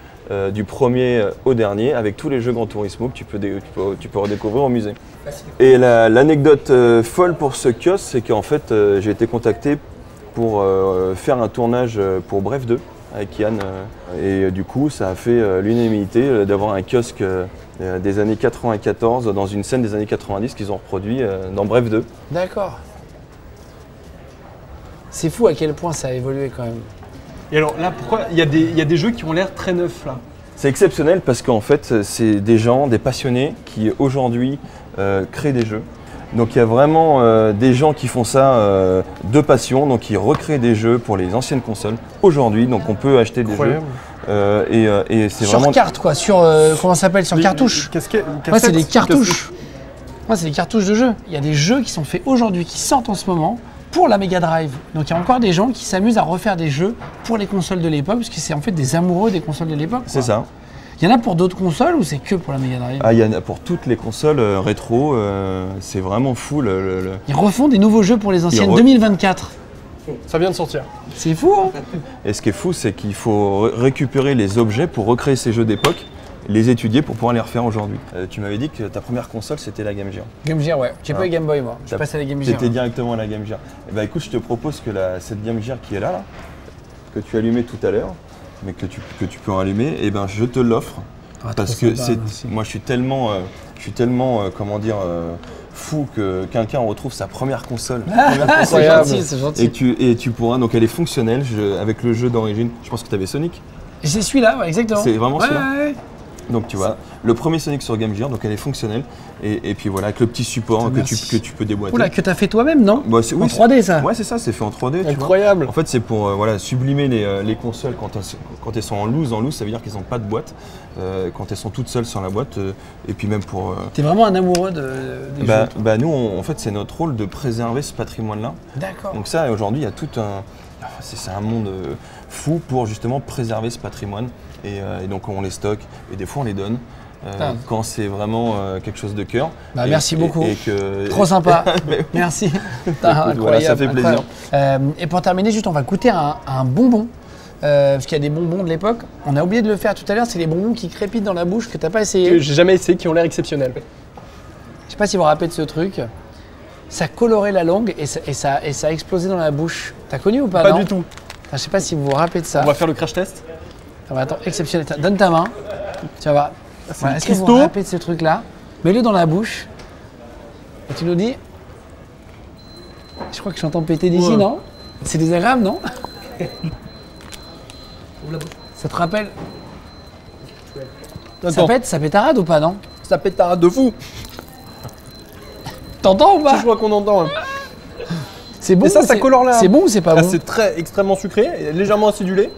du premier au dernier, avec tous les jeux Gran Turismo que tu peux redécouvrir au musée. Et l'anecdote folle pour ce kiosque, c'est qu'en fait j'ai été contacté pour faire un tournage pour Bref 2 avec Yann. Et du coup ça a fait l'unanimité d'avoir un kiosque des années 94 dans une scène des années 90 qu'ils ont reproduit dans Bref 2. D'accord. C'est fou à quel point ça a évolué quand même. Et alors là, pourquoi il y a des jeux qui ont l'air très neufs là? C'est exceptionnel parce qu'en fait, c'est des gens, des passionnés qui aujourd'hui créent des jeux. Donc il y a vraiment des gens qui font ça de passion, donc ils recréent des jeux pour les anciennes consoles aujourd'hui. Donc on peut acheter des jeux. Et c'est sur vraiment carte quoi, sur comment ça s'appelle, sur cartouche. Ouais, c'est des cartouches. Ouais, c'est des cartouches de jeux. Il y a des jeux qui sont faits aujourd'hui, qui sortent en ce moment pour la Mega Drive. Donc il y a encore des gens qui s'amusent à refaire des jeux pour les consoles de l'époque, parce que c'est en fait des amoureux des consoles de l'époque. C'est ça. Il y en a pour d'autres consoles ou c'est que pour la Mega Drive? Il y en a pour toutes les consoles rétro, c'est vraiment fou. Ils refont des nouveaux jeux pour les anciennes 2024. Ça vient de sortir. C'est fou, hein? Et ce qui est fou, c'est qu'il faut récupérer les objets pour recréer ces jeux d'époque, les étudier pour pouvoir les refaire aujourd'hui. Tu m'avais dit que ta première console, c'était la Game Gear. Game Gear, ouais. J'ai pas eu Game Boy, moi. Je suis passé à la Game Gear. T'étais directement à la Game Gear. Et écoute, je te propose que cette Game Gear qui est là, que tu allumais tout à l'heure, mais que tu peux rallumer, et je te l'offre. Parce que moi, je suis tellement comment dire, fou que quelqu'un retrouve sa première console. C'est gentil, c'est gentil. Et tu pourras, donc elle est fonctionnelle avec le jeu d'origine. Je pense que tu avais Sonic. C'est celui-là, ouais, exactement. C'est vraiment celui-là. Ouais. Donc tu vois, le premier Sonic sur Game Gear, donc elle est fonctionnelle. Et puis voilà, avec le petit support que tu peux déboîter. Oula, que t'as fait toi-même, non? Oui, en 3D ça? Ouais, c'est ça, c'est fait en 3D. Incroyable. Tu vois. En fait, c'est pour sublimer les consoles quand elles sont en loose. En loose, ça veut dire qu'elles n'ont pas de boîte. Quand elles sont toutes seules sans la boîte. Et puis même pour... T'es vraiment un amoureux des jeux? Nous, en fait, c'est notre rôle de préserver ce patrimoine-là. D'accord. Donc ça, aujourd'hui, il y a tout c'est un monde fou pour justement préserver ce patrimoine. Et donc on les stocke et des fois on les donne. Quand c'est vraiment quelque chose de cœur. Merci beaucoup. Que... Trop sympa. Merci. Incroyable. Voilà, ça fait plaisir. Et pour terminer, juste on va goûter un bonbon. Parce qu'il y a des bonbons de l'époque. On a oublié de le faire tout à l'heure. C'est les bonbons qui crépitent dans la bouche que t'as pas essayé. Que j'ai jamais essayé, qui ont l'air exceptionnels. Je sais pas si vous vous rappelez de ce truc. Ça colorait la langue et ça a explosé dans la bouche. T'as connu ou pas? Pas non du tout. Je sais pas si vous vous rappelez de ça. On va faire le crash test. Attends, exceptionnel. Donne ta main. Tu vas voir. Voilà. Est-ce que vous vous cristaux. rappelez de ce truc-là? Mets-le dans la bouche. Et tu nous dis. Je crois que j'entends péter d'ici, Ouais. non? C'est désagréable, non? Ça te rappelle? Attends, Ça pétarade ou pas, non? ça pétard de fou. T'entends ou Je pas? crois qu'on entend. Hein. C'est bon. Et ça, ou ça c'est- colore la- C'est bon ou c'est pas Ah, bon? c'est très extrêmement sucré, et légèrement acidulé.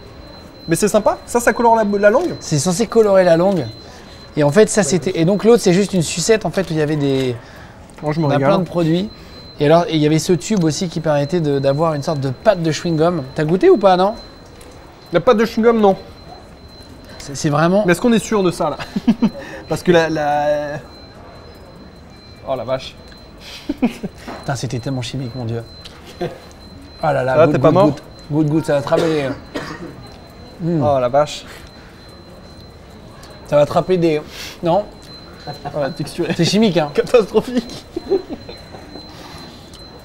Mais c'est sympa. Ça colore la langue. C'est censé colorer la langue. Et en fait, ça c'était. Et donc l'autre, c'est juste une sucette en fait où il y avait des. Moi, je me On a régale. plein de produits. Et alors, il y avait ce tube aussi qui permettait d'avoir une sorte de pâte de chewing-gum. T'as goûté ou pas, non? La pâte de chewing-gum, non. C'est vraiment. Mais est-ce qu'on est sûr de ça, là? Parce que la... Oh la vache. Putain, c'était tellement chimique, mon dieu. Oh là là, Ça va, goûte, t'es pas goûte, mort goûte, goûte, ça va te rappeler. Oh la vache. Ça va te rappeler des. Non, Oh, la texture est c'est chimique, hein. catastrophique.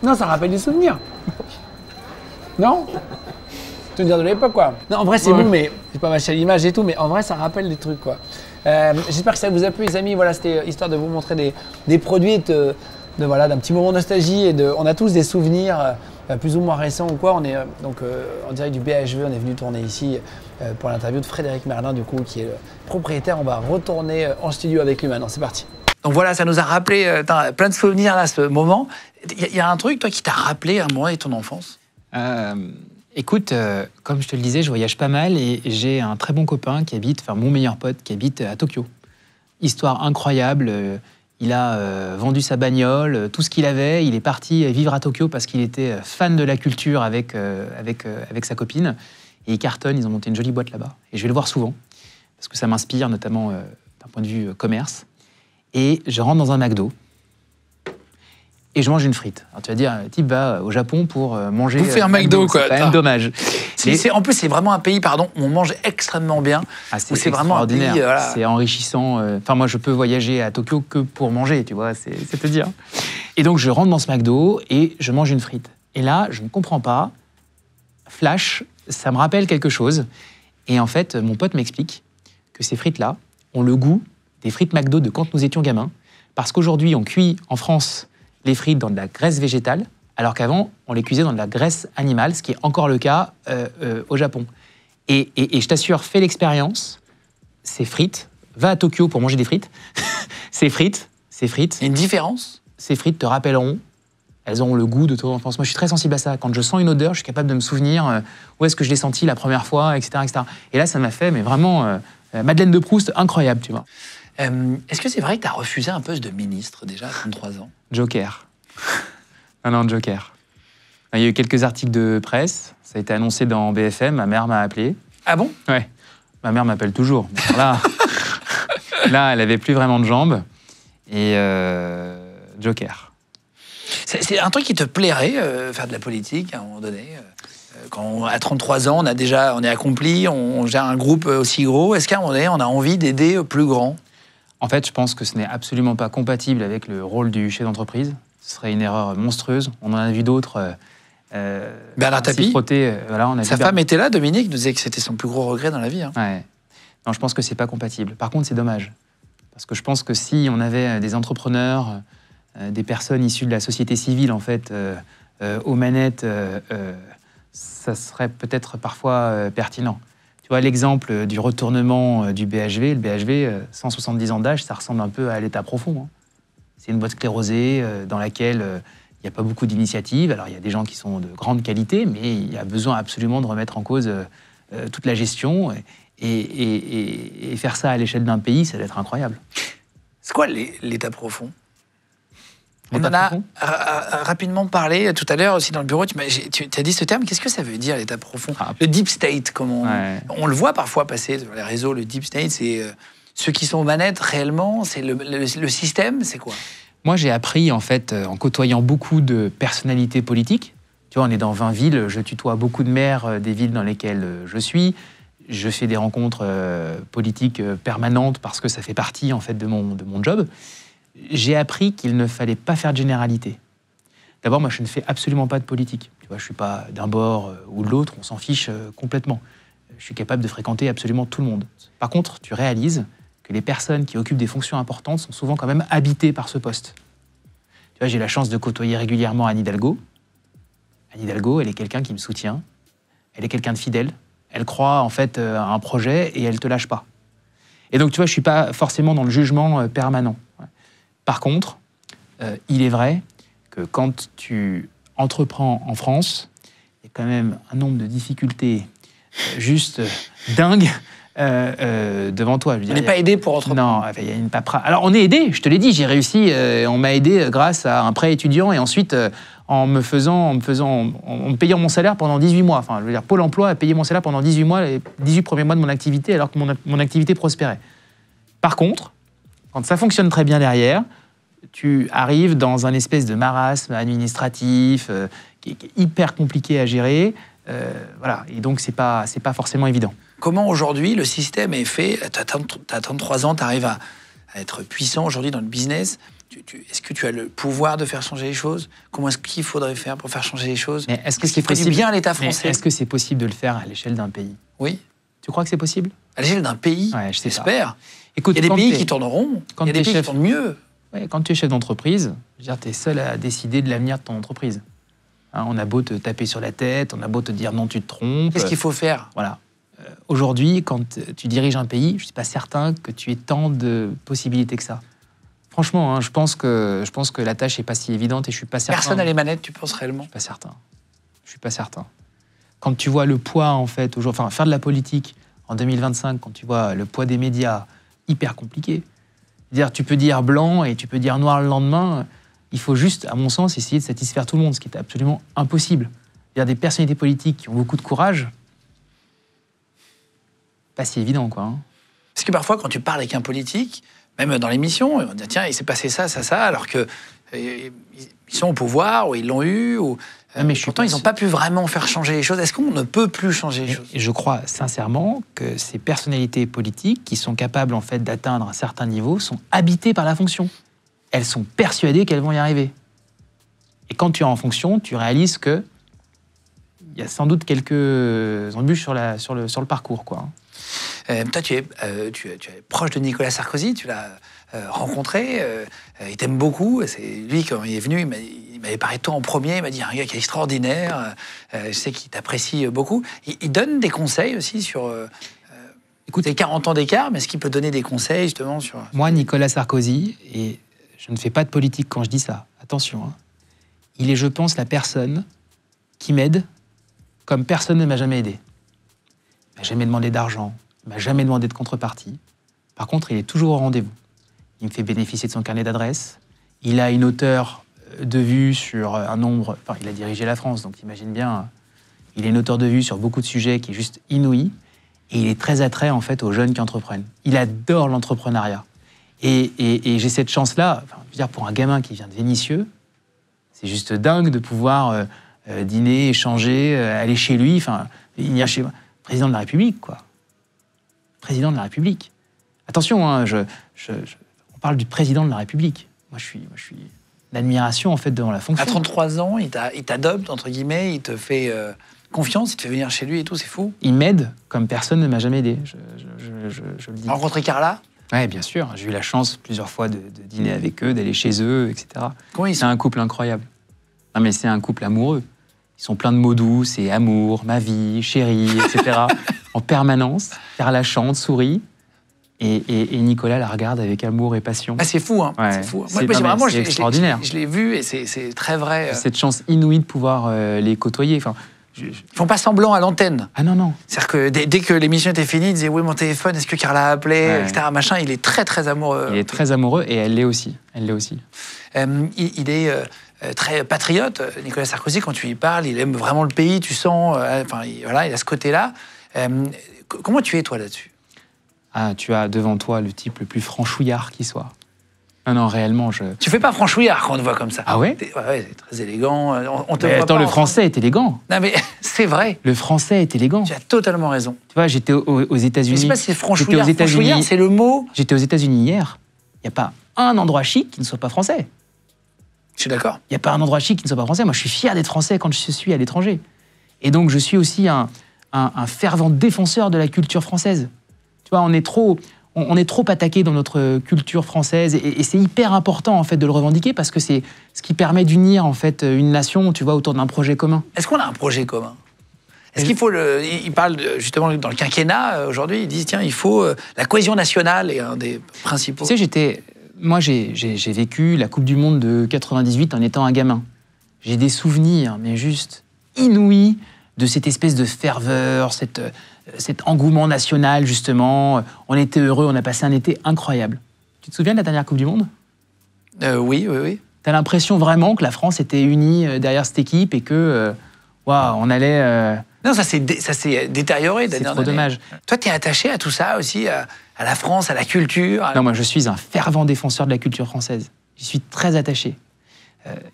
Non, ça rappelle des souvenirs. Non? Souvenir de l'époque, quoi. Non, en vrai, c'est Ouais. bon, mais c'est pas machin à l'image et tout, mais en vrai, ça rappelle des trucs, quoi. J'espère que ça vous a plu, les amis. Voilà, c'était histoire de vous montrer des produits voilà, d'un petit moment de nostalgie. On a tous des souvenirs plus ou moins récents ou quoi. On est en direct du BHV. On est venu tourner ici pour l'interview de Frédéric Merlin, du coup, qui est le propriétaire. On va retourner en studio avec lui maintenant. C'est parti. Donc voilà, ça nous a rappelé plein de souvenirs là, ce moment. Il y a un truc, toi, qui t'a rappelé un moment de ton enfance? Écoute, comme je te le disais, je voyage pas mal et j'ai un très bon copain qui habite, enfin mon meilleur pote qui habite à Tokyo. Histoire incroyable, il a vendu sa bagnole, tout ce qu'il avait, il est parti vivre à Tokyo parce qu'il était fan de la culture avec sa copine. Et il cartonne, ils ont monté une jolie boîte là-bas. Et je vais le voir souvent, parce que ça m'inspire, notamment d'un point de vue commerce. Et je rentre dans un McDo, et je mange une frite. Alors tu vas dire, le type va au Japon pour manger... Bouffer un McDo, quoi. C'est quand même dommage. Mais- En plus, c'est vraiment un pays, pardon, où on mange extrêmement bien. Ah, Où c'est vraiment un pays, extraordinaire. voilà. C'est enrichissant. Enfin, moi, je peux voyager à Tokyo que pour manger, tu vois, c'est te dire. Et donc, je rentre dans ce McDo et je mange une frite. Et là, je ne comprends pas. Flash, ça me rappelle quelque chose. Et en fait, mon pote m'explique que ces frites-là ont le goût des frites McDo de quand nous étions gamins. Parce qu'aujourd'hui, on cuit en France les frites dans de la graisse végétale, alors qu'avant, on les cuisait dans de la graisse animale, ce qui est encore le cas au Japon. Et je t'assure, fais l'expérience, ces frites, va à Tokyo pour manger des frites, ces frites, Il y a une différence? ces frites te rappelleront, elles auront le goût de ton enfance. Moi, je suis très sensible à ça. Quand je sens une odeur, je suis capable de me souvenir où est-ce que je l'ai senti la première fois, etc., etc. Et là, ça m'a fait, mais vraiment, Madeleine de Proust, incroyable, tu vois. Est-ce que c'est vrai que tu as refusé un poste de ministre déjà à 33 ans? Joker. Non, Joker. Il y a eu quelques articles de presse, ça a été annoncé dans BFM, ma mère m'a appelé. Ah bon? Ouais, ma mère m'appelle toujours. Mais alors là, elle avait plus vraiment de jambes. Et Joker. C'est un truc qui te plairait, faire de la politique à un moment donné quand à 33 ans, on est accompli, on gère un groupe aussi gros. Est-ce qu'à un moment donné, on a envie d'aider plus grand? En fait, je pense que ce n'est absolument pas compatible avec le rôle du chef d'entreprise. Ce serait une erreur monstrueuse. On en a vu d'autres. Bernard Tapie, voilà, on a sa vu femme était là, Dominique, nous disait que c'était son plus gros regret dans la vie. Hein. Ouais. Non, je pense que c'est pas compatible. Par contre, c'est dommage. Parce que je pense que si on avait des entrepreneurs, des personnes issues de la société civile, en fait, aux manettes, ça serait peut-être parfois pertinent. Tu vois, l'exemple du retournement du BHV, le BHV, 170 ans d'âge, ça ressemble un peu à l'état profond. Hein. C'est une boîte sclérosée dans laquelle il n'y a pas beaucoup d'initiatives. Alors, il y a des gens qui sont de grande qualité, mais il y a besoin absolument de remettre en cause toute la gestion. Et faire ça à l'échelle d'un pays, ça doit être incroyable. C'est quoi l'état profond? On en a rapidement parlé tout à l'heure aussi dans le bureau. Tu as dit ce terme. Qu'est-ce que ça veut dire, l'État profond? Le deep state, on le voit parfois passer sur les réseaux. Le deep state, c'est ceux qui sont aux manettes réellement. C'est le système, c'est quoi? Moi, j'ai appris, en fait, en côtoyant beaucoup de personnalités politiques. Tu vois, on est dans 20 villes. Je tutoie beaucoup de maires des villes dans lesquelles je suis. Je fais des rencontres politiques permanentes parce que ça fait partie, en fait, de mon job. J'ai appris qu'il ne fallait pas faire de généralité. D'abord, moi, je ne fais absolument pas de politique. Tu vois, je ne suis pas d'un bord ou de l'autre, on s'en fiche complètement. Je suis capable de fréquenter absolument tout le monde. Par contre, tu réalises que les personnes qui occupent des fonctions importantes sont souvent quand même habitées par ce poste. Tu vois, j'ai la chance de côtoyer régulièrement Anne Hidalgo. Anne Hidalgo, elle est quelqu'un qui me soutient. Elle est quelqu'un de fidèle. Elle croit, en fait, à un projet et elle ne te lâche pas. Et donc, tu vois, je ne suis pas forcément dans le jugement permanent. Par contre, il est vrai que quand tu entreprends en France, il y a quand même un nombre de difficultés juste dingues devant toi. On n'est pas aidé pour entreprendre. Non, il y a une paperasse. Alors, on est aidé, je te l'ai dit, j'ai réussi. On m'a aidé grâce à un prêt étudiant et ensuite en me payant mon salaire pendant 18 mois. Enfin, je veux dire, Pôle emploi a payé mon salaire pendant 18 mois, les 18 premiers mois de mon activité, alors que mon activité prospérait. Par contre, quand ça fonctionne très bien derrière, tu arrives dans un espèce de marasme administratif qui est hyper compliqué à gérer. Voilà. Et donc, c'est pas forcément évident. Comment aujourd'hui le système est fait? Tu as 33 ans, tu arrives à être puissant aujourd'hui dans le business. Est-ce que tu as le pouvoir de faire changer les choses? Comment est-ce qu'il faudrait faire pour faire changer les choses? Mais est-ce que c'est possible? Bien à l'État français. Est-ce que c'est possible de le faire à l'échelle d'un pays? Oui. Tu crois que c'est possible? À l'échelle d'un pays? Ouais, j'espère. Écoute, il y a des pays qui tourneront. Il y a des pays qui tournent mieux. Ouais, quand tu es chef d'entreprise, tu es seul à décider de l'avenir de ton entreprise. Hein, on a beau te taper sur la tête, on a beau te dire non, tu te trompes. Qu'est-ce qu'il faut faire? Voilà. Aujourd'hui, quand tu diriges un pays, je ne suis pas certain que tu aies tant de possibilités que ça. Franchement, hein, je pense que la tâche n'est pas si évidente et je ne suis pas certain. Personne n'a les manettes, tu penses réellement? Je ne suis pas certain. Quand tu vois le poids, en fait, enfin, faire de la politique en 2025, quand tu vois le poids des médias, hyper compliqué. Dire, tu peux dire blanc et tu peux dire noir le lendemain. Il faut juste, à mon sens, essayer de satisfaire tout le monde, ce qui est absolument impossible. Il y a des personnalités politiques qui ont beaucoup de courage. Pas si évident, quoi. Hein. Parce que parfois, quand tu parles avec un politique, même dans l'émission, on dit tiens, il s'est passé ça, alors que ils sont au pouvoir ou ils l'ont eu. Mais pourtant, ils n'ont pas pu vraiment faire changer les choses. Est-ce qu'on ne peut plus changer les choses? Je crois sincèrement que ces personnalités politiques qui sont capables en fait d'atteindre un certain niveau sont habitées par la fonction. Elles sont persuadées qu'elles vont y arriver. Et quand tu es en fonction, tu réalises que il y a sans doute quelques embûches sur le parcours, quoi. Toi, tu es proche de Nicolas Sarkozy, tu l'as rencontré, il t'aime beaucoup. C'est lui, quand il est venu, il m'avait parlé de toi en premier, il m'a dit un gars qui est extraordinaire, je sais qu'il t'apprécie beaucoup. Il donne des conseils aussi sur... écoute, il 40 ans d'écart, mais est-ce qu'il peut donner des conseils justement sur... Moi, Nicolas Sarkozy, et je ne fais pas de politique quand je dis ça, attention, hein, il est, je pense, la personne qui m'aide comme personne ne m'a jamais aidé. Il m'a jamais demandé d'argent, il m'a jamais demandé de contrepartie. Par contre, il est toujours au rendez-vous. Il me fait bénéficier de son carnet d'adresses. Il a une hauteur de vue sur un nombre... Enfin, il a dirigé la France, donc t'imagines bien. Il a une hauteur de vue sur beaucoup de sujets qui est juste inouïe. Et il est très attrait, en fait, aux jeunes qui entreprennent. Il adore l'entrepreneuriat. Et j'ai cette chance-là, enfin, je veux dire, pour un gamin qui vient de Vénissieux, c'est juste dingue de pouvoir dîner, échanger, aller chez lui. Enfin, il vient chez moi. Président de la République, quoi. Président de la République. Attention, hein, on parle du président de la République. Moi, je suis l'admiration, en fait, devant la fonction. À 33 ans, il t'adopte, entre guillemets, il te fait confiance, il te fait venir chez lui et tout, c'est fou. Il m'aide comme personne ne m'a jamais aidé, je le dis. Rencontré Carla? Oui, bien sûr. J'ai eu la chance plusieurs fois de dîner avec eux, d'aller chez eux, etc. Comment ils sont? C'est un couple incroyable. Non, mais c'est un couple amoureux. Ils sont pleins de mots doux, c'est amour, ma vie, chérie, etc. En permanence. Carla chante, sourit. Et Nicolas la regarde avec amour et passion. Ah, c'est fou, hein. Ouais. C'est fou. Moi, c'est extraordinaire. Je l'ai vu et c'est très vrai. Cette chance inouïe de pouvoir les côtoyer. Enfin, ils font pas semblant à l'antenne. Ah non, non. C'est-à-dire que dès que l'émission était finie, ils disaient oui, mon téléphone, est-ce que Carla a appelé, etc. Machin, il est très, très amoureux. Il est très amoureux et elle l'est aussi. Elle l'est aussi. Il est très patriote. Nicolas Sarkozy, quand tu lui parles, il aime vraiment le pays, tu sens, voilà, il a ce côté-là. Comment tu es, toi, là-dessus? Ah, tu as devant toi le type le plus franchouillard qui soit. Non, réellement, Tu fais pas franchouillard quand on te voit comme ça. Ah ouais? Ouais, c'est très élégant. On te Mais voit attends, pas le français est élégant. Non, mais c'est vrai. Le français est élégant. Tu as totalement raison. Tu vois, j'étais aux États-Unis. Je sais pas si c'est J'étais franchouillard. aux États-Unis. Franchouillard, c'est le mot. J'étais aux États-Unis hier. Il n'y a pas un endroit chic qui ne soit pas français. Je suis d'accord. Il n'y a pas un endroit chic qui ne soit pas français. Moi, je suis fier d'être français quand je suis à l'étranger. Et donc, je suis aussi un fervent défenseur de la culture française. Tu vois, on est trop attaqué dans notre culture française et c'est hyper important, en fait, de le revendiquer parce que c'est ce qui permet d'unir, en fait, une nation, tu vois, autour d'un projet commun. Est-ce qu'on a un projet commun? Est-ce qu'il faut il parle justement dans le quinquennat aujourd'hui, il dit tiens, il faut la cohésion nationale est un des principaux. Tu sais, moi, j'ai vécu la Coupe du Monde de 98 en étant un gamin. J'ai des souvenirs, mais juste inouïs, de cette espèce de ferveur, cet engouement national, justement. On était heureux, on a passé un été incroyable. Tu te souviens de la dernière Coupe du Monde? Oui. T'as l'impression vraiment que la France était unie derrière cette équipe et que, on allait... Non, ça s'est détérioré. C'est trop dommage. Toi, tu es attaché à tout ça aussi, à la France, à la culture. Non, moi, je suis un fervent défenseur de la culture française. J'y suis très attaché.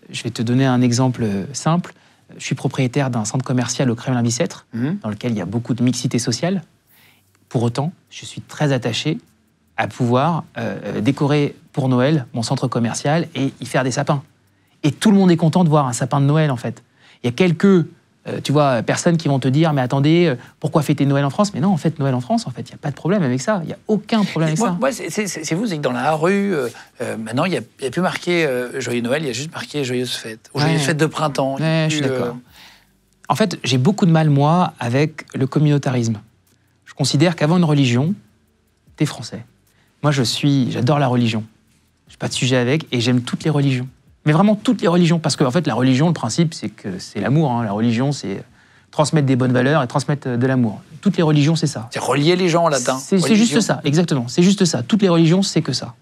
Je vais te donner un exemple simple. Je suis propriétaire d'un centre commercial au Kremlin-Bicêtre, dans lequel il y a beaucoup de mixité sociale. Pour autant, je suis très attaché à pouvoir décorer pour Noël mon centre commercial et y faire des sapins. Et tout le monde est content de voir un sapin de Noël, en fait. Il y a quelques personnes qui vont te dire « Mais attendez, pourquoi fêter Noël en France ?» Mais non, en fait, Noël en France, en fait, il n'y a pas de problème avec ça. Il n'y a aucun problème avec ça. Moi, c'est vous, c'est que dans la rue, maintenant, il n'y a plus marqué Joyeux Noël, il y a juste marqué Joyeuses Fêtes. Ou Joyeuses Fêtes de printemps. Ouais, je suis d'accord. En fait, j'ai beaucoup de mal, moi, avec le communautarisme. Je considère qu'avant une religion, t'es français. Moi, j'adore la religion. Je n'ai pas de sujet avec et j'aime toutes les religions. Mais vraiment toutes les religions. Parce que, en fait, la religion, le principe, c'est que c'est l'amour. Hein. La religion, c'est transmettre des bonnes valeurs et transmettre de l'amour. Toutes les religions, c'est ça. C'est relier les gens en latin. C'est juste ça, exactement. C'est juste ça. Toutes les religions, c'est que ça.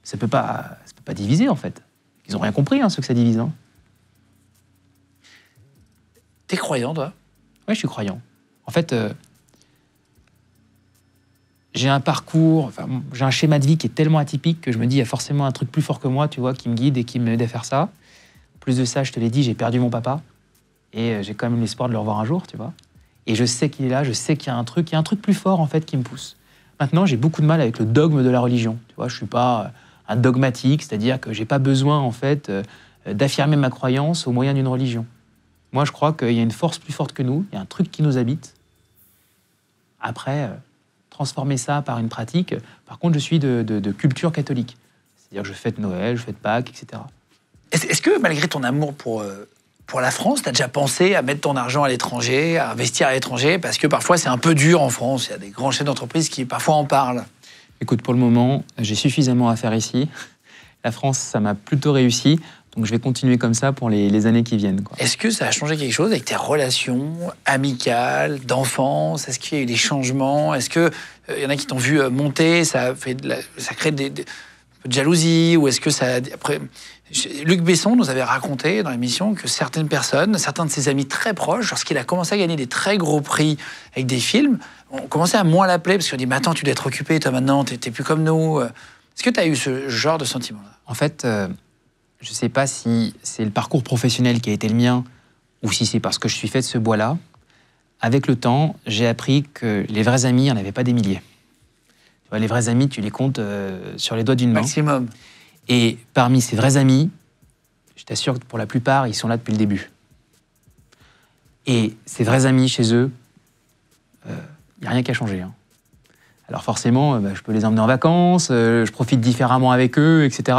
Ça peut pas diviser, en fait. Ils n'ont rien compris, ceux que ça divise. Hein. T'es croyant, toi? Oui, je suis croyant. En fait, j'ai un parcours, j'ai un schéma de vie qui est tellement atypique que je me dis, il y a forcément un truc plus fort que moi, tu vois, qui me guide et qui m'aide à faire ça. En plus de ça, je te l'ai dit, j'ai perdu mon papa. Et j'ai quand même l'espoir de le revoir un jour, tu vois. Et je sais qu'il est là, je sais qu'il y a un truc plus fort, en fait, qui me pousse. Maintenant, j'ai beaucoup de mal avec le dogme de la religion. Tu vois, je suis pas un dogmatique, c'est-à-dire que j'ai pas besoin, en fait, d'affirmer ma croyance au moyen d'une religion. Moi, je crois qu'il y a une force plus forte que nous, il y a un truc qui nous habite. Après, transformer ça par une pratique. Par contre, je suis de culture catholique. C'est-à-dire que je fête Noël, je fête Pâques, etc. Est-ce que, malgré ton amour pour la France, tu as déjà pensé à mettre ton argent à l'étranger, à investir à l'étranger? Parce que parfois, c'est un peu dur en France. Il y a des grands chefs d'entreprise qui parfois en parlent. Écoute, pour le moment, j'ai suffisamment à faire ici. La France, ça m'a plutôt réussi. Donc, je vais continuer comme ça pour les années qui viennent. Est-ce que ça a changé quelque chose avec tes relations amicales, d'enfance? Est-ce qu'il y a eu des changements? Est-ce qu'il y en a qui t'ont vu monter? Ça crée un peu de jalousie? Ou est-ce que ça... Après, Luc Besson nous avait raconté dans l'émission que certaines personnes, certains de ses amis très proches, lorsqu'il a commencé à gagner des très gros prix avec des films, ont commencé à moins l'appeler parce qu'on dit « Mais attends, tu dois être occupé, toi maintenant, t'es plus comme nous. » Est-ce que tu as eu ce genre de sentiment-là? En fait... je ne sais pas si c'est le parcours professionnel qui a été le mien ou si c'est parce que je suis fait de ce bois-là. Avec le temps, j'ai appris que les vrais amis, il n'y en avait pas des milliers. Tu vois, les vrais amis, tu les comptes sur les doigts d'une main. Maximum. Et parmi ces vrais amis, je t'assure que pour la plupart, ils sont là depuis le début. Et ces vrais amis, chez eux, il n'y a rien qui a changé. Hein. Alors forcément, je peux les emmener en vacances, je profite différemment avec eux, etc.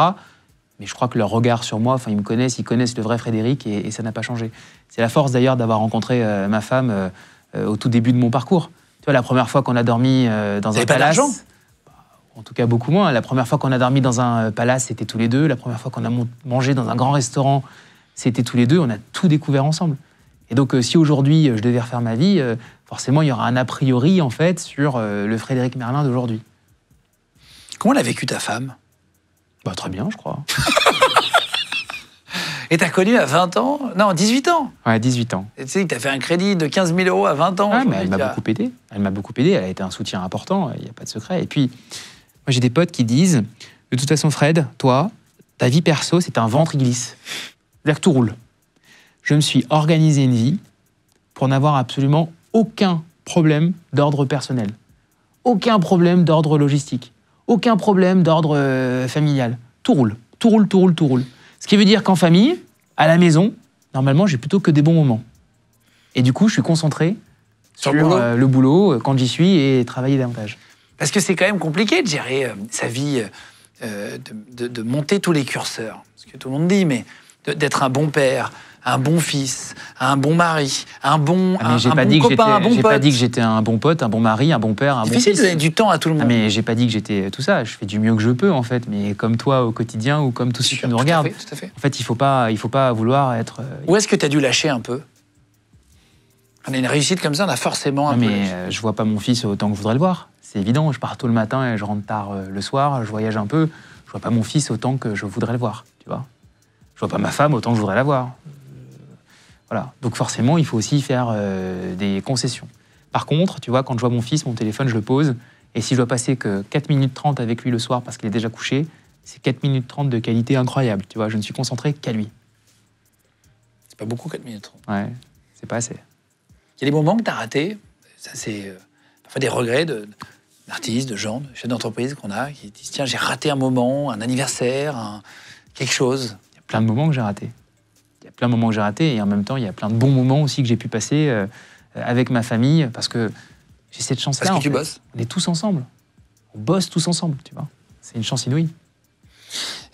Mais je crois que leur regard sur moi, ils me connaissent, ils connaissent le vrai Frédéric et ça n'a pas changé. C'est la force d'ailleurs d'avoir rencontré ma femme au tout début de mon parcours. Tu vois, la première fois qu'on a dormi dans un palace... d'argent ? En tout cas, beaucoup moins. La première fois qu'on a dormi dans un palace, c'était tous les deux. La première fois qu'on a mangé dans un grand restaurant, c'était tous les deux. On a tout découvert ensemble. Et donc, si aujourd'hui, je devais refaire ma vie, forcément, il y aura un a priori, en fait, sur le Frédéric Merlin d'aujourd'hui. Comment l'a vécu ta femme ? Bah, très bien, je crois. Et t'as connu à 20 ans, non, 18 ans. Ouais, 18 ans. Et tu sais que t'as fait un crédit de 15 000 € à 20 ans. Ah, mais aujourd'hui, elle m'a tu as- beaucoup aidé. Elle m'a beaucoup aidé. Elle a été un soutien important, il n'y a pas de secret. Et puis, moi, j'ai des potes qui disent, de toute façon, Fred, toi, ta vie perso, c'est un ventre qui glisse. C'est-à-dire que tout roule. Je me suis organisé une vie pour n'avoir absolument aucun problème d'ordre personnel. Aucun problème d'ordre logistique. Aucun problème d'ordre familial. Tout roule. Tout roule, tout roule, tout roule. Ce qui veut dire qu'en famille, à la maison, normalement, j'ai plutôt que des bons moments. Et du coup, je suis concentré Sur sur, le boulot. quand j'y suis et travailler davantage. Parce que c'est quand même compliqué de gérer sa vie, de monter tous les curseurs. Ce que tout le monde dit, mais d'être un bon père, un bon fils, un bon mari, un bon, Ah, mais j'ai un pas bon dit que copain, un bon j'ai pote. pas dit que j'étais un bon pote, un bon mari, un bon père, un C'est bon difficile de fils. donner du temps à tout le monde. Ah, mais j'ai pas dit que j'étais tout ça. Je fais du mieux que je peux, en fait. Mais comme toi au quotidien ou comme tous ceux qui nous regardent. Tout à fait. En fait, il faut pas vouloir être. Où est-ce que tu as dû lâcher un peu? On a une réussite comme ça, on a forcément un peu mais lâché. je vois pas mon fils autant que je voudrais le voir. C'est évident. Je pars tôt le matin et je rentre tard le soir. Je voyage un peu. Je vois pas mon fils autant que je voudrais le voir. Tu vois. Je vois pas ma femme autant que je voudrais la voir. Voilà. Donc forcément, il faut aussi faire des concessions. Par contre, tu vois, quand je vois mon fils, mon téléphone, je le pose. Et si je dois passer que 4 minutes 30 avec lui le soir parce qu'il est déjà couché, c'est 4 minutes 30 de qualité incroyable. Tu vois, je ne suis concentré qu'à lui. C'est pas beaucoup, 4 minutes. Ouais, c'est pas assez. Il y a des moments que tu as ratés. Ça, c'est parfois des regrets d'artistes, de gens, de chefs d'entreprise qu'on a, qui disent tiens, j'ai raté un moment, un anniversaire, quelque chose. Il y a plein de moments que j'ai ratés. Il y a plein de moments que j'ai ratés et en même temps, il y a plein de bons moments aussi que j'ai pu passer avec ma famille parce que j'ai cette chance-là. Parce que en tu fait. bosses. On est tous ensemble. On bosse tous ensemble, tu vois. C'est une chance inouïe.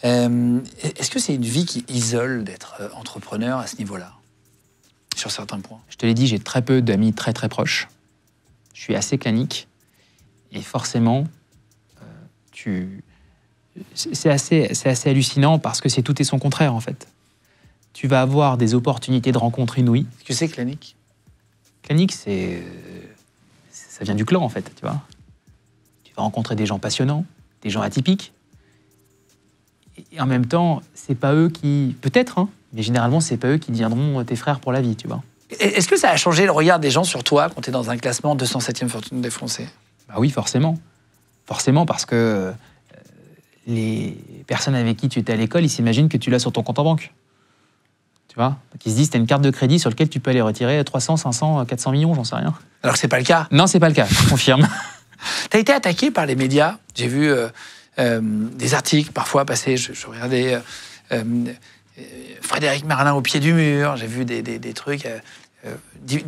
Est-ce que c'est une vie qui isole d'être entrepreneur à ce niveau-là, sur certains points? Je te l'ai dit, j'ai très peu d'amis très très proches. Je suis assez clanique. Et forcément, c'est assez hallucinant parce que c'est tout et son contraire, en fait. Tu vas avoir des opportunités de rencontres inouïes. Qu'est-ce que c'est clanique? Clanique, ça vient du clan, en fait, tu vois. Tu vas rencontrer des gens passionnants, des gens atypiques. Et en même temps, c'est pas eux qui... Peut-être, hein, mais généralement, c'est pas eux qui deviendront tes frères pour la vie, tu vois. Est-ce que ça a changé le regard des gens sur toi quand tu es dans un classement 207e fortune des Français? Bah oui, forcément. Forcément, parce que les personnes avec qui tu étais à l'école, ils s'imaginent que tu l'as sur ton compte en banque. Tu vois? Donc ils se disent, tu as une carte de crédit sur laquelle tu peux aller retirer 300, 500, 400 millions, j'en sais rien. Alors que c'est pas le cas. Non, c'est pas le cas, je confirme. Tu as été attaqué par les médias. J'ai vu des articles parfois passer. Je regardais Frédéric Merlin au pied du mur. J'ai vu des trucs.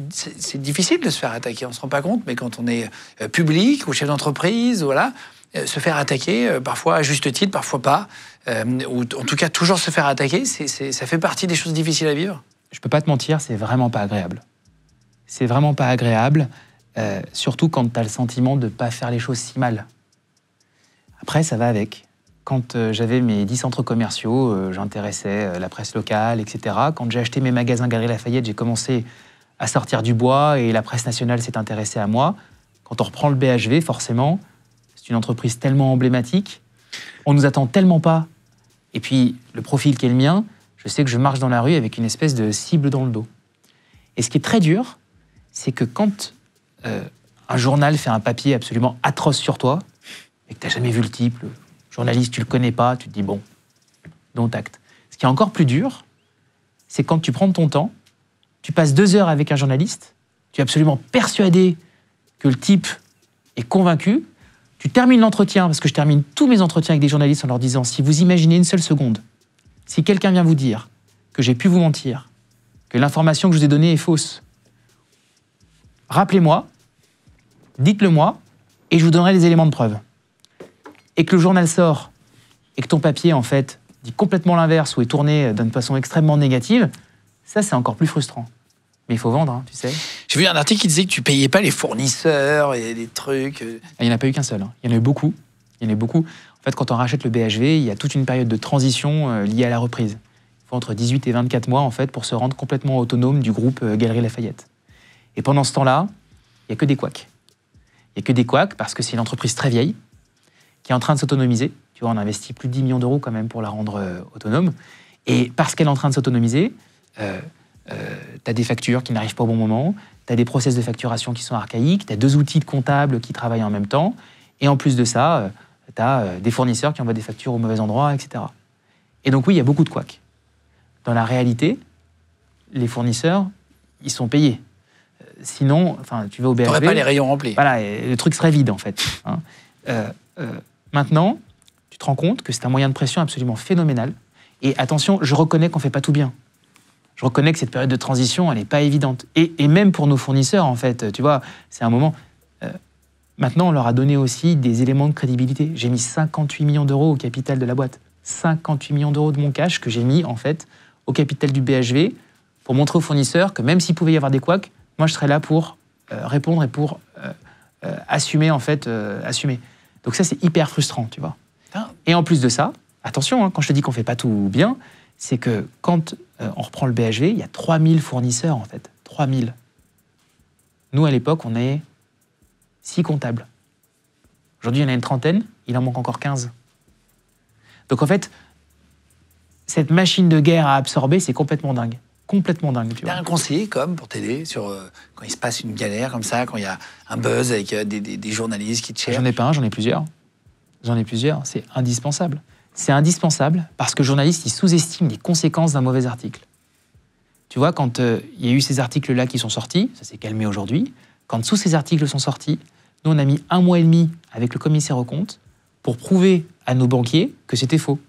C'est difficile de se faire attaquer. On ne se rend pas compte, mais quand on est public ou chef d'entreprise, voilà, se faire attaquer, parfois à juste titre, parfois pas, ou en tout cas toujours se faire attaquer, ça fait partie des choses difficiles à vivre. Je peux pas te mentir, c'est vraiment pas agréable. C'est vraiment pas agréable, surtout quand tu as le sentiment de pas faire les choses si mal. Après, ça va avec. Quand j'avais mes 10 centres commerciaux, j'intéressais la presse locale, etc. Quand j'ai acheté mes magasins Galeries Lafayette, j'ai commencé à sortir du bois et la presse nationale s'est intéressée à moi. Quand on reprend le BHV, forcément, c'est une entreprise tellement emblématique, on nous attend tellement pas. Et puis, le profil qui est le mien, je sais que je marche dans la rue avec une espèce de cible dans le dos. Et ce qui est très dur, c'est que quand un journal fait un papier absolument atroce sur toi, et que tu n'as jamais vu le type, le journaliste, tu le connais pas, tu te dis bon, dont acte. Ce qui est encore plus dur, c'est quand tu prends ton temps, tu passes 2 heures avec un journaliste, tu es absolument persuadé que le type est convaincu, tu termines l'entretien, parce que je termine tous mes entretiens avec des journalistes en leur disant, si vous imaginez une seule seconde, si quelqu'un vient vous dire que j'ai pu vous mentir, que l'information que je vous ai donnée est fausse, rappelez-moi, dites-le moi, et je vous donnerai les éléments de preuve. Et que le journal sort, et que ton papier, en fait, dit complètement l'inverse ou est tourné d'une façon extrêmement négative, ça, c'est encore plus frustrant. Mais il faut vendre, hein, tu sais. J'ai vu un article qui disait que tu payais pas les fournisseurs et des trucs. Il n'y en a pas eu qu'un seul. Hein. Il y en a eu beaucoup. Il y en a eu beaucoup. En fait, quand on rachète le BHV, il y a toute une période de transition liée à la reprise. Il faut entre 18 et 24 mois, en fait, pour se rendre complètement autonome du groupe Galeries Lafayette. Et pendant ce temps-là, il n'y a que des couacs. Il n'y a que des couacs parce que c'est une entreprise très vieille qui est en train de s'autonomiser. Tu vois, on investit plus de 10 millions d'euros quand même pour la rendre autonome. Et parce qu'elle est en train de s'autonomiser, tu as des factures qui n'arrivent pas au bon moment, tu as des process de facturation qui sont archaïques, tu as 2 outils de comptables qui travaillent en même temps, et en plus de ça, tu as des fournisseurs qui envoient des factures au mauvais endroit, etc. Et donc oui, il y a beaucoup de couacs. Dans la réalité, les fournisseurs, ils sont payés. Sinon, tu vas au BHV... Tu n'aurais pas les rayons remplis. Voilà, et le truc serait vide, en fait. Hein. Maintenant, tu te rends compte que c'est un moyen de pression absolument phénoménal. Et attention, je reconnais qu'on ne fait pas tout bien. Je reconnais que cette période de transition, elle n'est pas évidente. Et même pour nos fournisseurs, en fait, tu vois, c'est un moment... Maintenant, on leur a donné aussi des éléments de crédibilité. J'ai mis 58 millions d'euros au capital de la boîte. 58 millions d'euros de mon cash que j'ai mis, en fait, au capital du BHV pour montrer aux fournisseurs que même s'il pouvait y avoir des couacs, moi, je serais là pour répondre et pour assumer, en fait, assumer. Donc ça, c'est hyper frustrant, tu vois. Et en plus de ça, attention, hein, quand je te dis qu'on ne fait pas tout bien, c'est que quand on reprend le BHV, il y a 3000 fournisseurs, en fait. 3000. Nous, à l'époque, on est 6 comptables. Aujourd'hui, il y en a une trentaine, il en manque encore 15. Donc, en fait, cette machine de guerre à absorber, c'est complètement dingue. Complètement dingue, tu vois. T'as un conseiller, pour t'aider, sur quand il se passe une galère comme ça, quand il y a un buzz avec des journalistes qui te cherchent. J'en ai pas un, j'en ai plusieurs. J'en ai plusieurs, c'est indispensable. C'est indispensable parce que le journaliste, il sous-estime les conséquences d'un mauvais article. Tu vois, quand il y a eu ces articles-là qui sont sortis, ça s'est calmé aujourd'hui, quand tous ces articles sont sortis, nous, on a mis 1 mois et demi avec le commissaire aux comptes pour prouver à nos banquiers que c'était faux.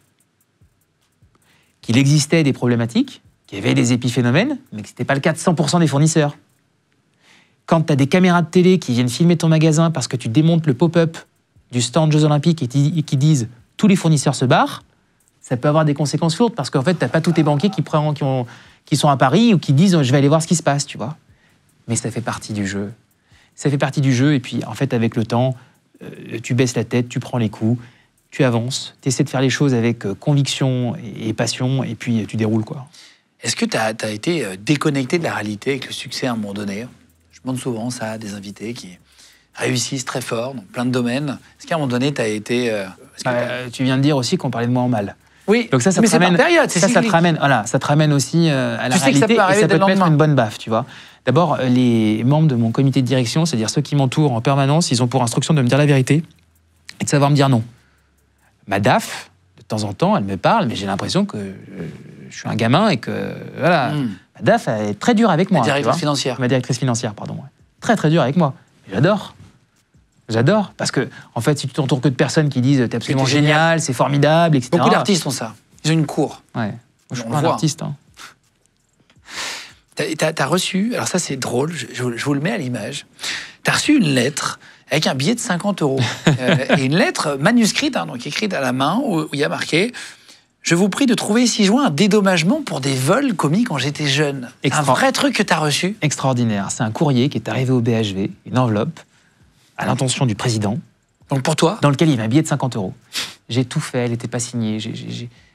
Qu'il existait des problématiques, qu'il y avait des épiphénomènes, mais que ce n'était pas le cas de 100% des fournisseurs. Quand tu as des caméras de télé qui viennent filmer ton magasin parce que tu démontes le pop-up du stand Jeux Olympiques et qui disent « tous les fournisseurs se barrent », ça peut avoir des conséquences lourdes parce qu'en fait, tu n'as pas tous tes banquiers qui sont à Paris ou qui disent « je vais aller voir ce qui se passe », tu vois. Mais ça fait partie du jeu. Ça fait partie du jeu et puis, en fait, avec le temps, tu baisses la tête, tu prends les coups, tu avances, tu essaies de faire les choses avec conviction et passion et puis tu déroules, quoi. Est-ce que tu as été déconnecté de la réalité avec le succès à un moment donné? Je demande souvent ça à des invités qui réussissent très fort dans plein de domaines. Est-ce qu'à un moment donné, tu as été... tu viens de dire aussi qu'on parlait de moi en mal. Oui, donc ça mais te ramène, c'est par période, c'est ça te ramène, voilà, ça te ramène aussi à la tu sais que ça réalité peut arriver et ça peut te mettre lendemain. une bonne baffe, tu vois. D'abord, les membres de mon comité de direction, c'est-à-dire ceux qui m'entourent en permanence, ils ont pour instruction de me dire la vérité et de savoir me dire non. Ma DAF, de temps en temps, elle me parle, mais j'ai l'impression que je suis un gamin et que, voilà, ma DAF, elle est très dure avec moi. Ma directrice financière. Ma directrice financière, pardon. Ouais. Très, très dure avec moi. Mais j'adore. J'adore. Parce que, en fait, si tu t'entoures que de personnes qui disent « t'es absolument génial, c'est formidable, etc. » Beaucoup d'artistes ont ça. Ils ont une cour. Ouais. Moi, je suis On pas un voit. artiste. Hein. T'as reçu, alors ça c'est drôle, je vous le mets à l'image, t'as reçu une lettre avec un billet de 50 €. Et une lettre manuscrite, donc écrite à la main, où il y a marqué « Je vous prie de trouver ci-joint un dédommagement pour des vols commis quand j'étais jeune ». Un vrai truc que t'as reçu. Extraordinaire. C'est un courrier qui est arrivé au BHV, une enveloppe, à l'intention du président. Donc pour toi? Dans lequel il y avait un billet de 50 €. J'ai tout fait, elle n'était pas signée.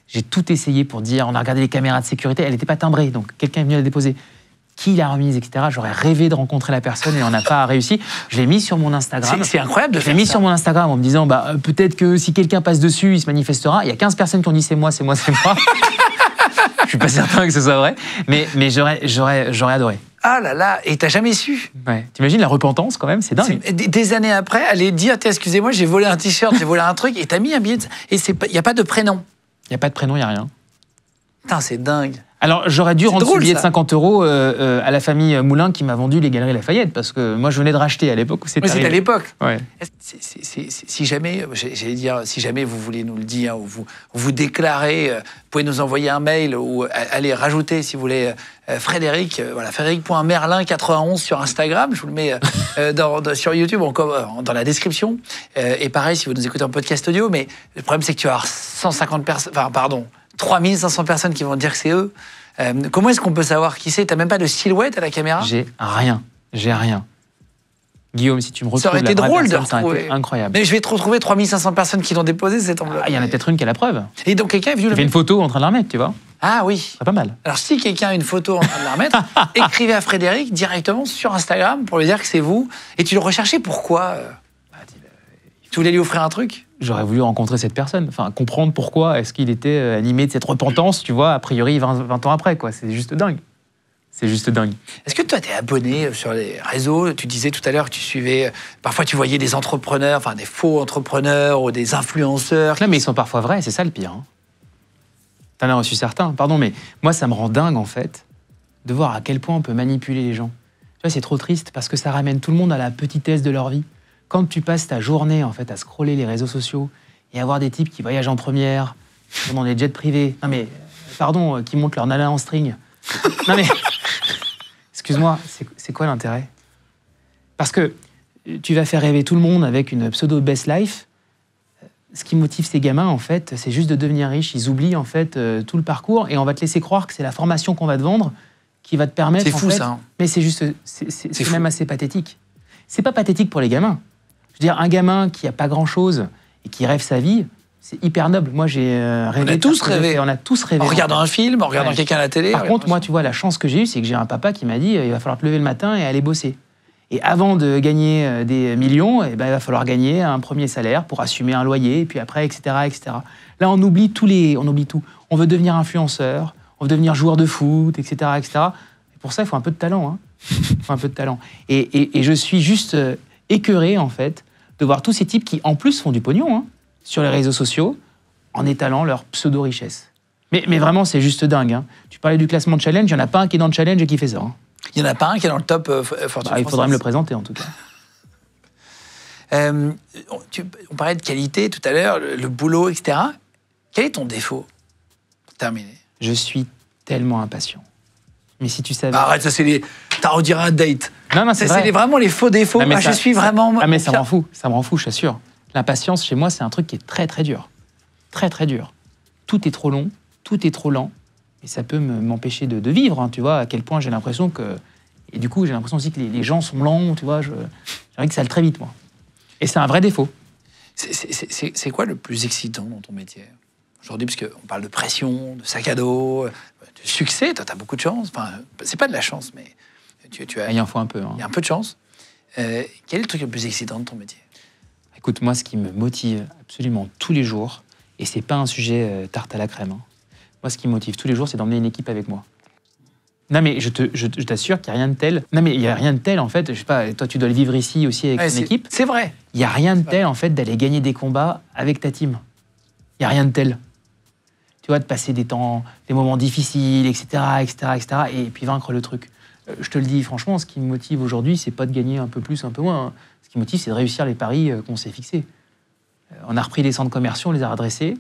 J'ai tout essayé pour dire, on a regardé les caméras de sécurité, elle n'était pas timbrée, donc quelqu'un est venu la déposer. Qui l'a remise, etc. J'aurais rêvé de rencontrer la personne et on n'a pas réussi. Je l'ai mis sur mon Instagram. C'est incroyable de faire ça. Je l'ai mis sur mon Instagram en me disant, peut-être que si quelqu'un passe dessus, il se manifestera. Il y a 15 personnes qui ont dit c'est moi, c'est moi, c'est moi. Je suis pas certain que ce soit vrai, mais j'aurais adoré. Ah là là, et t'as jamais su? Ouais. T'imagines la repentance quand même, c'est dingue. Des années après, aller dire, excusez-moi, j'ai volé un t-shirt, j'ai volé un truc, et t'as mis un billet et il n'y a pas de prénom. Il n'y a pas de prénom, il n'y a rien. Putain, c'est dingue. Alors, j'aurais dû rendre ce billet de ça. 50 € à la famille Moulin qui m'a vendu les Galeries Lafayette, parce que moi, je venais de racheter à l'époque où c'était C'était à l'époque. Ouais. Si jamais, j'allais dire, si jamais vous voulez nous le dire, ou vous déclarez, vous pouvez nous envoyer un mail, ou allez rajouter, si vous voulez, Frédéric, voilà, Frédéric.merlin91 sur Instagram, je vous le mets sur YouTube, dans la description. Et pareil, si vous nous écoutez en podcast audio, mais le problème, c'est que tu vas avoir 150 personnes, 3500 personnes qui vont dire que c'est eux. Comment est-ce qu'on peut savoir qui c'est? T'as même pas de silhouette à la caméra? J'ai rien. Guillaume, si tu me retrouves, ça aurait été drôle de personne, ça aurait retrouver. été incroyable. Mais je vais te retrouver 3500 personnes qui l'ont déposé, cette enveloppe. Il y en a peut-être une qui a la preuve. Et donc quelqu'un est venu Tu fais une photo en train de la remettre, tu vois. Ah oui. C'est pas mal. Alors si quelqu'un a une photo en train de la remettre, écrivez à Frédéric directement sur Instagram pour lui dire que c'est vous. Et tu le recherchais pourquoi? Tu voulais lui offrir un truc? j'aurais voulu rencontrer cette personne. Enfin, comprendre pourquoi est-ce qu'il était animé de cette repentance, tu vois, a priori 20 ans après, quoi. C'est juste dingue. C'est juste dingue. Est-ce que toi, tu es abonné sur les réseaux? Tu disais tout à l'heure que tu suivais... Parfois, tu voyais des entrepreneurs, enfin des faux entrepreneurs ou des influenceurs. Non, mais ils sont parfois vrais, c'est ça le pire. Hein. T'en as reçu certains, pardon, mais moi, ça me rend dingue, en fait, de voir à quel point on peut manipuler les gens. Tu vois, c'est trop triste parce que ça ramène tout le monde à la petitesse de leur vie. Quand tu passes ta journée, en fait, à scroller les réseaux sociaux et à voir des types qui voyagent en première, qui sont dans des jets privés, non mais, pardon, qui montent leur nana en string. Non mais... Excuse-moi, c'est quoi l'intérêt? Parce que tu vas faire rêver tout le monde avec une pseudo best life. Ce qui motive ces gamins, en fait, c'est juste de devenir riche. Ils oublient, en fait, tout le parcours et on va te laisser croire que c'est la formation qu'on va te vendre qui va te permettre... C'est fou, en fait, ça. Hein. Mais c'est juste... C'est même assez pathétique. C'est pas pathétique pour les gamins. Je veux dire, un gamin qui a pas grand-chose et qui rêve sa vie, c'est hyper noble. Moi, j'ai rêvé... On a tous rêvé. On a tous rêvé. En regardant un film, en regardant quelqu'un à la télé. Par contre, moi, tu vois, la chance que j'ai eue, c'est que j'ai un papa qui m'a dit il va falloir te lever le matin et aller bosser. Et avant de gagner des millions, eh ben, il va falloir gagner un premier salaire pour assumer un loyer, et puis après, etc., etc. Là, on oublie tout. On veut devenir influenceur, on veut devenir joueur de foot, etc., etc. Et pour ça, il faut un peu de talent. Hein. Il faut un peu de talent. Et je suis juste écœuré, en fait, de voir tous ces types qui, en plus, font du pognon, hein, sur les réseaux sociaux, en étalant leur pseudo-richesse. Mais vraiment, c'est juste dingue. Hein. Tu parlais du classement de challenge, il n'y en a pas un qui est dans le challenge et qui fait ça. Hein. Il n'y en a pas un qui est dans le top Fortune Il faudrait me le présenter, en tout cas. On parlait de qualité tout à l'heure, le boulot, etc. Quel est ton défaut? Pour terminer. Je suis tellement impatient. Mais si tu savais... Bah arrête, ça c'est les... T'as redire un date. Non, c'est vrai. C'est vraiment les faux défauts. Ah, je suis vraiment... Ah mais ça me rend fou, je t'assure. L'impatience, chez moi, c'est un truc qui est très, très dur. Très, très dur. Tout est trop long, tout est trop lent. Et ça peut m'empêcher de vivre, hein, tu vois, à quel point j'ai l'impression que... Et du coup, j'ai l'impression aussi que les gens sont lents, tu vois. J'aimerais que ça aille très vite, moi. Et c'est un vrai défaut. C'est quoi le plus excitant dans ton métier aujourd'hui? Parce qu'on parle de pression, de sac à dos, de succès. Toi, t'as beaucoup de chance. Enfin, c'est pas de la chance, mais tu as... Il en faut un peu. Hein. Il y a un peu de chance. Quel est le truc le plus excitant de ton métier? Écoute, moi, ce qui me motive absolument tous les jours, et c'est pas un sujet tarte à la crème, hein. Moi, ce qui me motive tous les jours, c'est d'emmener une équipe avec moi. Non, mais je t'assure qu'il n'y a rien de tel. Non, mais il n'y a rien de tel, en fait. Je sais pas, toi, tu dois le vivre ici aussi avec ton équipe. C'est vrai. Il n'y a rien de tel, en fait, d'aller gagner des combats avec ta team. Il n'y a rien de tel. Tu vois, de passer des moments difficiles, etc., etc., etc., et puis vaincre le truc. Je te le dis, franchement, ce qui me motive aujourd'hui, c'est pas de gagner un peu plus, un peu moins. Hein. Ce qui me motive, c'est de réussir les paris qu'on s'est fixés. On a repris les centres commerciaux, on les a redressés.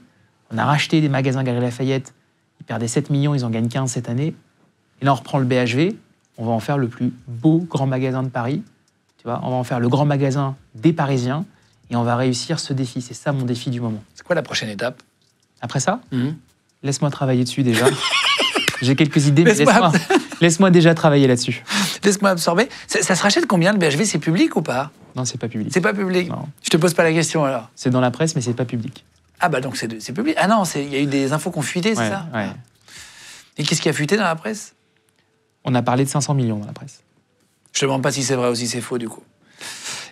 On a racheté des magasins Galeries Lafayette. Ils perdaient 7 millions, ils en gagnent 15 cette année. Et là, on reprend le BHV. On va en faire le plus beau grand magasin de Paris. Tu vois, on va en faire le grand magasin des Parisiens. Et on va réussir ce défi. C'est ça mon défi du moment. C'est quoi la prochaine étape? Après ça, laisse-moi travailler dessus déjà. J'ai quelques idées, mais laisse-moi déjà travailler là-dessus. Laisse-moi absorber. Ça se rachète combien le BHV? C'est public ou pas? Non, c'est pas public. C'est pas public? Non. Je te pose pas la question alors. C'est dans la presse, mais c'est pas public. Ah bah donc c'est public. Ah non, il y a eu des infos qui ont fuité, c'est ça? Ouais. Et qu'est-ce qui a fuité dans la presse? On a parlé de 500 millions dans la presse. Je te demande pas si c'est vrai ou si c'est faux du coup.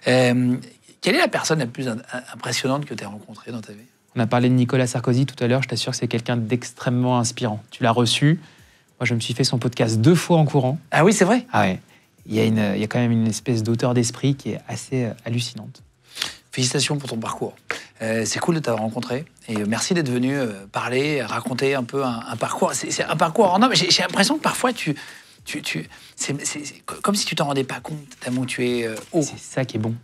Quelle est la personne la plus impressionnante que tu as rencontrée dans ta vie? On a parlé de Nicolas Sarkozy tout à l'heure. Je t'assure que c'est quelqu'un d'extrêmement inspirant. Tu l'as reçu. Moi, je me suis fait son podcast 2 fois en courant. Ah oui, c'est vrai? Ah ouais. Il y a quand même une espèce d'auteur d'esprit qui est assez hallucinante. Félicitations pour ton parcours. C'est cool de t'avoir rencontré. Et merci d'être venu parler, raconter un peu un parcours. C'est un parcours hors norme. J'ai l'impression que parfois, c'est comme si tu t'en rendais pas compte tellement tu es haut. C'est ça qui est bon.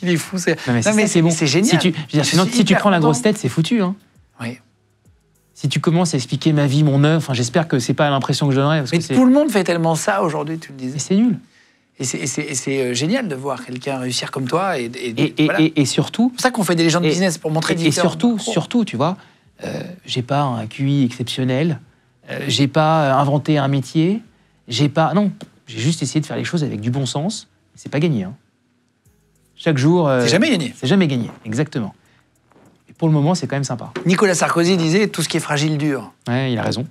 Il est fou. Non, mais c'est bon. C'est génial. Si tu prends la grosse tête, c'est foutu. Hein. Oui. Si tu commences à expliquer ma vie, mon œuvre, j'espère que c'est pas l'impression que je donnerais. Mais tout le monde fait tellement ça aujourd'hui, tu le disais. Et c'est nul. Et c'est génial de voir quelqu'un réussir comme toi. Et surtout... C'est pour ça qu'on fait des légendes business, pour montrer différents. Et surtout, tu vois, j'ai pas un QI exceptionnel, j'ai pas inventé un métier, non, j'ai juste essayé de faire les choses avec du bon sens. C'est pas gagné. Hein. Chaque jour... c'est jamais gagné. C'est jamais gagné, exactement. Et pour le moment, c'est quand même sympa. Nicolas Sarkozy disait « tout ce qui est fragile dure ». Ouais, il a raison.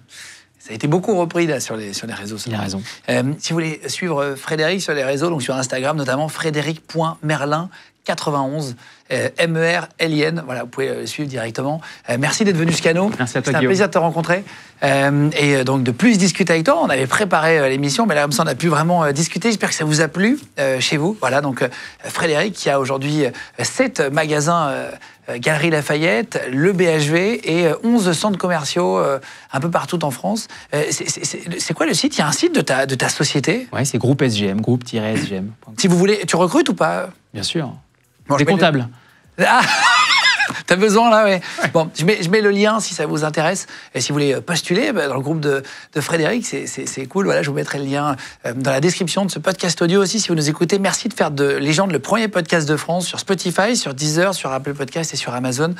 Ça a été beaucoup repris là, sur les réseaux. Il a raison. Si vous voulez suivre Frédéric sur les réseaux, donc sur Instagram notamment, frédéric.merlin, 91, MERLIN. Voilà, vous pouvez le suivre directement. Merci d'être venu, Scano. Merci à toi, C'était un Guillaume. plaisir de te rencontrer. Et donc de plus discuter avec toi. On avait préparé l'émission, mais là, comme ça, on a pu vraiment discuter. J'espère que ça vous a plu chez vous. Voilà, donc Frédéric, qui a aujourd'hui 7 magasins Galerie Lafayette, le BHV et 11 centres commerciaux un peu partout en France. C'est quoi le site? Il y a un site de ta société? Ouais, c'est groupe SGM, groupe-SGM. Si vous voulez, tu recrutes ou pas? Bien sûr. Bon, Des je mets le- comptables. Ah T'as besoin là, ouais. Bon, je mets le lien si ça vous intéresse. Et si vous voulez postuler dans le groupe de Frédéric, c'est cool. Voilà, je vous mettrai le lien dans la description de ce podcast audio aussi si vous nous écoutez. Merci de faire de Légende le premier podcast de France sur Spotify, sur Deezer, sur Apple Podcast et sur Amazon.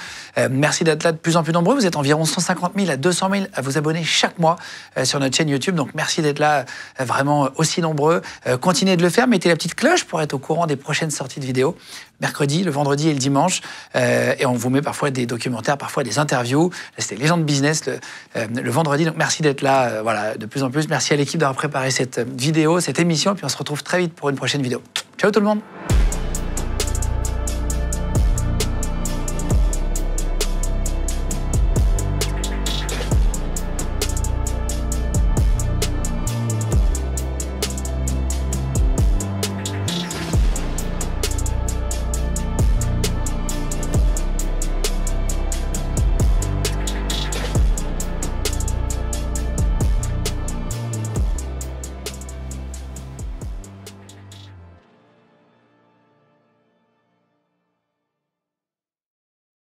Merci d'être là de plus en plus nombreux. Vous êtes environ 150 000 à 200 000 à vous abonner chaque mois sur notre chaîne YouTube. Donc merci d'être là vraiment aussi nombreux. Continuez de le faire. Mettez la petite cloche pour être au courant des prochaines sorties de vidéos. Mercredi, le vendredi et le dimanche. Et on vous met parfois des documentaires, parfois des interviews. Là, c'était Légende Business le vendredi. Donc merci d'être là voilà, de plus en plus. Merci à l'équipe d'avoir préparé cette vidéo, cette émission. Et puis on se retrouve très vite pour une prochaine vidéo. Ciao tout le monde.